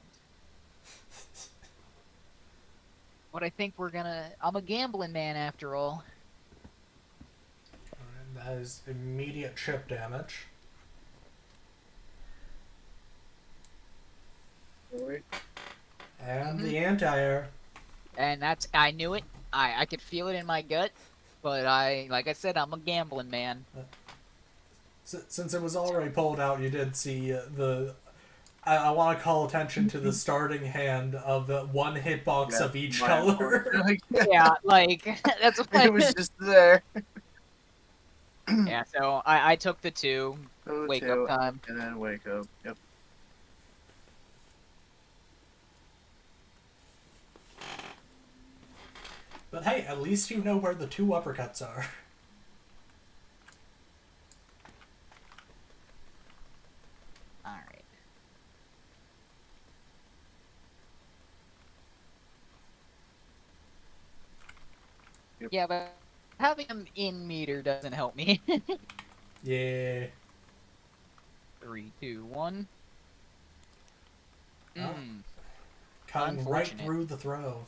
But I think we're gonna... I'm a gambling man after all. Alright, that is immediate chip damage. Wait. And the anti-air. And that's... I knew it. I could feel it in my gut. But like I said, I'm a gambling man. Since it was already pulled out, you did see the... I want to call attention to the starting hand of the one hitbox of each color. Yeah, like, that's what It was just there. Yeah, so I took the 2. Oh, Wake 2, up time. and then wake up. Yep. But hey, at least you know where the 2 uppercuts are. Alright. Yep. Yeah, but having him in meter doesn't help me. Yeah. 3, 2, 1. Oh. Cutting right Unfortunate. through the throw.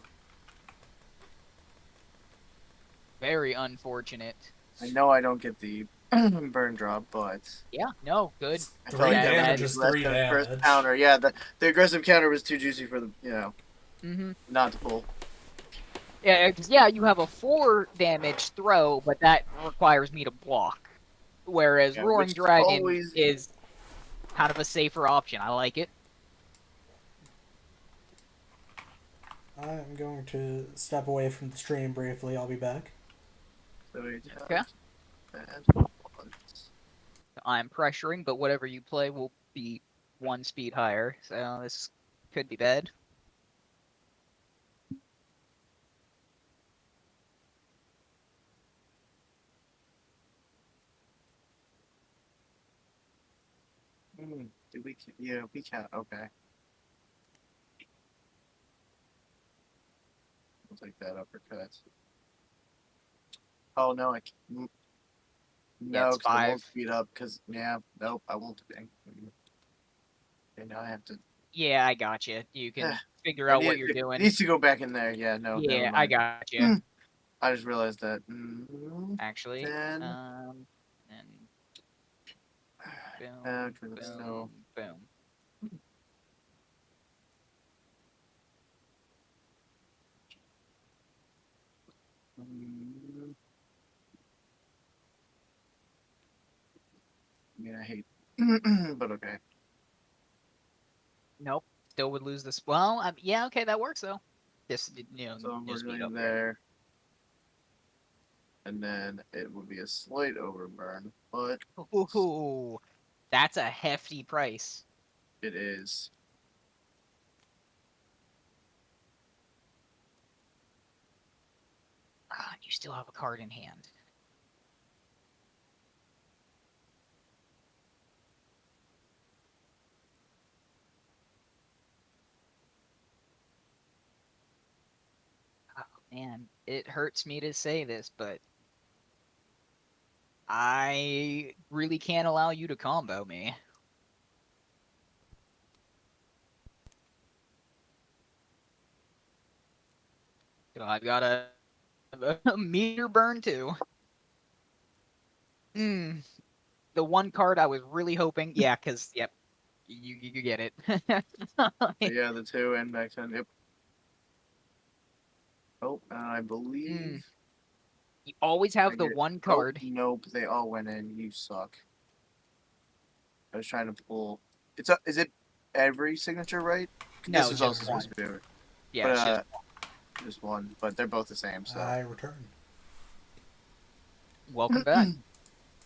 Very unfortunate. I know I don't get the burn drop, but Yeah, no, good. I 3 felt like that damage was is less 3 than the first damage. counter. Yeah, the aggressive counter was too juicy for the Mm-hmm. not to pull. Yeah, 'cause, yeah, you have a 4 damage throw, but that requires me to block. Whereas Yeah, Roaring which Dragon always- is kind of a safer option. I like it. I'm going to step away from the stream briefly. I'll be back. So we Okay. have bad ones. I'm pressuring, but whatever you play will be 1 speed higher, so this could be bad. Do we? Yeah, we can't. Okay. I'll take that uppercut. Oh no, I can't. Yeah, No, it's 'cause I won't 5. speed up. Cause nope, I won't. Okay, now I have to. Yeah, I got you. You can figure I out what need you're to- doing. Needs to go back in there. Yeah, no. Yeah, never I mind. got you. I just realized that. Actually, Then- and boom, Okay, that's boom, still. boom. Yeah, I hate. But okay. Nope, still would lose this. Well, yeah, okay, that works though. This, So no we're speed going up there. And then it would be a slight overburn, but Ooh, that's a hefty price. it is. Ah, you still have a card in hand. Oh, man, it hurts me to say this, but I really can't allow you to combo me. So I've got a meter burn too. The one card I was really hoping, yeah, because yep, you get it. Yeah, the 2 and back 10. Yep. Oh, I believe. You always have I the get- one card. Oh, nope, they all went in. You suck. I was trying to pull. Is it every signature, right? No, This is just also one. supposed to be every. Yeah, But it's just just one. But they're both the same. So I return. welcome back.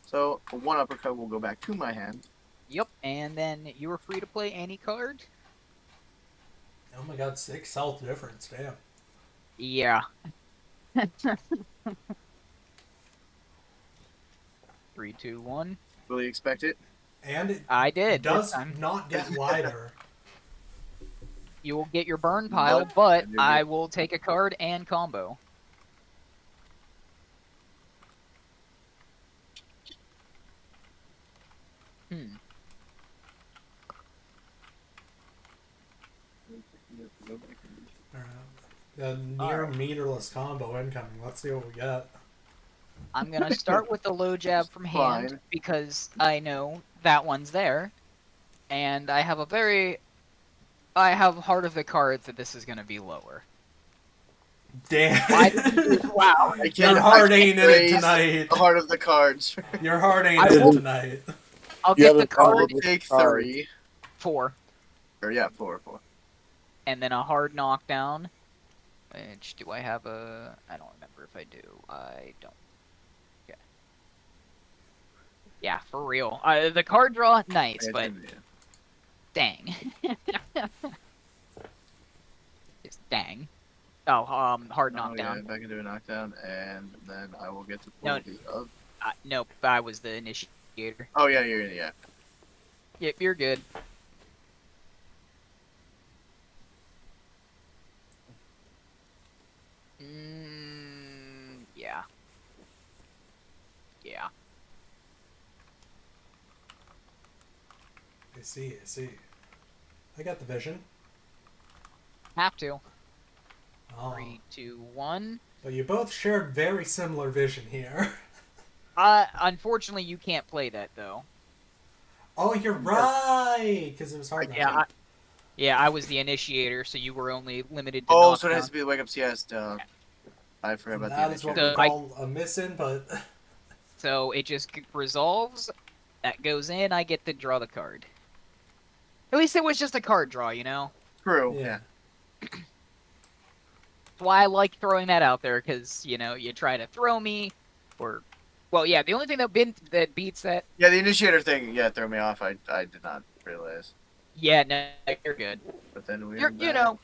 so one uppercut will go back to my hand. Yep, and then you are free to play any card. Oh my god, 6 health difference. Damn. Yeah. Three, two, one. Will you expect it? And it I did this does time. not get wider. You will get your burn pile, but I will take a card and combo. Hmm. The near meterless combo incoming. Let's see what we get. I'm gonna start with the low jab from hand Fine. because I know that one's there, and I have heart of the cards that this is gonna be lower. Damn. Wow. Your heart ain't in it tonight. The heart of the cards. Your heart ain't in it tonight. I'll You get the haven't found I'll card it. take Cards. 3. 4, Or yeah, 4. and then a hard knockdown. Which do I have a? I don't remember if I do. I don't. Okay. Yeah, for real. The card draw, nice, but dang. Just dang. Oh, hard knockdown. Yeah, if I can do a knockdown, and then I will get to No. pull the other. Nope, I was the initiator. Oh yeah, yeah. Yep, you're good. Yeah. Yeah. I see. I got the vision. Have to. Oh. 3, 2, 1. But you both shared very similar vision here. Unfortunately, you can't play that though. Oh, you're right! Because it was hard. Yeah, I was the initiator, so you were only limited to Oh, knockdown. so it has to be the wake up CS. I forgot about That the is what initiator. we call a missing, but... So it just resolves. That goes in. I get to draw the card. At least it was just a card draw, you know? True. Yeah. That's why I like throwing that out there, because, you know, you try to throw me, or... Well, yeah, the only thing that beats that... Yeah, the initiator thing, threw me off. I did not realize. Yeah, no, you're good. But then You know...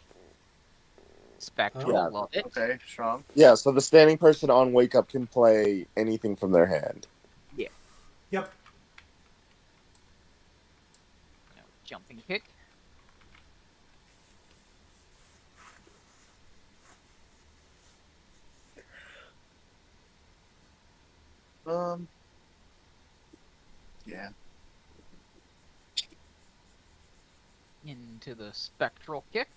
Spectral, Yeah. love it. Okay, strong. Yeah, so the standing person on Wake Up can play anything from their hand. Yeah. Yep. No, jumping kick. Yeah. Into the spectral kick.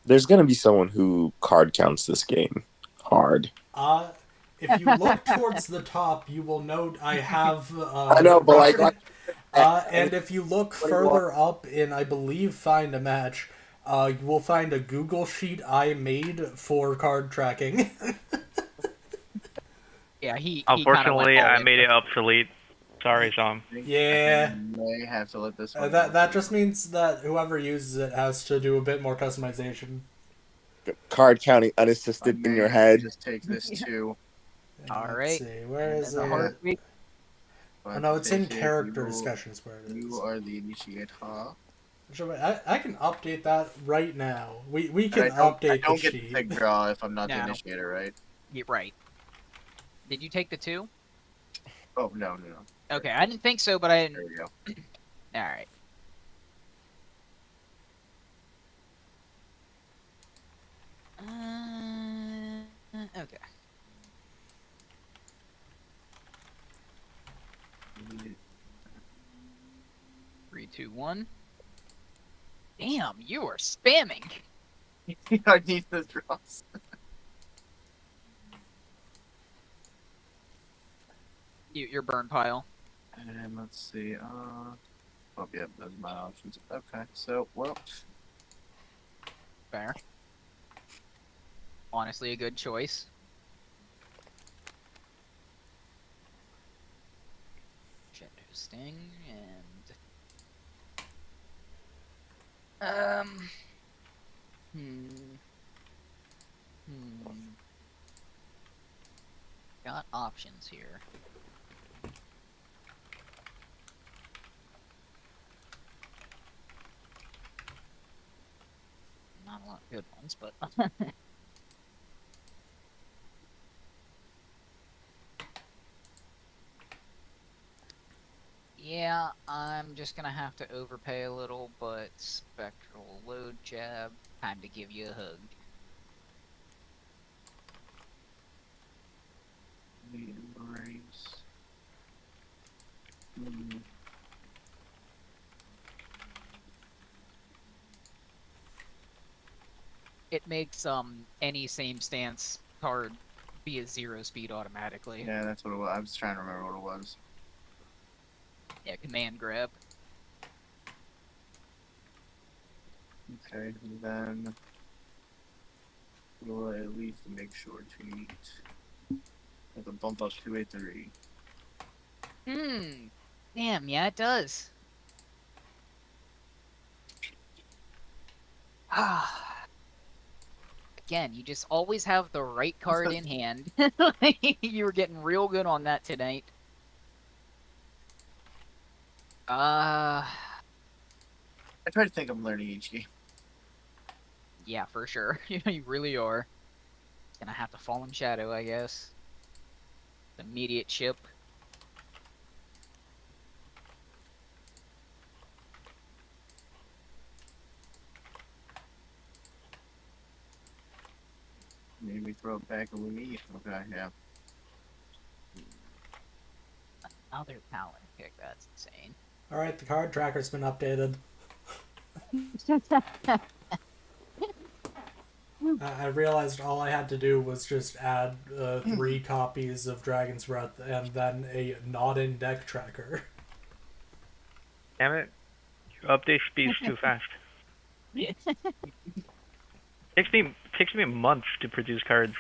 There's going to be someone who card counts this game hard. If you look towards the top, you will note I have... I know, but and if you look further up in, I believe, Find a Match, you will find a Google sheet I made for card tracking. Yeah, he Unfortunately, kinda went all I in. made it obsolete. Sorry, Tom. Yeah. I may have to let this one That just means that whoever uses it has to do a bit more customization. Card counting unassisted in your head. Just take this too. All Let's right. see, where is The it? heartbeat. Oh, no, it's in character discussions where it is. You are the initiator. I can update that right now. We can And I don't update the get sheet. the big draw if I'm not the No. initiator, right? Yeah, right. Did you take the 2? Oh no. Okay, I didn't think so, but I There didn't. we go. All right. Okay. Three, 2, 1. Damn, you are spamming. I need the draws. Your burn pile. And let's see. Oh yeah, those are my options. Okay, so well. Fair. Honestly, a good choice. Shadow Sting and got options here. lot of good ones, but yeah, I'm just gonna have to overpay a little, but spectral load jab, time to give you a hug. Embrace. It makes any same stance card be a 0 speed automatically. Yeah, that's what it was. I was trying to remember what it was. Yeah, command grab. Okay, and then we'll at least make sure to meet. Have to bump up to a 3. Damn, yeah, it does. Again, you just always have the right card in hand. You were getting real good on that tonight. I try to think I'm learning each game. Yeah, for sure. You really are. Gonna have to Fallen Shadow, I guess. Immediate chip. Maybe throw it back with me. Okay, yeah. Another Paladin pick, that's insane. Alright, the card tracker's been updated. I realized all I had to do was just add 3 copies of Dragon's Breath and then a not-in-deck tracker. Damn it. Your update speed's too fast. Takes me months to produce cards.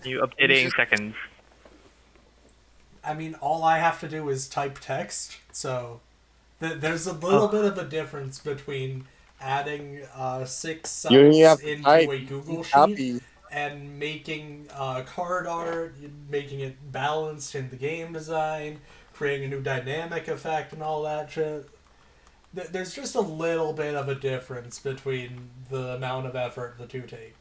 You update it in seconds. I mean, all I have to do is type text, so there's a little bit of a difference between adding 6 cells into a Google sheet and making card art, making it balanced in the game design, creating a new dynamic effect and all that shit. There's just a little bit of a difference between the amount of effort the two take.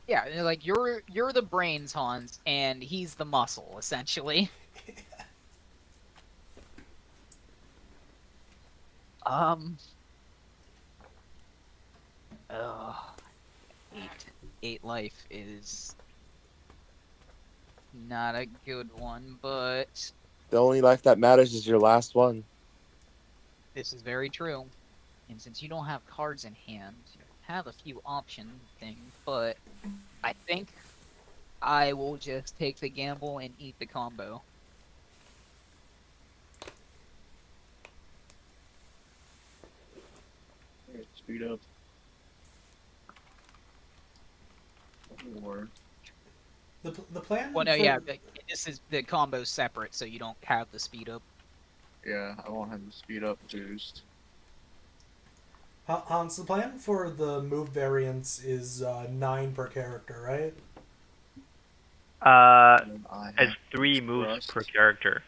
Yeah, like you're the brains, Hans, and he's the muscle, essentially. Eight life is not a good one, but The only life that matters is your last one. this is very true. And since you don't have cards in hand, you have a few option things, but I think I will just take the gamble and eat the combo. Speed up. Or The plan. Well, no, for... yeah, this is the combo's separate, so you don't have the speed up. yeah, I won't have the speed up boost. Hans, the plan for the move variants is 9 per character, right? It's 3 moves per character.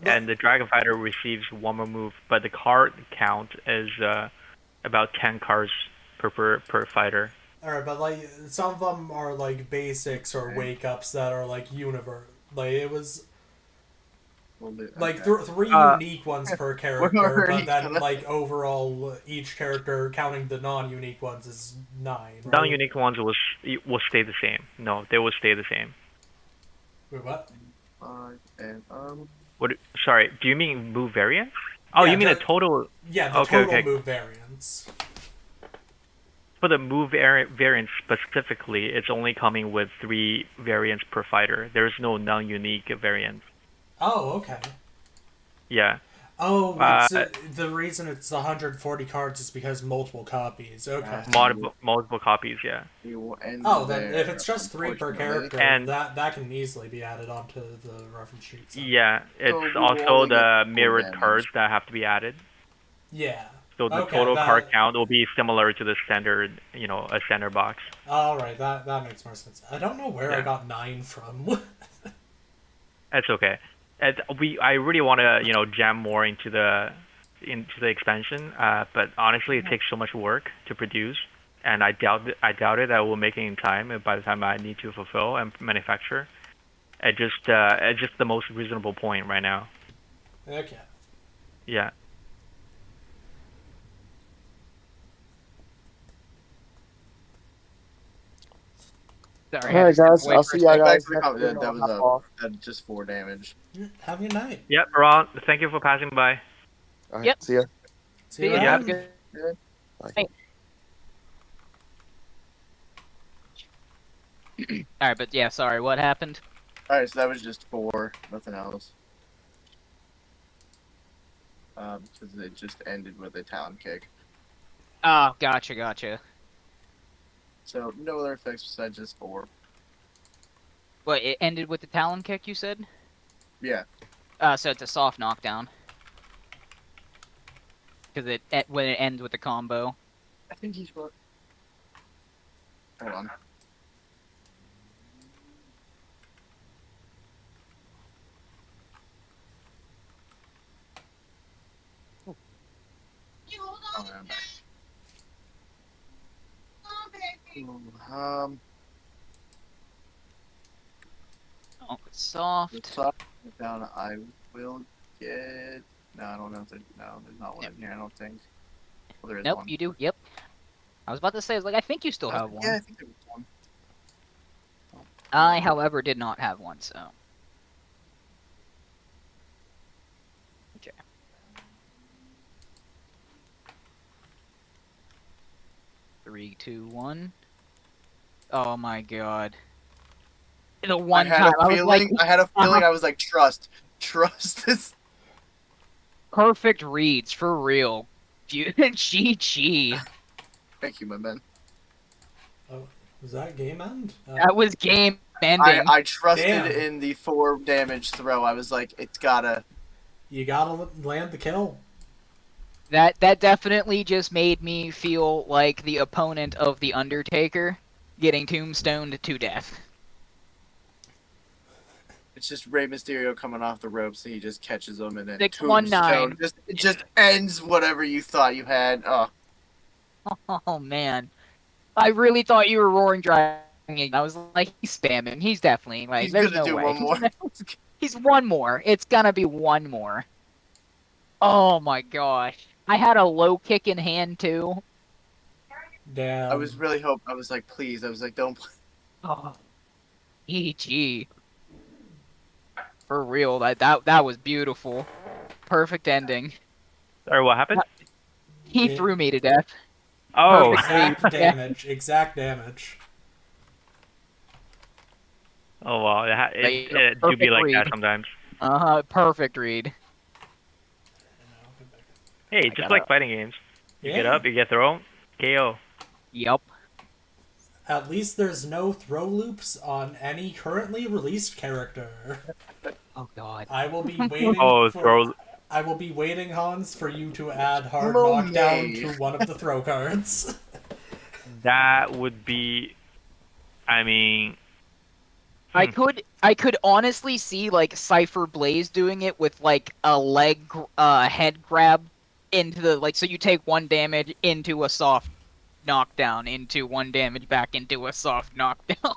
And the Dragon Fighter receives 1 more move, but the card count is about 10 cards per fighter. Alright, but like some of them are like basics or wake ups that are like universe. Like it was like 3 unique ones per character, but then like overall each character counting the non-unique ones is 9. Right? Non-unique ones will stay the same. No, they will stay the same. Wait, what? What? Sorry, do you mean move variants? Oh, Yeah, you mean the total? Yeah, the total move variants. For the move variant specifically, it's only coming with 3 variants per fighter. There's no non-unique variants. Oh, okay. Yeah. Oh, the reason it's 140 cards is because multiple copies. Okay. Multiple copies, yeah. Oh, then if it's just 3 per character, and that can easily be added onto the reference sheet. So. Yeah, it's also the mirrored cards that have to be added. Yeah. So the total card count will be similar to the standard, a standard box. Alright, that makes more sense. I don't know where I got 9 from. That's okay. I really want to, jam more into the into the expansion. But honestly, it takes so much work to produce, and I doubt it I will make it in time. By the time I need to fulfill and manufacture, it's just the most reasonable point right now. Okay. Yeah. Sorry, All I had to right, step guys. away I'll for a see y'all second. Back guys to the next comment. week. That I'll was hop off. just 4 damage. Have a good night. Yep, Ron. Thank you for passing by. All right, Yep. see ya. See you See ya. Have a around. good. Bye. Hey. All right, but yeah, sorry. What happened? All right, so that was just 4, nothing else. Because it just ended with a talon kick. Oh, gotcha. So no other effects besides just 4. What? It ended with the Talon kick, you said? Yeah. So it's a soft knockdown. Because when it ends with the combo. I think he's what? Hold on. Oh, yeah, I'm back. Ooh, Oh, it's soft. the top down I will get. No, I don't know if there's not one Yep. in here. I don't think. Well, there is Nope, one. you do. Yep. I was about to say, I was like, I think you still have one. Yeah, I think there was one. I, however, did not have one, so. Okay. Three, two, one. Oh my god. The one I had time a I was like, feeling. I had a feeling. I was like, trust this. perfect reads for real. GG. Thank you, my man. Oh, was that game end? That was game ending. I trusted Damn. in the 4 damage throw. I was like, it's gotta. You gotta land the kill. That definitely just made me feel like the opponent of the Undertaker getting tombstoned to death. It's just Rey Mysterio coming off the ropes, and he just catches him, and then 619. tombstone. It just ends whatever you thought you had. Oh, Oh man, I really thought you were roaring dragon. I was like, he's spamming. He's definitely like, he's there's gonna no do way. one more. He's one more. It's gonna be one more. Oh my gosh, I had a low kick in hand too. Damn. I was really hoping. I was like, please. I was like, don't. Oh, EG. For real, that was beautiful. Perfect ending. Sorry, what happened? He Yeah. threw me to death. Oh, Exact Yeah. damage. Exact damage. oh well, it do be Perfect like that read. sometimes. Perfect read. Hey, just like fighting games. You get up, you get thrown, KO. Yep. At least there's no throw loops on any currently released character. Oh god. I will be waiting Oh, for. I will be waiting, Hans, for you to add hard Monet. knockdown to one of the throw cards. That would be. I mean, I could honestly see like Cypher Blaze doing it with like a head grab into the so you take 1 damage into a soft knockdown into 1 damage back into a soft knockdown.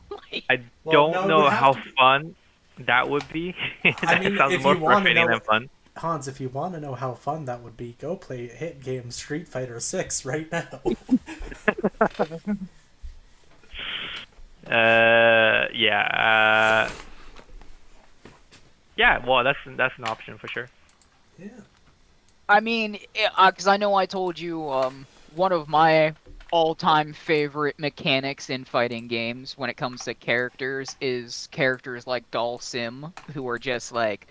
I Well, don't no, it know would have how to be- fun that would be. I That mean, sounds if more you wanna frustrating know- than fun. Hans, if you want to know how fun that would be, go play hit game Street Fighter 6 right now. Yeah. Yeah. Well, that's an option for sure. Yeah. I mean, because I know I told you one of my all-time favorite mechanics in fighting games when it comes to characters is characters like Dalsim, who are just like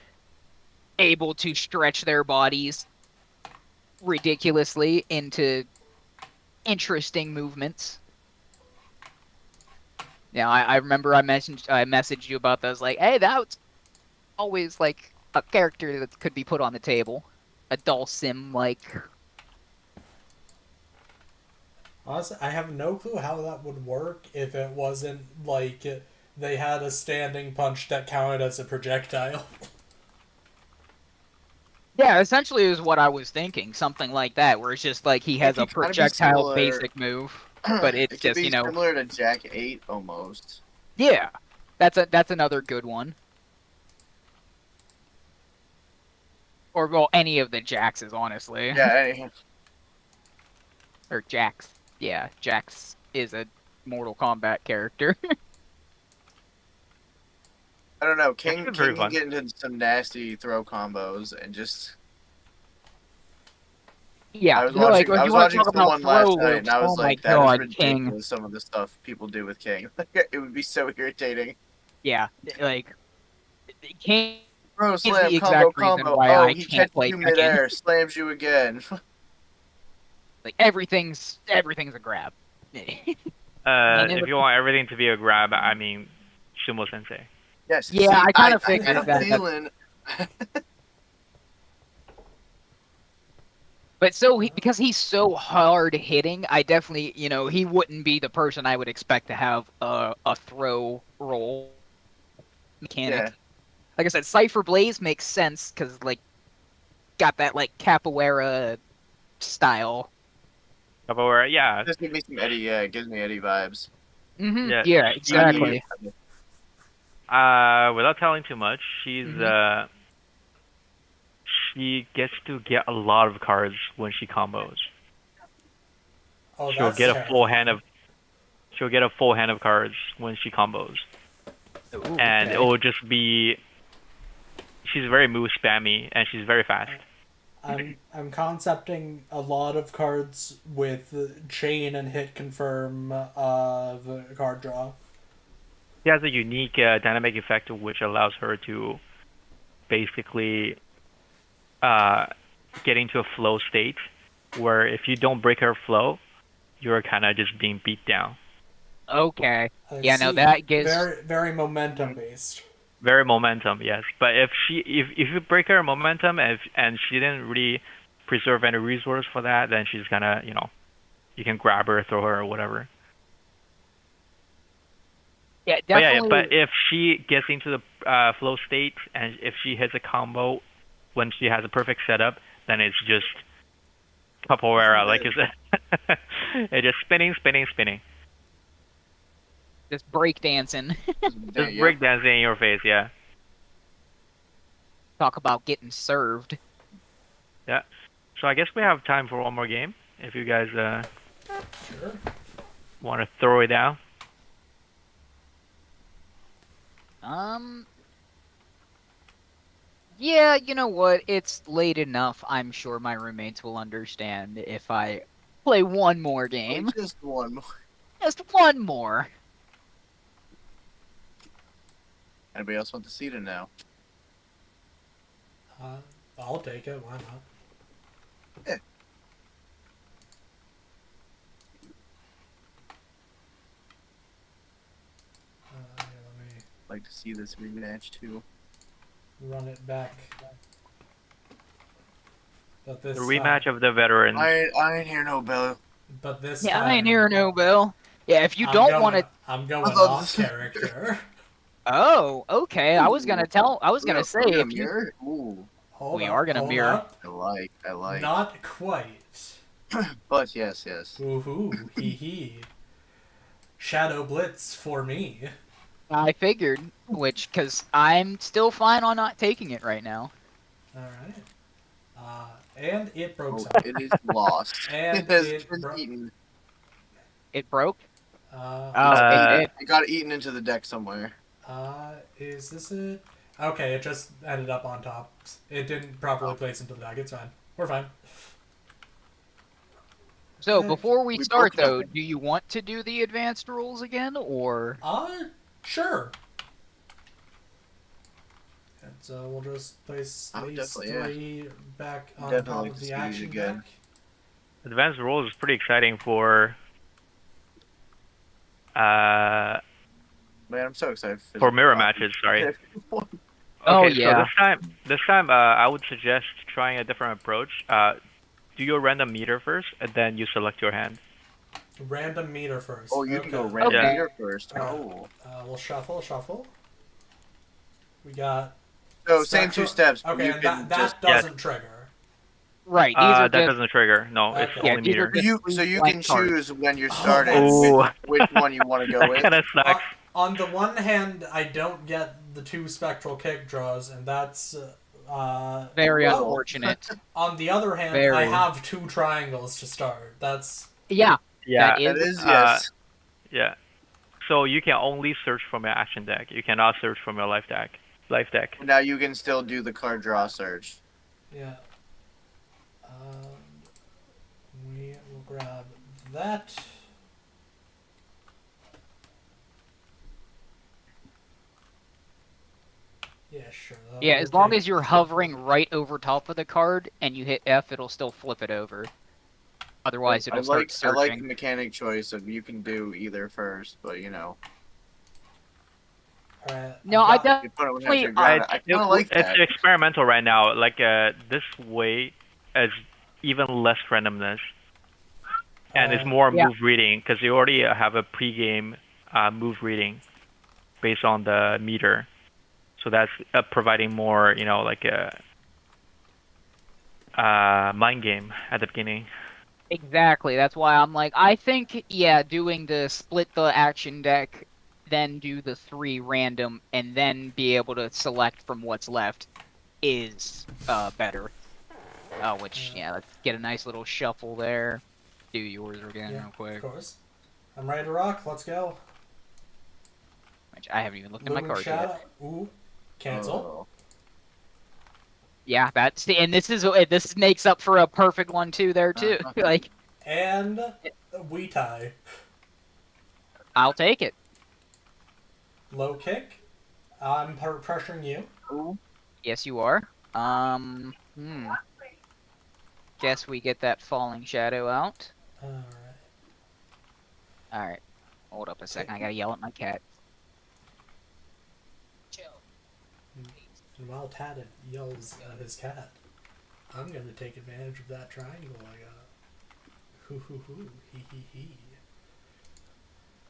able to stretch their bodies ridiculously into interesting movements. Yeah, I remember I messaged you about that. I was like, hey, that's always like a character that could be put on the table. A Dalsim like. Honestly, I have no clue how that would work if it wasn't like they had a standing punch that counted as a projectile. Yeah, essentially is what I was thinking. Something like that, where it's just like he has a could kinda be projectile similar- basic move, but it's it could just, be similar to Jack 8 almost. Yeah, that's another good one. Or well, any of the Jaxes, honestly. Yeah, Or Jax. Yeah, Jax is a Mortal Kombat character. I don't know. That's King been very can fun. get into some nasty throw combos and just. Yeah, I was like watching. if I you was want to watching talk about someone throw last night, loops, and I oh was my like, "That is god, King. ridiculous." Some of the stuff people do with King, it would be so irritating. Yeah, like King Bro, is the slam exact reason why Oh, I he can't catches play you Tekken. midair, slams you again. Like everything's a grab. And If you want everything to be a grab, I mean, Sumo Sensei. Yes. Yeah, see, I kind of I figured had a that. feeling. But because he's so hard hitting, I definitely, he wouldn't be the person I would expect to have a throw roll mechanic. Yeah. Like I said, Cypher Blaze makes sense because got that capoeira style. Capoeira, yeah. Just give me some Eddie. Yeah, it gives me Eddie vibes. Mm-hmm. Yeah, Yeah, exactly. Without telling too much, she gets to get a lot of cards when she combos. Oh, She'll that's get a full terrifying. hand of. She'll get a full hand of cards when she combos, Ooh, and okay. it will just be. She's very move spammy, and she's very fast. I'm concepting a lot of cards with chain and hit confirm the card draw. She has a unique dynamic effect which allows her to basically get into a flow state where if you don't break her flow, you're kind of just being beat down. Okay. I Yeah, no, see. that gives. very momentum based. Very momentum, yes. But if you break her momentum and she didn't really preserve any resource for that, then she's gonna you can grab her, throw her, or whatever. Yeah, definitely. But if she gets into the flow state and if she hits a combo when she has a perfect setup, then it's just capoeira, like you said. It's just spinning. Just breakdancing. Just breakdancing in your face, yeah. Talk about getting served. Yeah. So I guess we have time for one more game. If you guys Sure. want to throw it down. Yeah, you know what? It's late enough. I'm sure my roommates will understand if I play one more game. Just one more. Just one more. Anybody else want the Cedar now? I'll take it. Why not? Yeah. Let me Like to see this rematch too. run it back. But this The rematch of the veterans. I ain't hear no bell. But this Yeah, time, I ain't hearing no bill. Yeah, if you don't want to. I'm going I thought off this- character. Oh, okay. I was gonna say We're if you. mirror? Ooh, Hold We up, are gonna hold mirror. up. I like. Not quite. But yes. Woohoo, hee hee. Shadow Blitz for me. I figured, because I'm still fine on not taking it right now. Alright. And it broke Oh, something. it is lost. And it has it been bro- eaten. It broke. Uh, Oh, It got eaten into the deck somewhere. is this it? Okay, it just ended up on top. It didn't properly place into the deck. It's fine. We're fine. So before we start, broke though, it. do you want to do the advanced rules again, or? Sure. And so we'll just place I would these definitely, three back on Definitely top like of to the see these action again. deck. Advanced rules is pretty exciting for Man, I'm so excited for mirror matches. Sorry. Oh, Okay, yeah. So this time, I would suggest trying a different approach. Do your random meter first, and then you select your hand. Random meter first. Oh, you okay. can go random Okay. meter first. Alright. Oh. We'll shuffle. We got So same two steps. But Okay, you and can that just doesn't trigger. Right. These are That just doesn't trigger. No, it's Okay. only these are meter. just so you blank can cards. choose when you're Oh, starting that's- which one you want to go That with. kind of sucks. On the one hand, I don't get the 2 spectral kick draws, and that's Very well, unfortunate. on the other hand, I Very. have 2 triangles to start. That's Yeah. Yeah. That is. That is yes. Yeah. So you can only search from your action deck. You cannot search from your life deck. Now you can still do the card draw search. yeah. We will grab that. Yeah, sure. Yeah, as long as you're hovering right over top of the card and you hit F, it'll still flip it over. Otherwise, it'll start I like the searching. mechanic choice of you can do either first, but you know. Alright. No, I've I got- You put it when definitely. you're grounded. I kind of like It's that. experimental right now. Like this way is even less randomness, and it's more Yeah. move reading because you already have a pre-game move reading based on the meter. So that's providing more, like a mind game at the beginning. Exactly. That's why I'm like, I think, yeah, doing the split the action deck, then do the 3 random, and then be able to select from what's left is better. Which, yeah, let's get a nice little shuffle there. Do yours again real Of quick. course. I'm ready to rock. Let's go. Which I haven't even looked at my Looming cards Shadow. yet. Ooh. Cancel. Yeah, and this makes up for a perfect one too there too. Like, And we tie. I'll take it. Low kick. I'm pressuring you. Yes, you are. Guess we get that falling shadow out. Alright. Alright. Hold up a second. I gotta yell at my cat. And while Tad yells at his cat, I'm going to take advantage of that triangle I got. Hoo hoo hoo. Hee hee hee.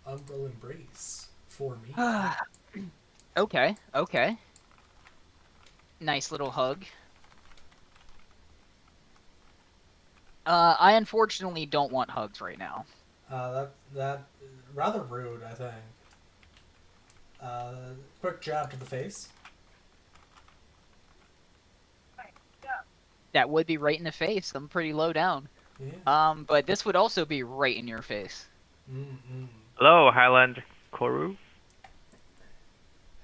Umbral embrace. For me. Okay. Nice little hug. I unfortunately don't want hugs right now. That rather rude, I think. Quick jab to the face. That would be right in the face. I'm pretty low down. Yeah. But this would also be right in your face. Hello, Highland Koru.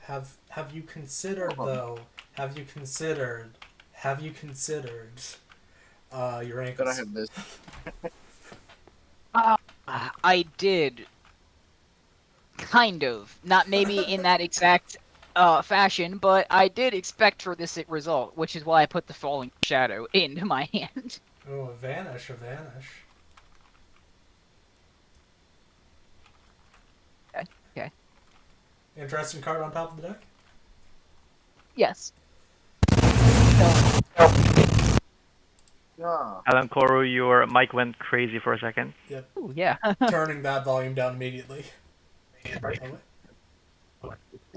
Have you considered though? Have you considered your ankles? But I have this. I did. Kind of. Not maybe in that exact fashion, but I did expect for this result, which is why I put the falling shadow into my hand. Oh, a vanish. Okay. Interesting card on top of the deck? Yes. Yeah. Highland Koru, your mic went crazy for a second. Yep. Ooh, yeah. Turning that volume down immediately.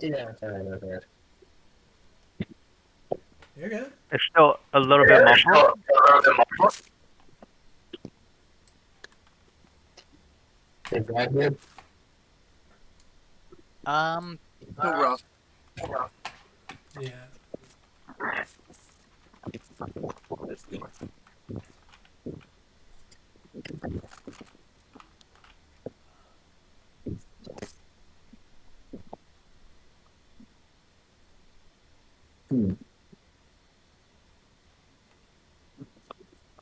Yeah, sorry. You're good. It's still a little bit muffled. Is that good? So rough. Yeah.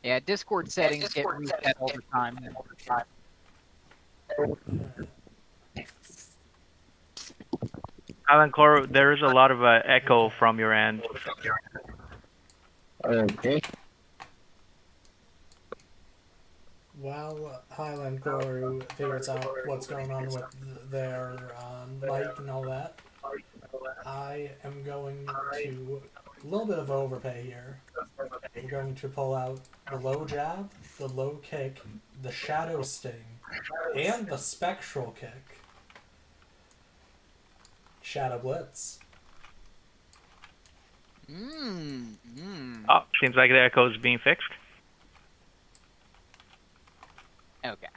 Yeah, Discord settings get reset all the time. Highland Koru, there is a lot of echo from your end. Okay. While Highland Koru figures out what's going on with their mic and all that, I am going to a little bit of overpay here. I'm going to pull out the low jab, the low kick, the shadow sting, and the spectral kick. Shadow Blitz. Oh, seems like the echo is being fixed. Okay.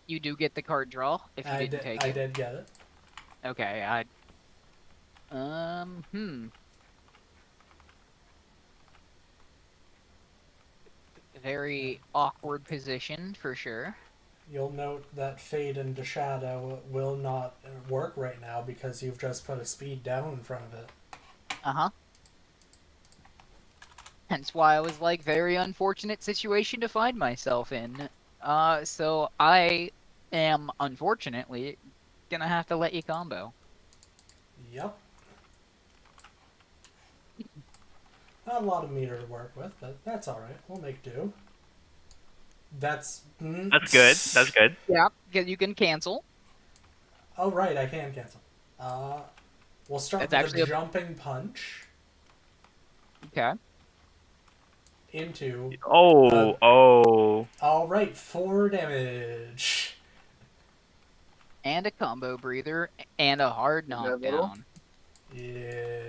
You do get the card draw if you didn't take I it. did get it. Okay, Very awkward position for sure. You'll note that Fade into Shadow will not work right now because you've just put a speed down in front of it. Uh-huh. Hence why I was like, very unfortunate situation to find myself in. So I am, unfortunately, gonna have to let you combo. Yep. Not a lot of meter to work with, but that's alright. We'll make do. That's good. That's good. Yeah, because you can cancel. Oh, right, I can cancel. We'll start That's with a actually jumping punch Okay. into... Oh. Alright, 4 damage. And a combo breather, and a hard knockdown. Yeah.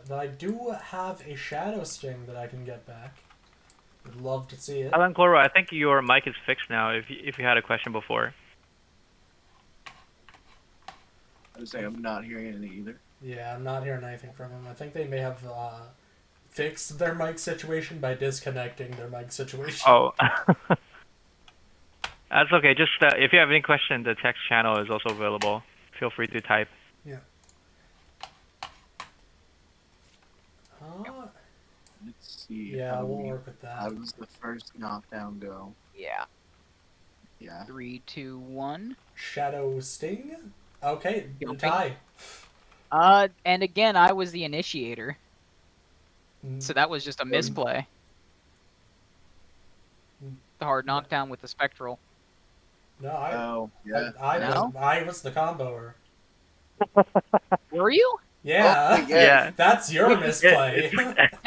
But I do have a Shadow Sting that I can get back. Would love to see it. Alan Cloro, I think your mic is fixed now. If you had a question before. I was saying I'm not hearing anything either. Yeah, I'm not hearing anything from them. I think they may have fixed their mic situation by disconnecting their mic situation. Oh. That's okay. Just if you have any question, the text channel is also available. Feel free to type. Yeah. Let's see. Yeah, we'll work with that. How does the first knockdown go? Yeah. Yeah. 3, 2, 1. Shadow Sting? Okay, Jumping. tie. And again, I was the initiator. So that was just a misplay. The hard knockdown with the spectral. No, I was the comboer. Were you? Yeah. Yeah. That's your misplay.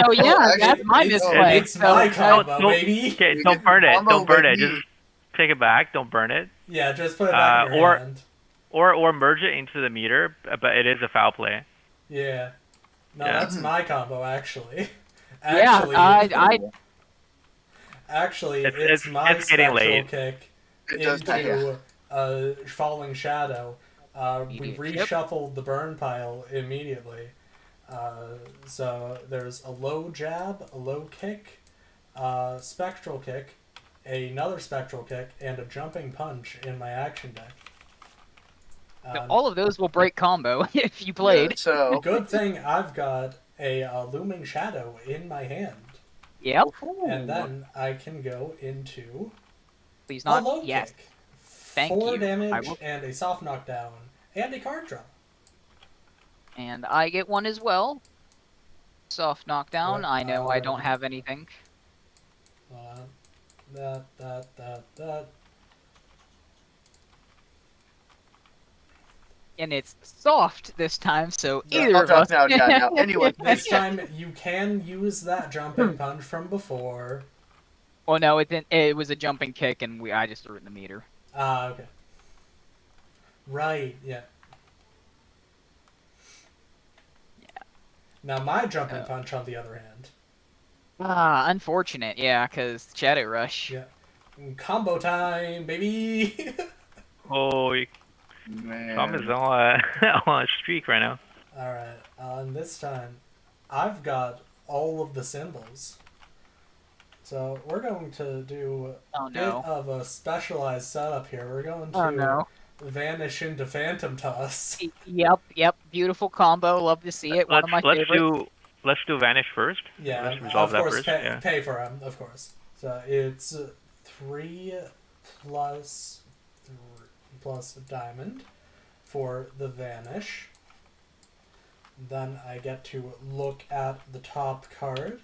Oh yeah, actually, that's my misplay. It's my combo, don't- baby. Okay, don't burn it. Combo Don't burn it. baby. Just take it back. Don't burn it. Yeah, just put it back in your hand. Or merge it into the meter, but it is a foul play. Yeah. No, Yeah. that's my combo, actually. Yeah, Actually, It's my getting spectral late. kick It does into Falling Shadow. We Yep. reshuffled the burn pile immediately. So there's a low jab, a low kick, spectral kick, another spectral kick, and a jumping punch in my action deck. all of those will break combo if you played. Yeah, so Good thing I've got a looming shadow in my hand. Yep. And then I can go into Please a not. low Yes. kick. Thank 4 you. I damage will- and a soft knockdown and a card draw. And I get one as well. Soft knockdown. What? I know I don't Alright. have anything. That. And it's soft this time, so Yeah, either of us. now. Anyway, This time you can use that jumping punch from before. Well, no, it didn't. It was a jumping kick, and I just threw it in the meter. Ah, okay. Right, yeah. Now my jumping punch, on the other hand. Ah, unfortunate. Yeah, because Shadow Rush. Yeah. Combo time, baby! Oh, man. Tom is on a streak right now. Alright, this time I've got all of the symbols. So we're going to do Oh a bit no. of a specialized setup here. We're going to Oh no. vanish into Phantom Toss. Yep. Beautiful combo. Love to see it. One of my favorites. Let's do vanish first. Yeah, Let's resolve of that course, first. pay, Yeah. pay for him, of course. So it's 3 plus diamond for the vanish. Then I get to look at the top card,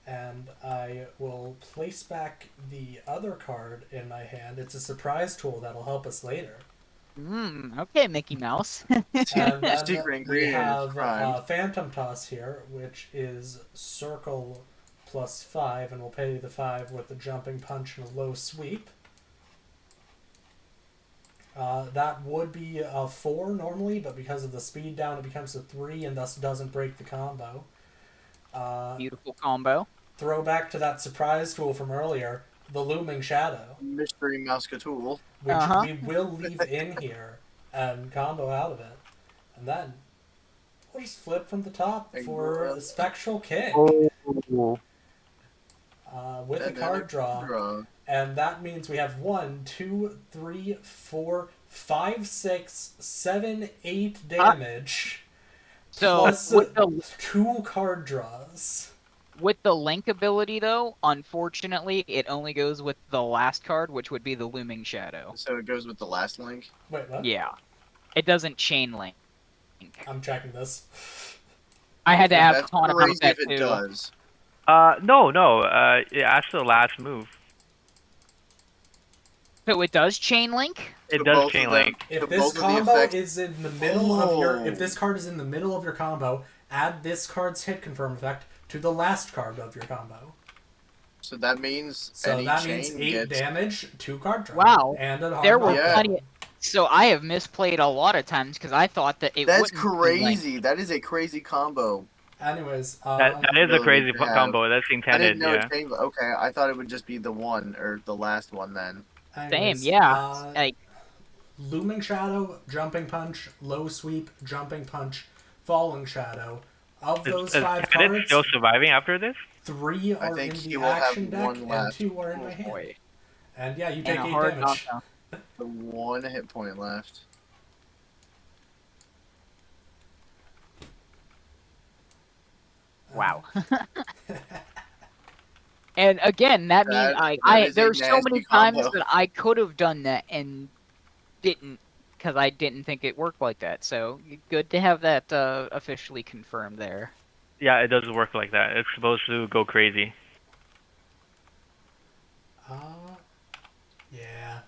and I will place back the other card in my hand. It's a surprise tool that'll help us later. Okay, Mickey Mouse. And then Secret we ingredient is have crime. Phantom Toss here, which is circle plus 5, and we'll pay the 5 with the jumping punch and a low sweep. That would be a 4 normally, but because of the speed down, it becomes a 3 and thus doesn't break the combo. Beautiful combo. Throw back to that surprise tool from earlier, the Looming Shadow, Mystery Muscatool. which Uh-huh. we will leave in here and combo out of it. And then we'll just flip from the top for a Spectral King with a card draw. And that means we have 1, 2, 3, 4, 5, 6, 7, 8 damage. So Plus with the 2 card draws. With the Link ability, though, unfortunately, it only goes with the last card, which would be the Looming Shadow. So it goes with the last link? Wait, what? Yeah. It doesn't chain link. I'm checking this. I had to Yeah, ask that's Con about crazy that, if it too. does. No. It adds to the last move. So it does chain link? It So does both chain of them- link. If so this both of the combo effects- is in the middle of your, if Oh. this card is in the middle of your combo, add this card's hit confirm effect to the last card of your combo. So that means So any that chain means 8 gets... damage, 2 card draw. Wow. And a hard There were Yeah. plenty. So I have misplayed a lot of times because I thought that it That's wouldn't chain link. crazy. That is a crazy combo. Anyways, That is a ability crazy to have. combo. That's I intended, didn't know yeah. it changed. Okay, I thought it would just be the one, or the last one then. Same, anyways, yeah. Like, Looming Shadow, Jumping Punch, Low Sweep, Jumping Punch, Falling Shadow. Of those Is 5 Candid cards, still surviving after this? 3 I are think in he the will have action deck one and left. 2 are in my oh hand. boy. And yeah, you And take a 8 hard damage. knockdown. The 1 hit point left. Wow. And again, that means That is a there's so many nasty times combo. that I could have done that and didn't, because I didn't think it worked like that. So good to have that officially confirmed there. Yeah, it does work like that. It's supposed to go crazy. Yeah.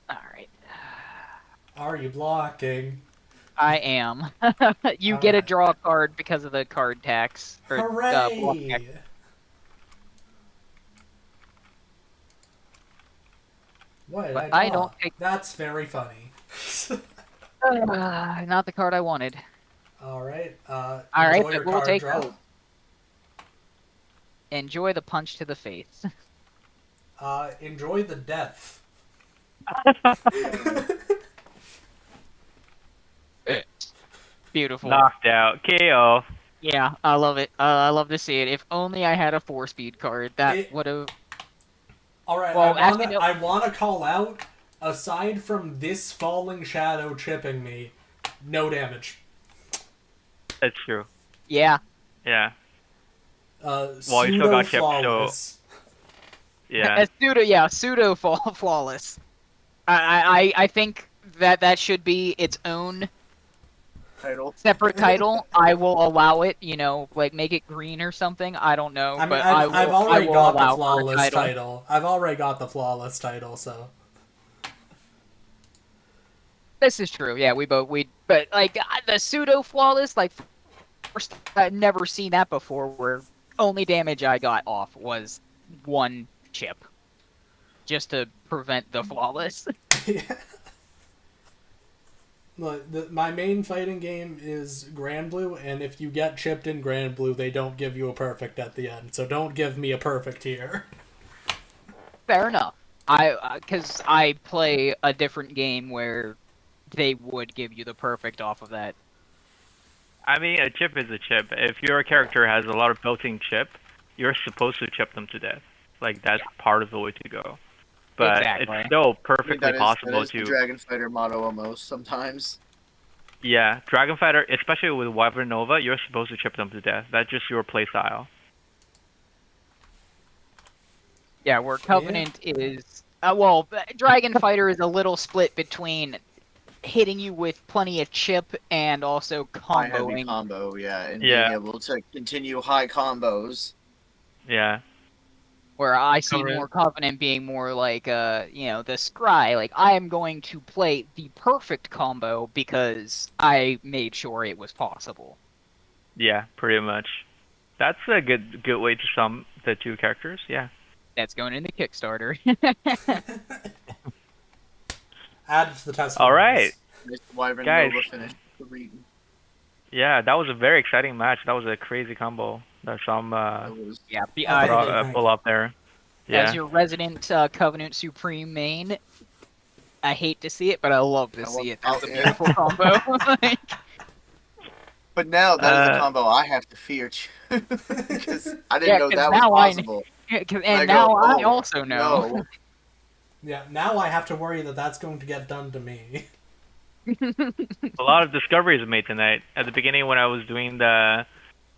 All right, Are you blocking? I am. You get a Alright. draw card because of the card tax. Or, block tax. Hooray! What did But I I draw? don't take- That's very funny. Not the card I wanted. Alright, Alright, enjoy but your we'll card take draw. those. Enjoy the punch to the face. Enjoy the death. Beautiful. Knocked out. KO. Yeah, I love it. I love to see it. If only I had a 4-speed card, that It- would have. Alright, Well, I actually, no. wanna call out, aside from this falling shadow chipping me, no damage. That's true. Yeah. Yeah. Well, you still got chipped, so- flawless. Yeah. Pseudo flawless. I think that should be its own Title. separate title. I will allow it. Like make it green or something. I don't know, I mean, but I've I already will got allow the for a flawless title. title. I've already got the flawless title, so. This is true. Yeah, but like the pseudo flawless, like first, I'd never seen that before. Where only damage I got off was 1 chip, just to prevent the flawless. Yeah. Look, my main fighting game is Grand Blue, and if you get chipped in Grand Blue, they don't give you a perfect at the end. So don't give me a perfect here. Fair enough. Because I play a different game where they would give you the perfect off of that. I mean, a chip is a chip. If your character has a lot of built-in chip, you're supposed to chip them to death. Like, that's part of the way to go. But Exactly. it's still I mean, perfectly that possible is the to... Dragon Fighter motto almost sometimes. Yeah, Dragon Fighter, especially with Wyvern Nova, you're supposed to chip them to death. That's just your playstyle. Yeah, where Covenant is... Dragon Fighter is a little split between hitting you with plenty of chip and also High heavy comboing. combo, yeah, and Yeah. being able to continue high combos. Yeah. Where I see Covenant. more Covenant being more like, the Scry. Like, I am going to play the perfect combo because I made sure it was possible. Yeah, pretty much. That's a good way to sum the two characters. Yeah. That's going in the Kickstarter. Add it to the test. All right, Mr. Wyvern guys. Nova finished the reading. Yeah, that was a very exciting match. That was a crazy combo that some It was Yeah, pull up there. Yeah. as your resident Covenant Supreme main, I hate to see it, but I love to see it. That's a beautiful combo. Like, But now that is a Uh, combo I have to fear because I didn't know 'cause that was now possible. and I now go, I "Oh, also know. No. Yeah, now I have to worry that that's going to get done to me. A lot of discoveries made tonight. At the beginning, when I was doing the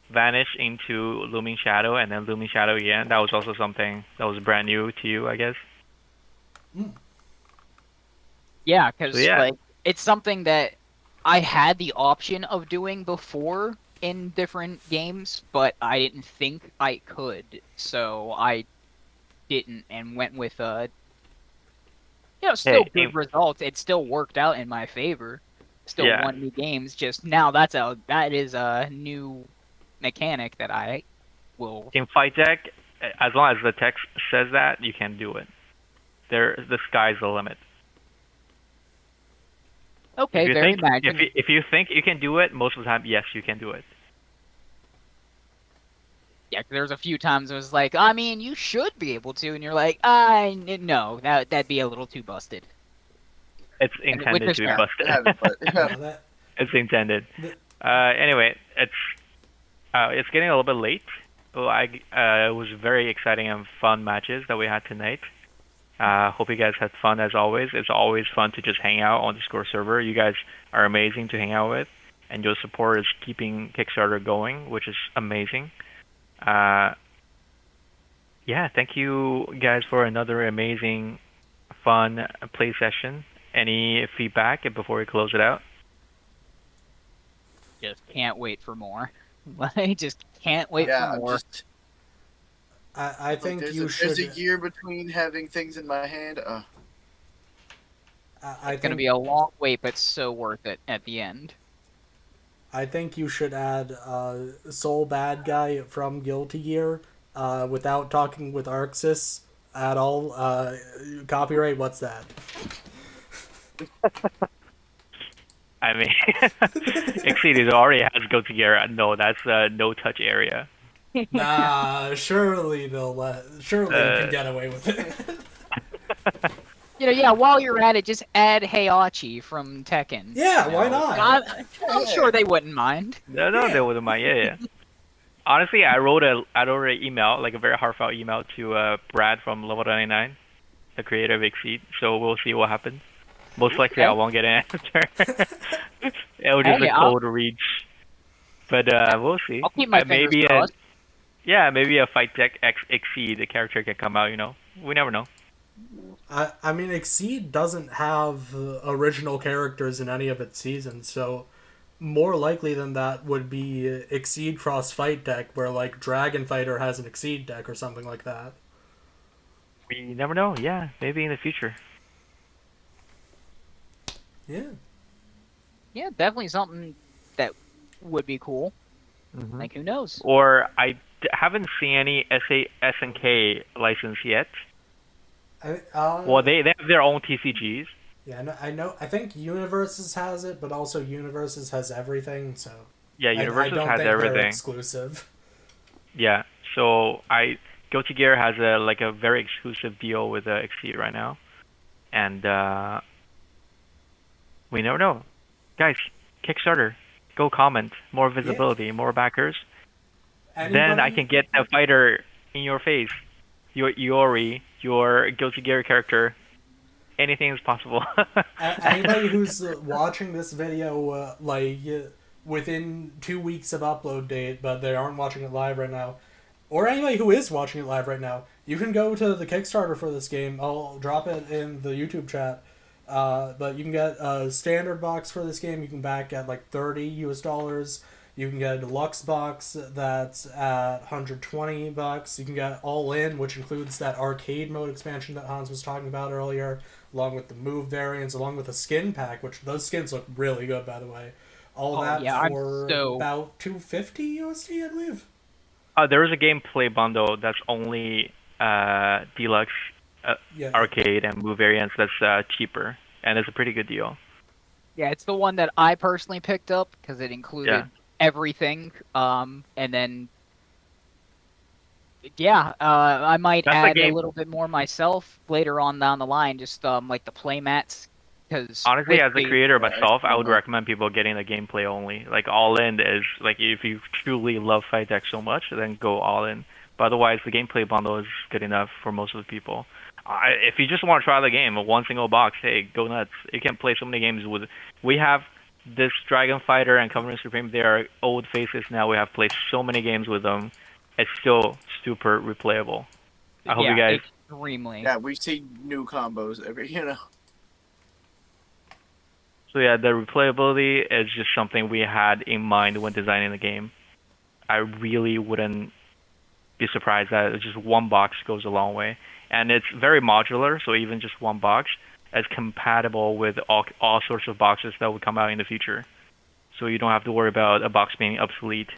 vanish into Looming Shadow and then Looming Shadow again, that was also something that was brand new to you, I guess. Yeah, because So, yeah. like it's something that I had the option of doing before in different games, but I didn't think I could, so I didn't and went with still Hey, good results. It still worked out in my favor. Still Yeah. won me games. Just now, that is a new mechanic that I will. In fight deck, as long as the text says that, you can do it. The sky's the limit. Okay, If you very think imagine. if you think you can do it, most of the time, yes, you can do it. Yeah, 'cause there was a few times it was like, I mean, you should be able to, and you're like, no, that'd be a little too busted. It's with intended this to be fair. busted. Yeah, that, It's intended. The- Anyway, it's getting a little bit late. Well, it was very exciting and fun matches that we had tonight. Hope you guys had fun as always. It's always fun to just hang out on the Discord server. You guys are amazing to hang out with, and your support is keeping Kickstarter going, which is amazing. Yeah, thank you guys for another amazing, fun play session. Any feedback before we close it out? Just can't wait for more. I just can't wait Yeah, for I'm more. just I think there's you should. there's a year between having things in my hand. I It's think gonna be a long wait, but so worth it at the end. I think you should add Soul Bad Guy from Guilty Gear without talking with Arxis at all. Copyright, what's that? I mean, Exceeded already has go together. No, that's a no touch area. Nah, surely you can get away with it. Yeah, while you're at it, just add Heihachi from Tekken. Yeah, why not? I'm sure they wouldn't mind. No, they wouldn't mind. Yeah. Honestly, I wrote an email, like a very heartfelt email to Brad from Level 99, the creator of Exceed. So we'll see what happens. Most likely, I won't get an answer. It'll just a cold reach. But we'll see. I'll keep my fingers maybe crossed. maybe a fight deck Exceed, the character can come out. We never know. I mean, Exceed doesn't have original characters in any of its seasons, so more likely than that would be Exceed cross fight deck, where like Dragon Fighter has an Exceed deck or something like that. We never know. Yeah, maybe in the future. Yeah. Yeah, definitely something that would be cool. Mm-hmm. Like, who knows? Or I haven't seen any SNK license yet. Well, they have their own TCGs. Yeah, I know. I think Universes has it, but also Universes has everything. So Yeah, I Universes don't has think they're everything. exclusive. Yeah, so Guilty Gear has a very exclusive deal with Exceed right now, and we never know, guys. Kickstarter, go comment, more visibility, more backers. Then I can get a fighter in your face, your Iori, your Guilty Gear character. Anything is possible. Anybody who's watching this video within 2 weeks of upload date, but they aren't watching it live right now, or anybody who is watching it live right now, you can go to the Kickstarter for this game. I'll drop it in the YouTube chat. But you can get a standard box for this game. You can back at like $30 US. You can get a deluxe box that's at $120. You can get all in, which includes that arcade mode expansion that Hans was talking about earlier, along with the move variants, along with a skin pack, which those skins look really good, by the way. All that for about $250 USD, I believe. There is a gameplay bundle that's only deluxe Yeah. arcade and move variants that's cheaper, and it's a pretty good deal. Yeah, it's the one that I personally picked up because it included Yeah. everything. And then, yeah, I might That's the add a game. little bit more myself later on down the line, just like the play mats. Because Honestly, as a creator Yeah, myself, I would excellent. recommend people getting the gameplay only. Like all in is like if you truly love Fight Deck so much, then go all in. But otherwise, the gameplay bundle is good enough for most of the people. If you just want to try the game, one single box, hey, go nuts! You can play so many games with. We have this Dragon Fighter and Covenant Supreme. They are old faces now. We have played so many games with them. It's still super replayable. I hope yeah, you guys. extremely. Yeah, we see new combos every. So yeah, the replayability is just something we had in mind when designing the game. I really wouldn't be surprised that just one box goes a long way, and it's very modular. So even just one box is compatible with all sorts of boxes that will come out in the future. So you don't have to worry about a box being obsolete.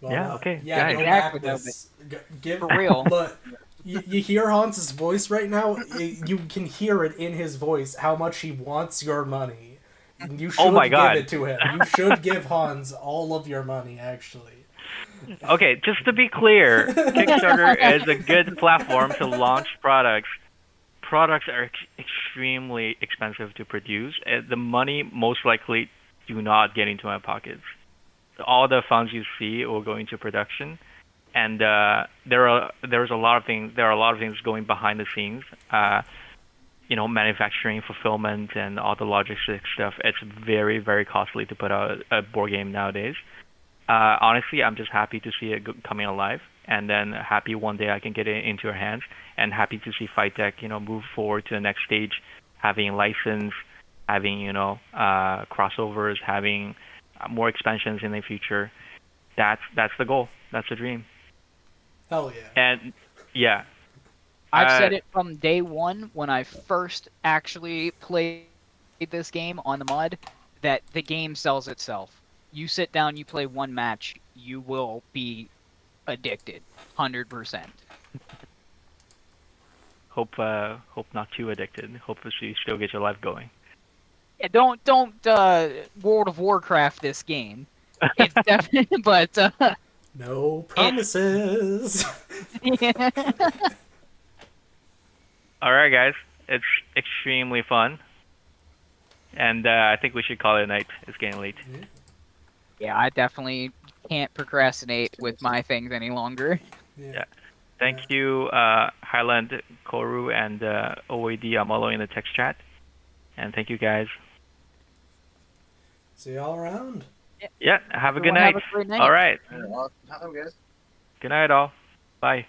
Well, Yeah, okay, Yeah, guys. go Exactly, back this. Give For real. Look, you hear Hans's voice right now. You can hear it in his voice how much he wants your money. You should Oh my give God. it to him. You should give Hans all of your money, actually. Okay, just to be clear, Kickstarter is a good platform to launch products. Products are extremely expensive to produce. The money most likely do not get into my pockets. All the funds you see will go into production, and there's a lot of things. There are a lot of things going behind the scenes. Manufacturing, fulfillment, and all the logistics stuff. It's very, very costly to put out a board game nowadays. Honestly, I'm just happy to see it coming alive, and then happy one day I can get it into your hands, and happy to see Fight Deck, move forward to the next stage, having license, having crossovers, having more expansions in the future. That's the goal. That's the dream. Hell yeah. And yeah, I've said it from day one when I first actually played this game on the mod that the game sells itself. You sit down, you play one match, you will be addicted, 100%. hope not too addicted. Hope you still get your life going. Yeah, don't World of Warcraft this game. It's definitely, but No promises. yeah. All right, guys. It's extremely fun, and I think we should call it a night. It's getting late. Yeah, I definitely can't procrastinate with my things any longer. Yeah. Thank you, Highland, Koru, and OAD Amalo in the text chat. And thank you, guys. See y'all around. Yeah, have a good Everyone night. have a great night. All right. Awesome time, guys. Good night, all. Bye.